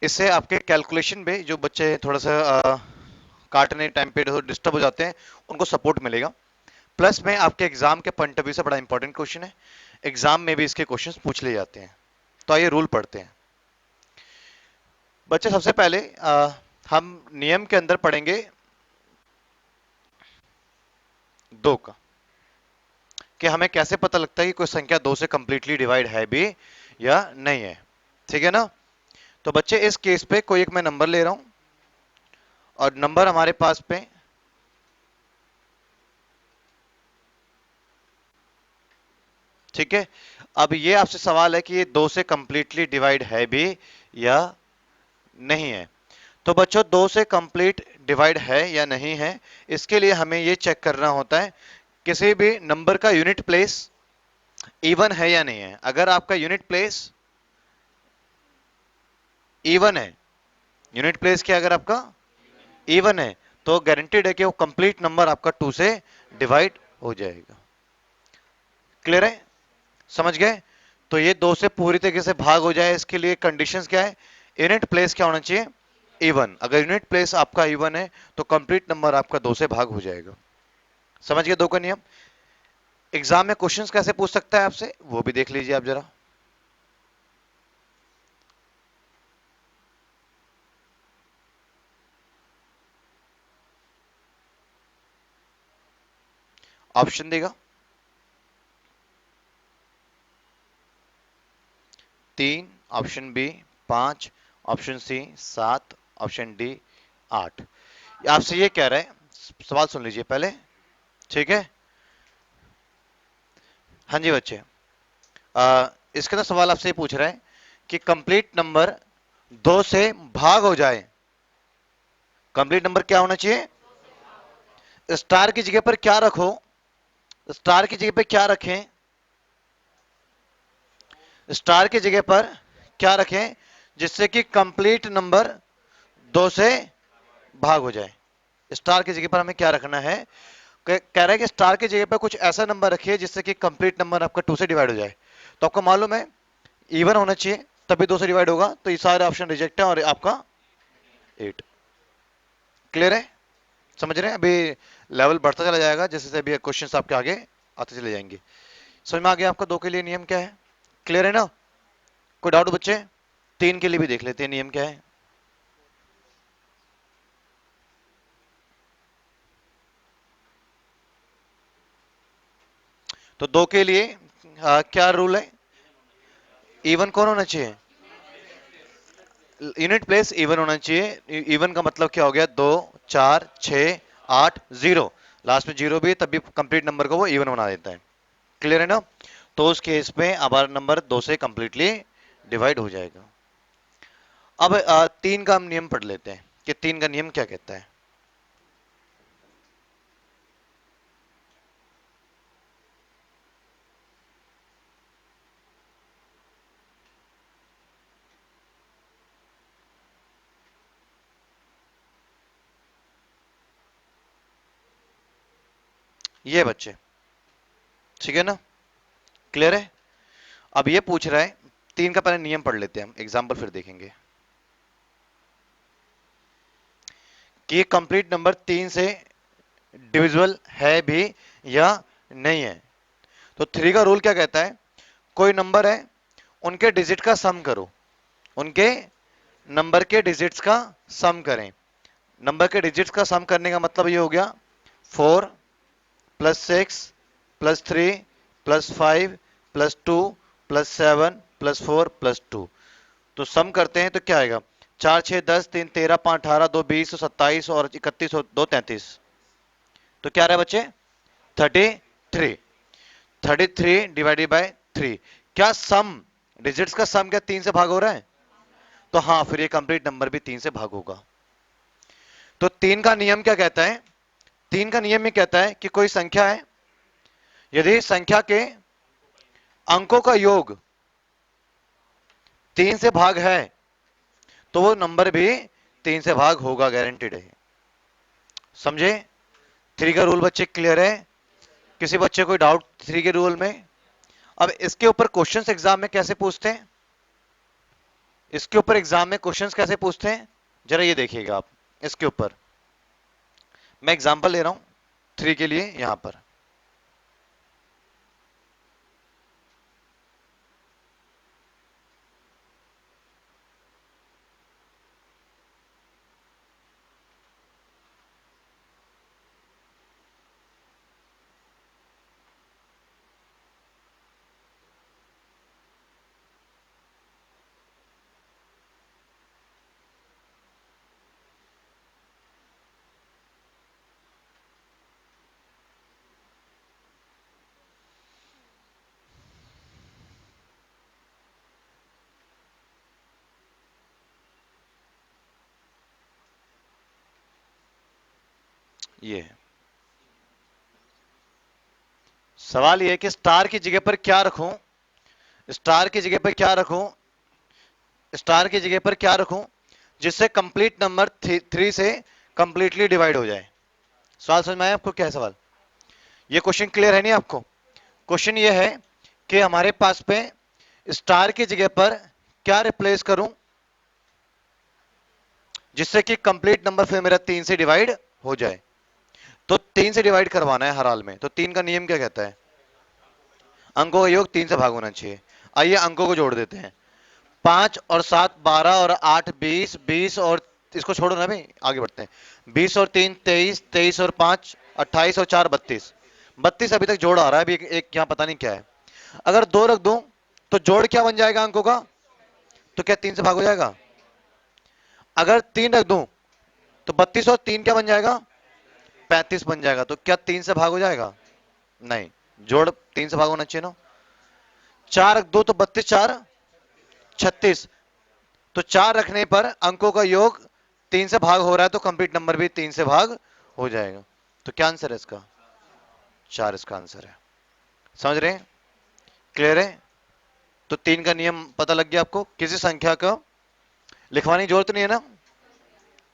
A: इससे आपके कैलकुलेशन में जो बच्चे थोड़ा सा काटने टाइम पे डिस्टर्ब हो जाते हैं, उनको सपोर्ट मिलेगा। प्लस में आपके एग्जाम के पॉइंट ऑफ व्यू से बड़ा इंपॉर्टेंट क्वेश्चन है, एग्जाम में भी इसके क्वेश्चंस पूछ लिए जाते हैं। तो आइए रूल पढ़ते हैं बच्चे। सबसे पहले हम नियम के अंदर पढ़ेंगे 2 का, कि हमें कैसे पता लगता है कि कोई संख्या 2 से कंप्लीटली डिवाइड है भी या नहीं है। ठीक है ना? तो बच्चे इस केस पे कोई एक मैं नंबर ले रहा हूं और नंबर हमारे पास पे ठीक है। अब ये आपसे सवाल है कि ये 2 से कंप्लीटली डिवाइड है भी या नहीं है। तो बच्चों 2 से कंप्लीट डिवाइड है या नहीं है, इसके लिए हमें ये चेक करना होता है किसी भी नंबर का यूनिट प्लेस इवन है या नहीं है। अगर आपका यूनिट प्लेस इवन है, यूनिट प्लेस क्या, अगर आपका इवन है तो गारंटीड है कि वो कंप्लीट नंबर आपका 2 से डिवाइड हो जाएगा। क्लियर है, समझ गए? तो ये 2 से पूरी तरीके से भाग हो जाए, इसके लिए कंडीशंस क्या है, यूनिट प्लेस क्या होना चाहिए, इवन। अगर यूनिट प्लेस आपका इवन है तो कंप्लीट नंबर आपका 2 से भाग हो जाएगा। समझ गए 2 का नियम? एग्जाम में क्वेश्चंस कैसे पूछ सकता है आपसे, वो भी देख लीजिए आप जरा। ऑप्शन देगा 3, option B 5, option C 7, option D 8। आपसे ये कह रहा है, सवाल सुन लीजिए पहले, ठीक है? हाँ जी बच्चे, इसके अंदर सवाल आपसे ये पूछ रहा है कि कंप्लीट नंबर 2 से भाग हो जाए, कंप्लीट नंबर क्या होना चाहिए, स्टार की जगह पर क्या रखो, स्टार की जगह पे क्या रखें, स्टार की जगह पर क्या रखें जिससे कि कंप्लीट नंबर 2 से भाग हो जाए। स्टार की जगह पर हमें क्या रखना है, कह रहा है कि स्टार की जगह पर कुछ ऐसा नंबर रखिए जिससे कि कंप्लीट नंबर आपका 2 से डिवाइड हो जाए। तो आपको मालूम है इवन होना चाहिए तभी 2 से डिवाइड होगा, तो ये सारे ऑप्शन रिजेक्ट है और आपका 8। क्लियर है? समझ रहे हैं? अभी लेवल बढ़ता चला जाएगा जैसे जैसे अभी क्वेश्चंस आपके आगे आते चले जाएंगे। समझ में आ गया आपका 2 के लिए नियम क्या है? क्लियर है ना? कोई डाउट बच्चे? 3 के लिए भी देख लेते हैं नियम क्या है। तो 2 के लिए क्या रूल है? इवन कौन होना चाहिए? यूनिट प्लेस इवन होना चाहिए। इवन का मतलब क्या हो गया? 2, 4, 6, 8, 0, लास्ट में 0 भी तब भी कंप्लीट नंबर को वो इवन बना देता है। क्लियर है ना? तो उस केस में हमारा नंबर 2 से कंप्लीटली डिवाइड हो जाएगा। अब 3 का हम नियम पढ़ लेते हैं कि 3 का नियम क्या कहता है। ये बच्चे ठीक है ना? क्लियर है? अब ये पूछ रहा है 3 का पहले नियम पढ़ लेते हैं हम, एग्जाम्पल फिर देखेंगे कि कंप्लीट नंबर 3 से डिविजिबल है भी या नहीं है। तो 3 का रूल क्या कहता है? कोई नंबर है, उनके डिजिट का सम करो, उनके नंबर के डिजिट्स का सम करें। नंबर के डिजिट्स का सम करने का मतलब ये हो गया 4 plus 6 plus 3 plus 5 plus 2 plus 7 plus 4 plus 2। तो सम करते हैं तो क्या आएगा? 4 6 10 3 13 5 18 2 20 27 और 31 और 2 33। तो क्या रहा है बच्चे? 33। 33 डिवाइडेड बाय 3। क्या सम डिजिट्स का सम क्या 3 से भाग हो रहा है? तो हाँ, फिर ये कंप्लीट नंबर भी 3 से भाग होगा। तो 3 का नियम क्या कहता है? 3 का नियम में कहता है कि कोई संख्या है, यदि संख्या के अंकों का योग 3 से भाग है तो वो नंबर भी 3 से भाग होगा, गारंटेड है। समझे? 3 का रूल बच्चे क्लियर है? किसी बच्चे कोई डाउट 3 के रूल में? अब इसके ऊपर क्वेश्चंस एग्जाम में कैसे पूछते हैं, इसके ऊपर एग्जाम में क्वेश्चंस कैसे पूछते हैं जरा ये देखिएगा आप। इसके ऊपर मैं एग्जांपल ले रहा हूं 3 के लिए यहां पर। ये सवाल ये है कि स्टार की जगह पर क्या रखूं, स्टार की जगह पर क्या रखूं, स्टार की जगह पर क्या रखूं जिससे कंप्लीट नंबर 3 से कंप्लीटली डिवाइड हो जाए। सवाल समझ में आया आपको? क्या है सवाल? ये क्वेश्चन क्लियर है नहीं आपको? क्वेश्चन ये है कि हमारे पास पे स्टार की जगह पर क्या रिप्लेस करूं जिससे कि कंप्लीट नंबर फिर मेरा 3 से डिवाइड हो जाए। तो 3 से डिवाइड करवाना है हर हाल में। तो 3 का नियम क्या कहता है? अंकों का योग 3 से भाग होना चाहिए। आइए अंकों को जोड़ देते हैं। 5 और 7 12 और 8 20, 20 और इसको छोड़ो ना भाई, आगे बढ़ते हैं। 20 और 3 23, 23 और 5 28 और 4 32। 32 अभी तक जोड़ आ रहा है, अभी एक यहाँ पता नहीं क्या है। अगर 2 रख दूं तो जोड़ क्या बन जाएगा अंकों का? तो क्या 3 से भाग हो जाएगा? अगर 3 रख दूं तो 32 और 3 क्या बन जाएगा? 35 बन जाएगा। तो क्या 3 से भाग हो जाएगा? नहीं, जोड़ 3 से भाग होना चाहिए ना। 4 रख दो तो 32 4 36। तो 4 रखने पर अंकों का योग 3 से भाग हो रहा है तो कंप्लीट नंबर भी 3 से भाग हो जाएगा। तो क्या आंसर है इसका? 4 इसका आंसर है। समझ रहे हैं? क्लियर है? तो 3 का नियम पता लग गया आपको? किसी संख्या को लिखवाने की जरूरत नहीं है ना?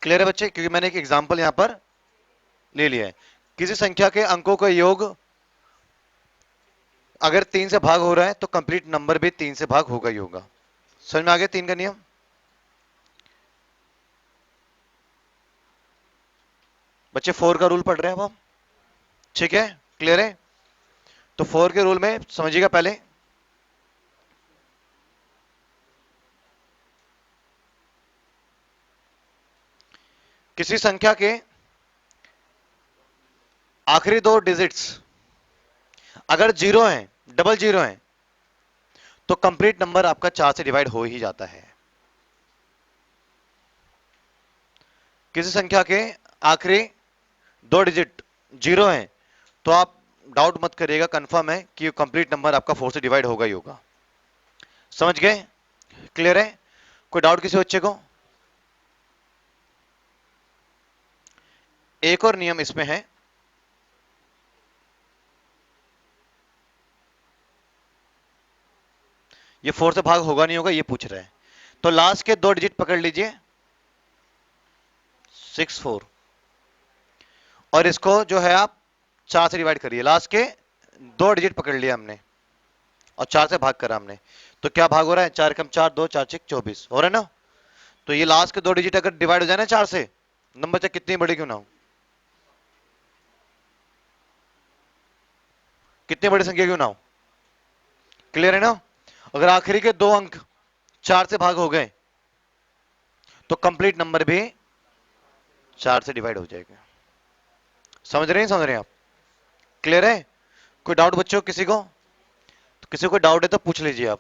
A: क्लियर है बच्चे? क्योंकि मैंने एक एग्जाम्पल यहां पर ले लिया है। किसी संख्या के अंकों का योग अगर 3 से भाग हो रहा है तो कंप्लीट नंबर भी 3 से भाग होगा ही होगा। समझ में आ गया 3 का नियम? बच्चे 4 का रूल पढ़ रहे हैं अब आप? ठीक है, क्लियर है? तो 4 के रूल में समझिएगा पहले। किसी संख्या के आखिरी दो डिजिट्स अगर जीरो हैं, डबल जीरो हैं, तो कंप्लीट नंबर आपका 4 से डिवाइड हो ही जाता है। किसी संख्या के आखिरी दो डिजिट जीरो हैं, तो आप डाउट मत करिएगा, कंफर्म है कि कंप्लीट नंबर आपका 4 से डिवाइड होगा ही होगा। समझ गए? क्लियर है? कोई डाउट किसी बच्चे को? एक और नियम इसमें है, ये 4 से भाग होगा नहीं होगा ये पूछ रहे हैं, तो लास्ट के दो डिजिट पकड़ लीजिए 6 4, और इसको जो है आप 4 से डिवाइड करिए। लास्ट के दो डिजिट पकड़ लिया हमने और 4 से भाग करा हमने, तो क्या भाग हो रहा है? 4 कम 4 2 4 6 24 हो रहा है ना? तो ये लास्ट के दो डिजिट अगर डिवाइड हो जाए ना 4 से, नंबर चाहे कितनी बड़ी क्यों ना हो, कितनी बड़ी संख्या क्यों ना हो, क्लियर है ना? अगर आखिरी के दो अंक 4 से भाग हो गए तो कंप्लीट नंबर भी 4 से डिवाइड हो जाएगा। समझ रहे हैं, समझ रहे हैं आप? क्लियर है? कोई डाउट बच्चों किसी को? तो किसी को डाउट है तो पूछ लीजिए आप।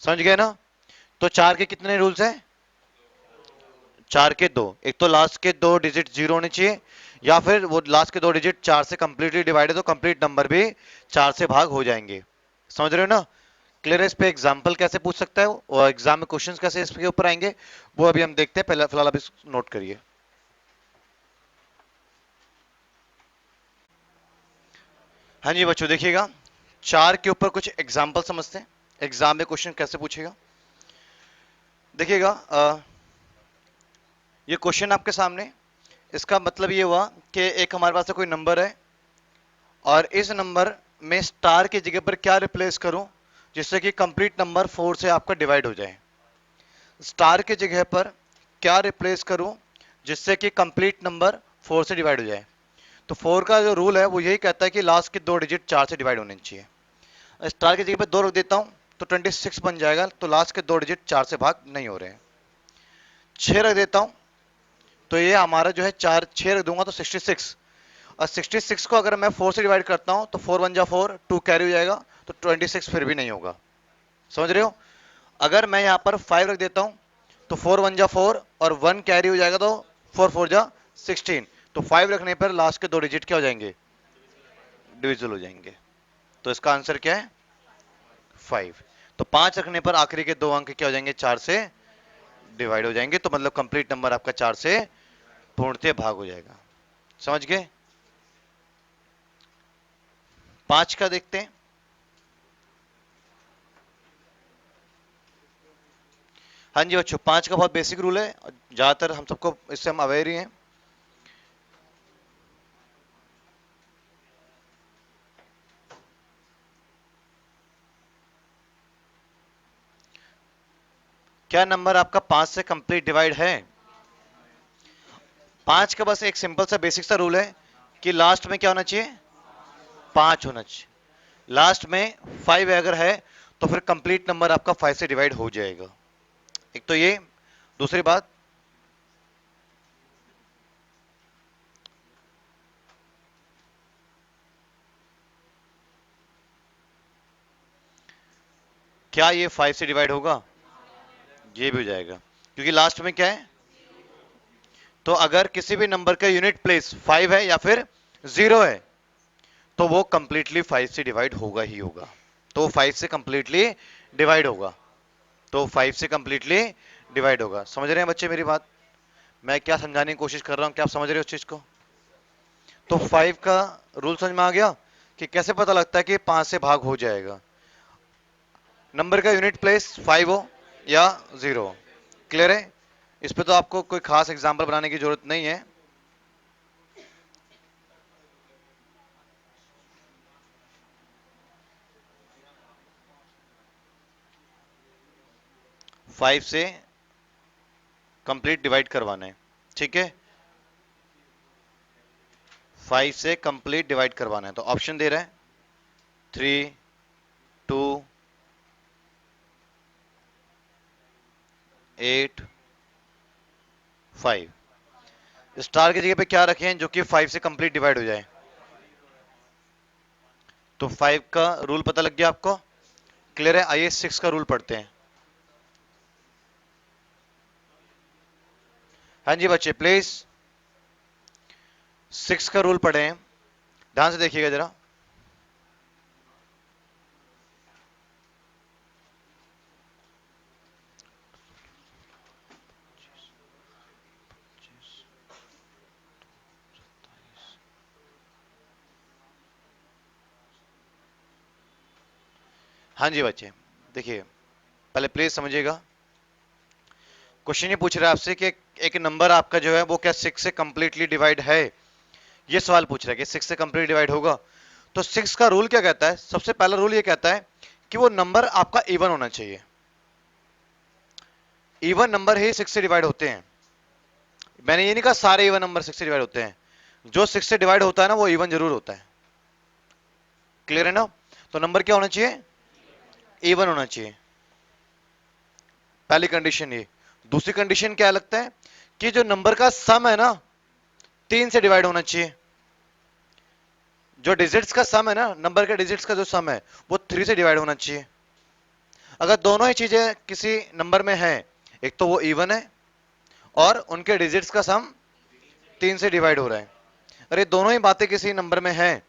A: समझ गए ना? तो 4 के कितने रूल्स हैं? 4 के दो, एक तो लास्ट के दो डिजिट जीरो होने चाहिए, या फिर वो लास्ट के दो डिजिट 4 से कंप्लीटली डिवाइड है तो कंप्लीट नंबर भी 4 से भाग हो जाएंगे। समझ रहे हो ना? क्लियर है? इस पे एग्जाम्पल कैसे पूछ सकता है और एग्जाम में क्वेश्चंस कैसे इसके ऊपर आएंगे वो अभी हम देखते हैं, पहले फिलहाल अभी नोट करिए। हाँ जी बच्चों देखिएगा, 4 के ऊपर कुछ एग्जाम्पल समझते हैं, एग्जाम में क्वेश्चन कैसे पूछेगा। देखिएगा ये क्वेश्चन आपके सामने, इसका मतलब ये हुआ कि एक हमारे पास कोई नंबर है और इस नंबर में स्टार की जगह पर क्या रिप्लेस करूं जिससे कि कंप्लीट नंबर 4 से आपका डिवाइड हो जाए। स्टार की जगह पर क्या रिप्लेस करूं जिससे कि कंप्लीट नंबर 4 से डिवाइड हो जाए। तो 4 का जो रूल है वो यही कहता है कि लास्ट के दो डिजिट 4 से डिवाइड होने चाहिए। स्टार की जगह पर 2 रख देता हूं तो 26 बन जाएगा, तो लास्ट के दो डिजिट 4 से भाग नहीं हो रहे हैं। 6 रख देता हूं तो ये हमारा जो है 4 6 रख दूंगा तो 66, और 66 को अगर मैं 4 से डिवाइड करता हूं तो 4 1 जा 4, 2 कैरी हो जाएगा, तो 26 फिर भी नहीं होगा। समझ रहे हो? अगर मैं यहां पर 5 रख देता हूं तो 4 1 जा 4 और 1 कैरी हो जाएगा, तो 4 4 जा 16, तो 5 रखने पर लास्ट के दो डिजिट क्या हो जाएंगे? डिविजिबल हो जाएंगे। तो इसका आंसर क्या है? 5। तो 5 रखने पर आखिरी के दो अंक क्या हो जाएंगे? 4 से डिवाइड हो जाएंगे, तो मतलब कंप्लीट नंबर आपका 4 से पूर्णतः भाग हो जाएगा। समझ गए? 5 का देखते हैं। हाँ जी बच्चों, 5 का बहुत बेसिक रूल है, ज्यादातर हम सबको इससे हम अवेयर ही हैं। क्या नंबर आपका 5 से कंप्लीट डिवाइड है? 5 का बस एक सिंपल सा बेसिक सा रूल है कि लास्ट में क्या होना चाहिए? 5 होना चाहिए। लास्ट में 5 अगर है तो फिर कंप्लीट नंबर आपका 5 से डिवाइड हो जाएगा। एक तो ये, दूसरी बात, क्या ये 5 से डिवाइड होगा? ये भी हो जाएगा, क्योंकि लास्ट में क्या है? तो अगर किसी भी नंबर का यूनिट प्लेस 5 है या फिर 0 है तो वो कंप्लीटली 5 से डिवाइड होगा ही होगा, तो 5 से कंप्लीटली डिवाइड होगा, तो 5 से कंप्लीटली डिवाइड होगा। समझ रहे हैं बच्चे मेरी बात? मैं क्या समझाने की कोशिश कर रहा हूं, क्या आप समझ रहे हो उस चीज को? तो 5 का रूल समझ में आ गया कि कैसे पता लगता है कि 5 से भाग हो जाएगा। नंबर का यूनिट प्लेस 5 हो या 0 हो। क्लियर है? इस पे तो आपको कोई खास एग्जांपल बनाने की जरूरत नहीं है। 5 से कंप्लीट डिवाइड करवाना है, ठीक है, 5 से कंप्लीट डिवाइड करवाना है। तो ऑप्शन दे रहा है 3, 2, 8, 5। स्टार की जगह पे क्या रखें जो कि 5 से कंप्लीट डिवाइड हो जाए? तो 5 का रूल पता लग गया आपको, क्लियर है? आइए 6 का रूल पढ़ते हैं। हाँ जी बच्चे प्लीज 6 का रूल पढ़े हैं, ध्यान से देखिएगा जरा। हाँ जी बच्चे देखिए, पहले प्लीज समझिएगा। क्वेश्चन ये पूछ रहा है आपसे कि एक नंबर आपका जो है वो क्या 6 से कंप्लीटली डिवाइड है, ये सवाल पूछ रहा है कि 6 से कंप्लीट डिवाइड होगा। तो 6 का रूल क्या कहता है? सबसे पहला रूल ये कहता है कि वो नंबर आपका इवन होना चाहिए। इवन नंबर ही 6 से डिवाइड होते हैं। मैंने ये नहीं कहा सारे इवन नंबर 6 से डिवाइड होते हैं, जो 6 से डिवाइड होता है ना वो इवन जरूर होता है, क्लियर है ना? तो नंबर क्या होना चाहिए? इवन होना चाहिए, पहली कंडीशन ये। दूसरी कंडीशन क्या लगता है कि जो नंबर का सम है ना 3 से डिवाइड होना चाहिए। जो डिजिट्स का सम है ना, नंबर के डिजिट्स का जो सम है वो 3 से डिवाइड होना चाहिए। अगर दोनों ही चीजें किसी नंबर में है, एक तो वो इवन है और उनके डिजिट्स का सम 3 से डिवाइड हो रहा है, अरे दोनों ही बातें किसी नंबर में है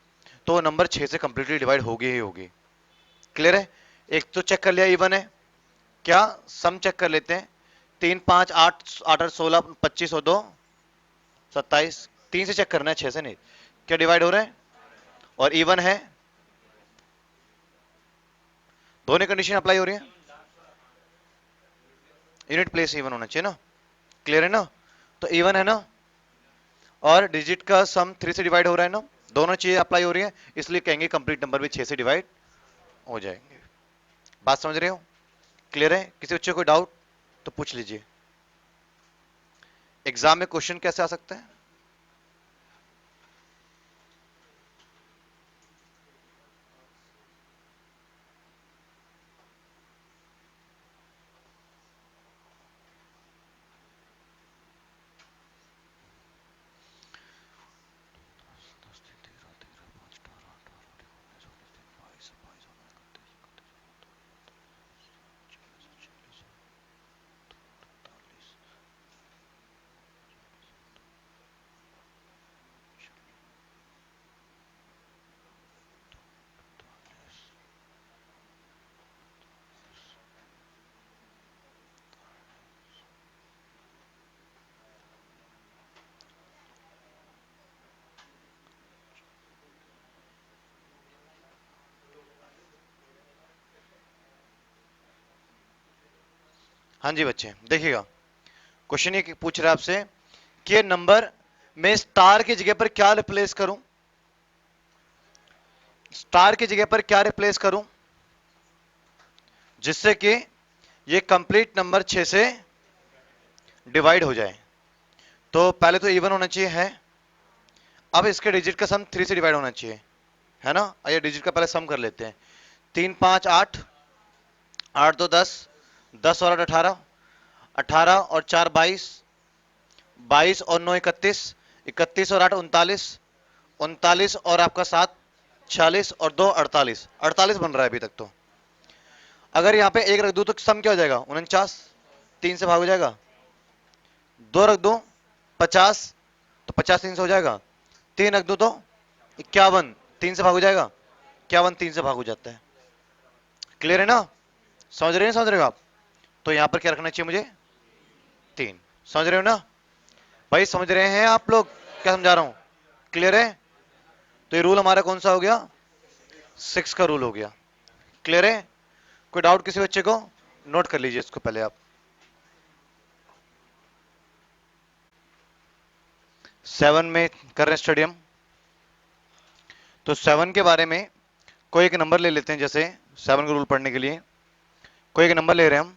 A: तो वो नंबर 6 से कंप्लीटली डिवाइड होगी ही होगी, क्लियर है? एक तो चेक कर लिया इवन है, क्या सम चेक कर लेते हैं। 3, 5, 8, 8 और 16, 25 और 2, 27। 3 से चेक करना है, 6 से नहीं। क्या डिवाइड हो रहे हैं और इवन है, दोनों कंडीशन अप्लाई हो रही है। यूनिट प्लेस इवन होना चाहिए ना, क्लियर है ना? तो इवन है ना और डिजिट का सम 3 से डिवाइड हो रहा है ना, दोनों चीजें अप्लाई हो रही है, इसलिए कहेंगे कंप्लीट नंबर भी 6 से डिवाइड हो जाएंगे। बात समझ रहे हो? क्लियर है? किसी बच्चे को डाउट तो पूछ लीजिए। एग्जाम में क्वेश्चन कैसे आ सकता है? हाँ जी बच्चे देखिएगा, क्वेश्चन ये पूछ रहा है आपसे कि नंबर में स्टार की जगह पर क्या रिप्लेस करूं, स्टार की जगह पर क्या रिप्लेस करूं जिससे कि ये कंप्लीट नंबर 6 से डिवाइड हो जाए। तो पहले तो इवन होना चाहिए है, अब इसके डिजिट का सम 3 से डिवाइड होना चाहिए, है ना? आइए डिजिट का पहले सम कर लेते हैं। 3, 5, 8, 8 2 10, 10 और 8 18, 18 और 4 22, 22 और 9 31, 31 और 8 39, 39 और आपका 7 46 और 2 48, 48 बन रहा है अभी तक। तो अगर यहाँ पे एक रख दूं तो सम क्या हो जाएगा? 49, 3 से भाग हो जाएगा। 2 रख दूं 50, तो 50 3 से हो जाएगा। 3 रख दूं तो 51, 3 से भाग हो जाएगा। 51 3 से भाग हो जाता है, क्लियर है ना? समझ रहे हैं, समझ रहे हो आप? तो यहां पर क्या रखना चाहिए मुझे? 3। समझ रहे हो ना भाई? समझ रहे हैं आप लोग क्या समझा रहा हूं? क्लियर है? तो ये रूल हमारा कौन सा हो गया? 6 का रूल हो गया, क्लियर है? कोई डाउट किसी बच्चे को? नोट कर लीजिए इसको पहले आप। 7 में कर रहे हैं स्टेडियम, तो 7 के बारे में कोई एक नंबर ले लेते हैं, जैसे 7 का रूल पढ़ने के लिए कोई एक नंबर ले रहे हैं हम।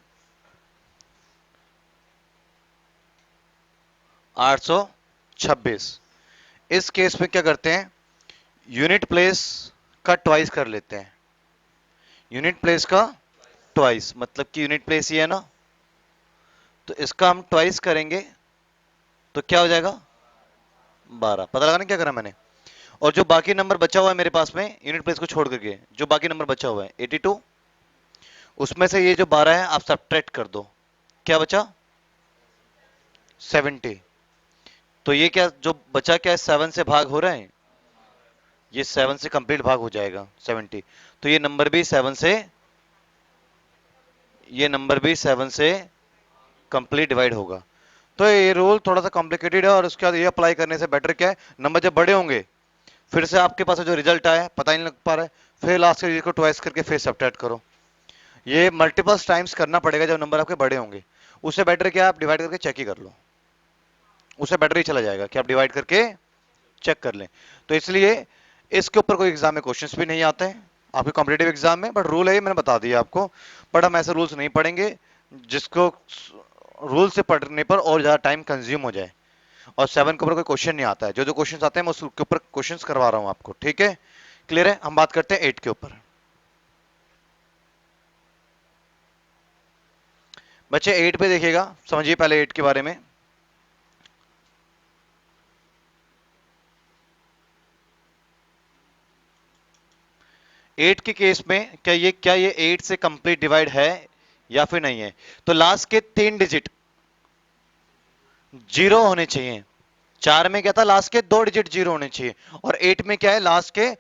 A: 826। इस केस में क्या करते हैं, यूनिट प्लेस का ट्वाइस कर लेते हैं। यूनिट प्लेस का ट्वाइस मतलब कि यूनिट प्लेस ये है ना, तो इसका हम ट्वाइस करेंगे तो क्या हो जाएगा 12। पता लगा ना क्या करा मैंने। और जो बाकी नंबर बचा हुआ है मेरे पास में यूनिट प्लेस को छोड़ करके, जो बाकी नंबर बचा हुआ है 82, उसमें से ये जो 12 है आप सब्ट्रैक्ट कर दो, क्या बचा 70। तो ये क्या जो बचा क्या है 7 से भाग हो रहा है, ये 7 से कंप्लीट भाग हो जाएगा 70। तो ये नंबर भी 7 से, ये नंबर भी 7 से कंप्लीट डिवाइड होगा। तो ये रूल थोड़ा सा कॉम्प्लिकेटेड है, और उसके बाद ये अप्लाई करने से बेटर क्या है, नंबर जब बड़े होंगे फिर से आपके पास जो रिजल्ट आया पता ही नहीं लग पा रहा है, फिर लास्ट के को ट्वाइस करके फिर सब्ट्रैक्ट करो। ये मल्टीपल टाइम्स करना पड़ेगा जब नंबर आपके बड़े होंगे। उससे बेटर क्या आप डिवाइड करके चेक ही कर लो, उससे बेटर ही चला जाएगा कि आप डिवाइड करके चेक कर लें। तो इसलिए इसके ऊपर कोई एग्जाम में क्वेश्चंस भी नहीं आते हैं आपके कॉम्पिटेटिव एग्जाम में, बट रूल है ये मैंने बता दिया आपको। बट हम ऐसे रूल्स नहीं पढ़ेंगे जिसको रूल से पढ़ने पर और ज्यादा टाइम कंज्यूम हो जाए। और 7 के ऊपर कोई क्वेश्चन नहीं आता है, जो जो क्वेश्चन आते हैं मैं उसके ऊपर क्वेश्चन करवा रहा हूं आपको, ठीक है। क्लियर है। हम बात करते हैं 8 के ऊपर। बच्चे 8 पे देखिएगा, समझिए पहले 8 के बारे में। 8 के केस में क्या ये 8 से कंप्लीट डिवाइड है या फिर नहीं है। तो लास्ट के 3 डिजिट जीरो होने चाहिए। 4 में क्या था, लास्ट के 2 डिजिट जीरो होने चाहिए, और 8 में क्या है, लास्ट के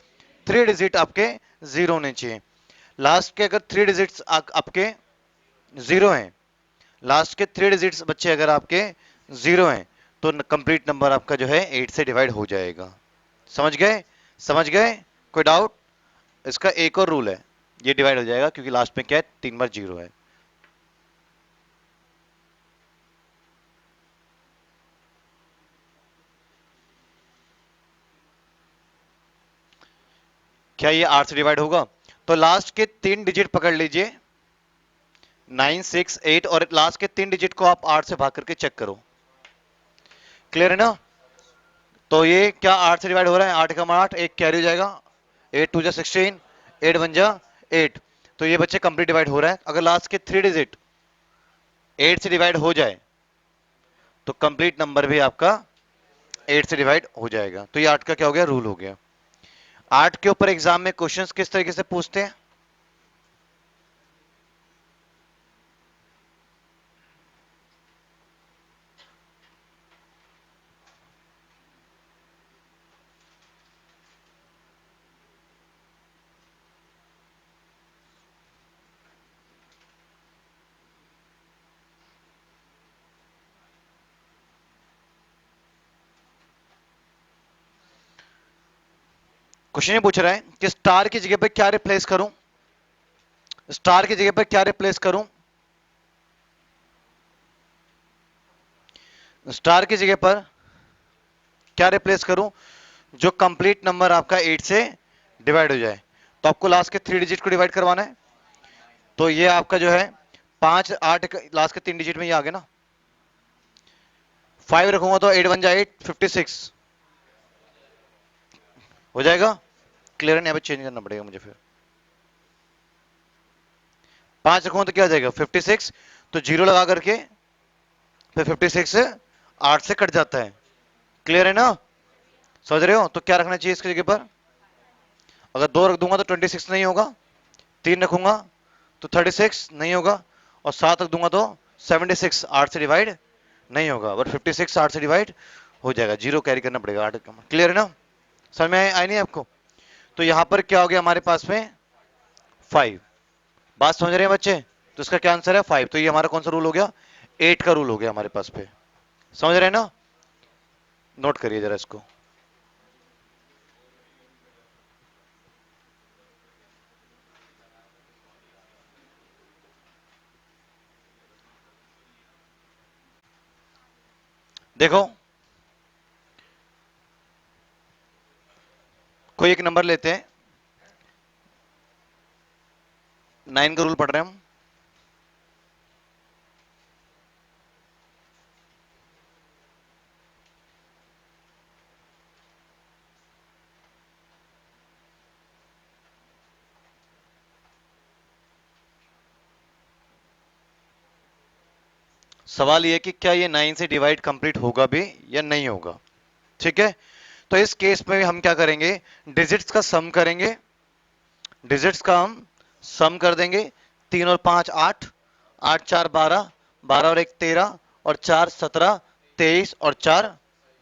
A: 3 डिजिट आपके जीरो होने चाहिए। लास्ट के अगर 3 डिजिट्स आपके जीरो हैं, लास्ट के 3 डिजिट्स बच्चे अगर आपके जीरो हैं, तो कंप्लीट नंबर आपका जो है 8 से डिवाइड हो जाएगा। समझ गए, समझ गए, कोई डाउट। इसका एक और रूल है, ये डिवाइड हो जाएगा क्योंकि लास्ट में क्या है 3 बार जीरो है। क्या ये 8 से डिवाइड होगा। तो लास्ट के 3 डिजिट पकड़ लीजिए 968, और लास्ट के 3 डिजिट को आप 8 से भाग करके चेक करो। क्लियर है ना। तो ये क्या 8 से डिवाइड हो रहा है, 8 का 8, एक कैरी हो जाएगा, 8 टू जा 16, 8 वन जा 8। तो ये बच्चे कंप्लीट डिवाइड हो रहा है। अगर लास्ट के 3 डिजिट 8 से डिवाइड हो जाए तो कंप्लीट नंबर भी आपका 8 से डिवाइड हो जाएगा। तो ये 8 का क्या हो गया, रूल हो गया। 8 के ऊपर एग्जाम में क्वेश्चंस किस तरीके से पूछते हैं। क्वेश्चन ये पूछ रहा है कि स्टार की जगह पे क्या रिप्लेस करूं, स्टार की जगह पे क्या रिप्लेस करूं, स्टार की जगह पर क्या रिप्लेस करूं जो कंप्लीट नंबर आपका 8 से डिवाइड हो जाए। तो आपको लास्ट के 3 डिजिट को डिवाइड करवाना है। तो ये आपका जो है 5 8 लास्ट के 3 डिजिट में ये आ गया ना, 5 रखूंगा तो 8 वन जा 8, 56 हो जाएगा। क्लियर है, चेंज करना पड़ेगा मुझे फिर। 5 रखूंगा तो क्या हो जाएगा 56, तो जीरो लगा करके फिर 56 8 से कट जाता है। क्लियर है ना, समझ रहे हो। तो क्या रखना चाहिए इसकी जगह पर, अगर 2 रख दूंगा तो 26 नहीं होगा, 3 रखूंगा तो 36 नहीं होगा, और 7 रख दूंगा तो 76 8 से डिवाइड नहीं होगा, बट 56 8 से डिवाइड हो जाएगा, जीरो कैरी करना पड़ेगा 8 का। क्लियर है ना, समझ में आई नहीं आपको। तो यहां पर क्या हो गया हमारे पास में 5। बात समझ रहे हैं बच्चे। तो इसका क्या आंसर है 5। तो ये हमारा कौन सा रूल हो गया, 8 का रूल हो गया हमारे पास पे। समझ रहे हैं ना, नोट करिए जरा इसको। देखो कोई एक नंबर लेते हैं, 9 का रूल पढ़ रहे हैं हम। सवाल ये कि क्या ये 9 से डिवाइड कंप्लीट होगा भी या नहीं होगा। ठीक है, तो इस केस में हम क्या करेंगे, डिजिट्स का सम करेंगे। डिजिट्स का हम सम कर देंगे। 3 और 5 8, 8 4 12, 12 और 1 13, और 4 17, 23 और 4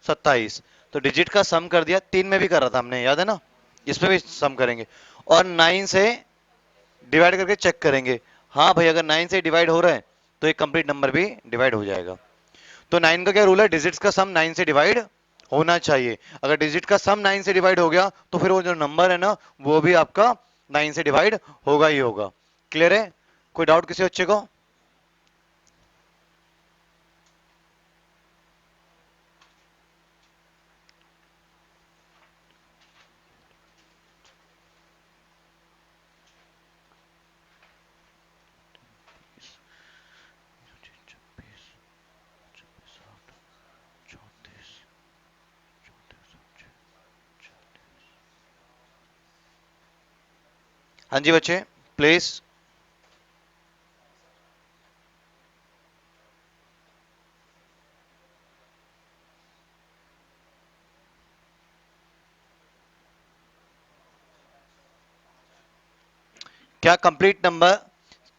A: 27। तो डिजिट का सम कर दिया, 3 में भी कर रहा था हमने, याद है ना। इसमें भी सम करेंगे और 9 से डिवाइड करके चेक करेंगे। हाँ भाई, अगर 9 से डिवाइड हो रहा है तो एक कंप्लीट नंबर भी डिवाइड हो जाएगा। तो 9 का क्या रूल है, डिजिट्स का सम 9 से डिवाइड होना चाहिए। अगर डिजिट का सम 9 से डिवाइड हो गया तो फिर वो जो नंबर है ना, वो भी आपका 9 से डिवाइड होगा ही होगा। क्लियर है, कोई डाउट किसी बच्चे को। हाँ जी बच्चे, प्लीज। क्या कंप्लीट नंबर,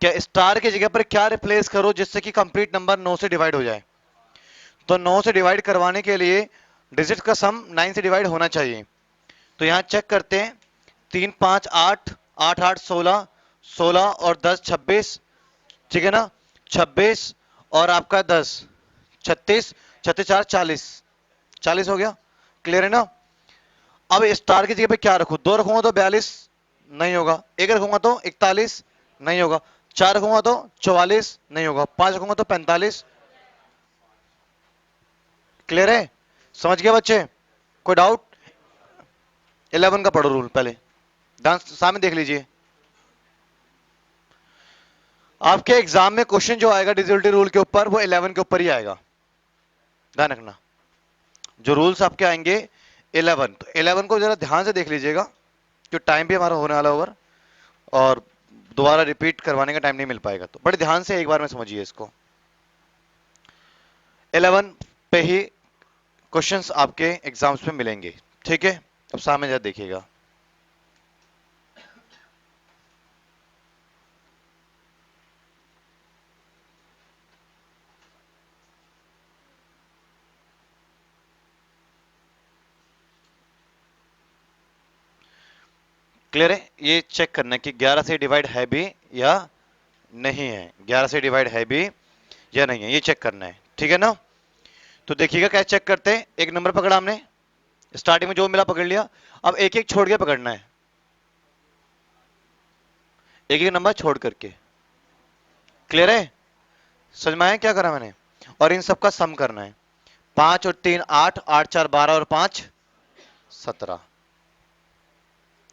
A: क्या स्टार की जगह पर क्या रिप्लेस करो जिससे कि कंप्लीट नंबर 9 से डिवाइड हो जाए। तो 9 से डिवाइड करवाने के लिए डिजिट का सम 9 से डिवाइड होना चाहिए। तो यहां चेक करते हैं, 3 5 8, 8 8 16, 16 और 10 26। ठीक है ना, 26 और आपका 10, 36, 36 4 40, 40 हो गया। क्लियर है ना। अब स्टार की जगह पे क्या रखूं, 2 रखूंगा तो 42 नहीं होगा, 1 रखूंगा तो 41 नहीं होगा, 4 रखूंगा तो 44 नहीं होगा, 5 रखूंगा तो 45। क्लियर है, समझ गया बच्चे, कोई डाउट। 11 का पढ़ो रूल पहले, डांस सामने देख लीजिए। आपके एग्जाम में क्वेश्चन जो आएगा डिजिटल रूल के ऊपर, वो 11 के ऊपर ही आएगा, ध्यान रखना। जो रूल्स आपके आएंगे 11, तो 11 को जरा ध्यान से देख लीजिएगा, जो टाइम भी हमारा होने वाला ओवर, और दोबारा रिपीट करवाने का टाइम नहीं मिल पाएगा, तो बड़े ध्यान से एक बार में समझिए इसको। 11 पे ही क्वेश्चंस आपके एग्जाम्स में मिलेंगे। ठीक है, अब सामने जरा देखिएगा। क्लियर है, ये चेक करना है कि 11 से डिवाइड है भी या नहीं है, 11 से डिवाइड है भी या नहीं है, ये चेक करना है। ठीक है ना। तो देखिएगा क्या चेक करते हैं, एक नंबर पकड़ा हमने, स्टार्टिंग में जो मिला पकड़ लिया। अब एक एक छोड़ के पकड़ना है, एक एक नंबर छोड़ करके। क्लियर है, समझ में आया क्या करा मैंने। और इन सबका सम करना है, 5 और 3 8, 8 4 12 और 5 17।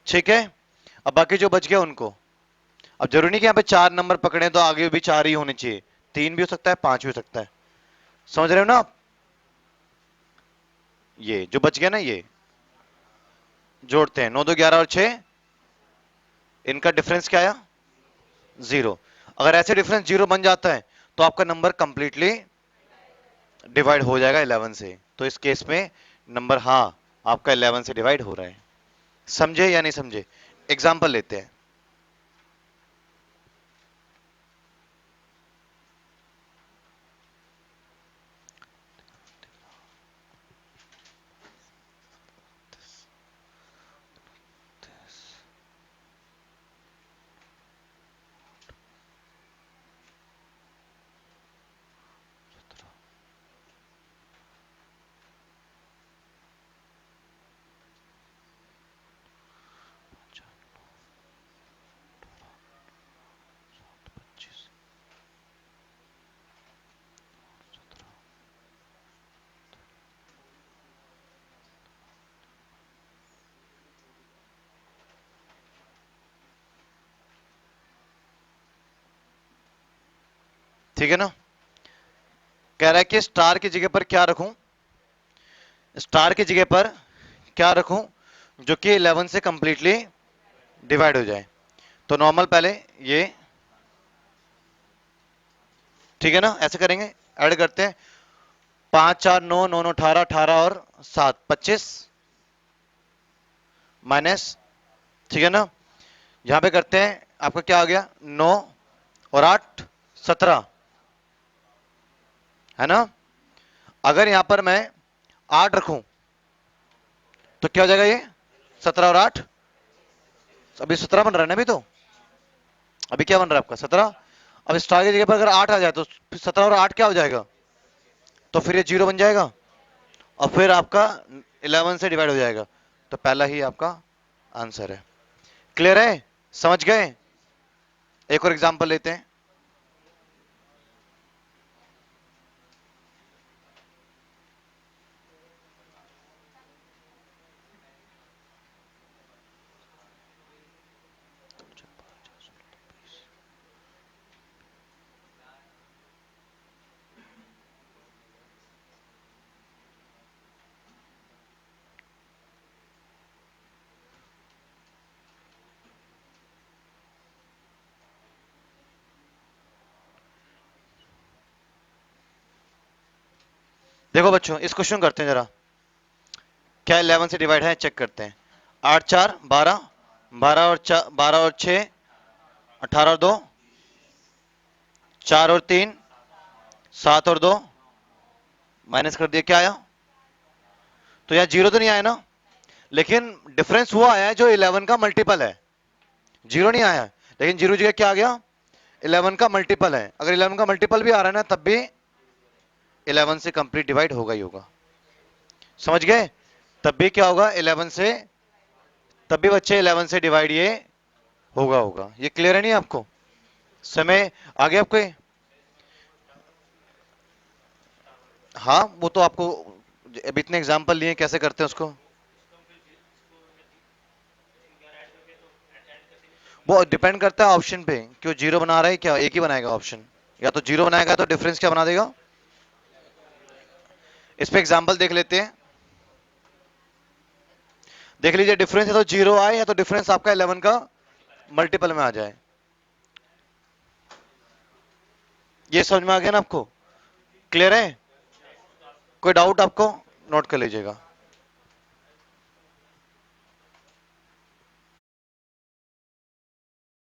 A: ठीक है, अब बाकी जो बच गया उनको, अब जरूरी नहीं कि यहाँ पे 4 नंबर पकड़े तो आगे भी 4 ही होने चाहिए, 3 भी हो सकता है, 5 भी हो सकता है। समझ रहे हो ना आप। ये जो बच गया ना, ये जोड़ते हैं, 9 2 11 और 6, इनका डिफरेंस क्या आया, 0। अगर ऐसे डिफरेंस 0 बन जाता है तो आपका नंबर कंप्लीटली डिवाइड हो जाएगा 11 से। तो इस केस में नंबर, हाँ, आपका 11 से डिवाइड हो रहा है। समझे या नहीं समझे, एग्जाम्पल लेते हैं। ठीक है ना। कह रहा है कि स्टार की जगह पर क्या रखूं, स्टार की जगह पर क्या रखूं जो कि 11 से कंप्लीटली डिवाइड हो जाए। तो नॉर्मल पहले ये, ठीक है ना, ऐसे करेंगे। ऐड करते हैं, 5 4 9 9 9 18, 18 और 7 25 माइनस, ठीक है ना। यहां पे करते हैं, आपका क्या आ गया, 9 और 8 17, है ना। अगर यहां पर मैं 8 रखूं तो क्या हो जाएगा, ये 17 और 8, अभी 17 बन रहा है ना, अभी तो अभी क्या बन रहा है आपका 17। अब स्टार की जगह पर अगर 8 आ जाए तो 17 और 8 क्या हो जाएगा, तो फिर ये 0 बन जाएगा और फिर आपका 11 से डिवाइड हो जाएगा। तो पहला ही आपका आंसर है। क्लियर है, समझ गए। एक और एग्जांपल लेते हैं। देखो बच्चों, इस क्वेश्चन करते हैं जरा, क्या 11 से डिवाइड है, चेक करते हैं। 8 4 12, 12 और 4, 12 और 6 18 और 2, 4 और 3 7 और 2, माइनस कर दिया, क्या आया, तो यार 0 तो नहीं आया ना, लेकिन डिफरेंस वो आया है जो 11 का मल्टीपल है, 0 नहीं आया, लेकिन 0 जगह क्या आ गया, 11 का मल्टीपल है। अगर 11 का मल्टीपल भी आ रहा है ना, तब भी 11 से कंप्लीट डिवाइड होगा ही होगा, समझ गए। तब भी क्या होगा, 11 से, तब भी बच्चे 11 से डिवाइड ये होगा होगा। ये क्लियर है नहीं आपको, समय आ गया आपको ये? हाँ, वो तो आपको अभी इतने एग्जाम्पल लिए, कैसे करते हैं उसको, वो डिपेंड करता है ऑप्शन पे, क्यों 0 बना रहा है, क्या एक ही बनाएगा ऑप्शन, या तो 0 बनाएगा तो डिफरेंस क्या बना देगा। इस पे एग्जाम्पल देख लेते हैं, देख लीजिए, डिफरेंस है तो 0 आए, या तो डिफरेंस आपका 11 का मल्टीपल में आ जाए। ये समझ में आ गया ना आपको, क्लियर है, कोई डाउट आपको, नोट कर लीजिएगा।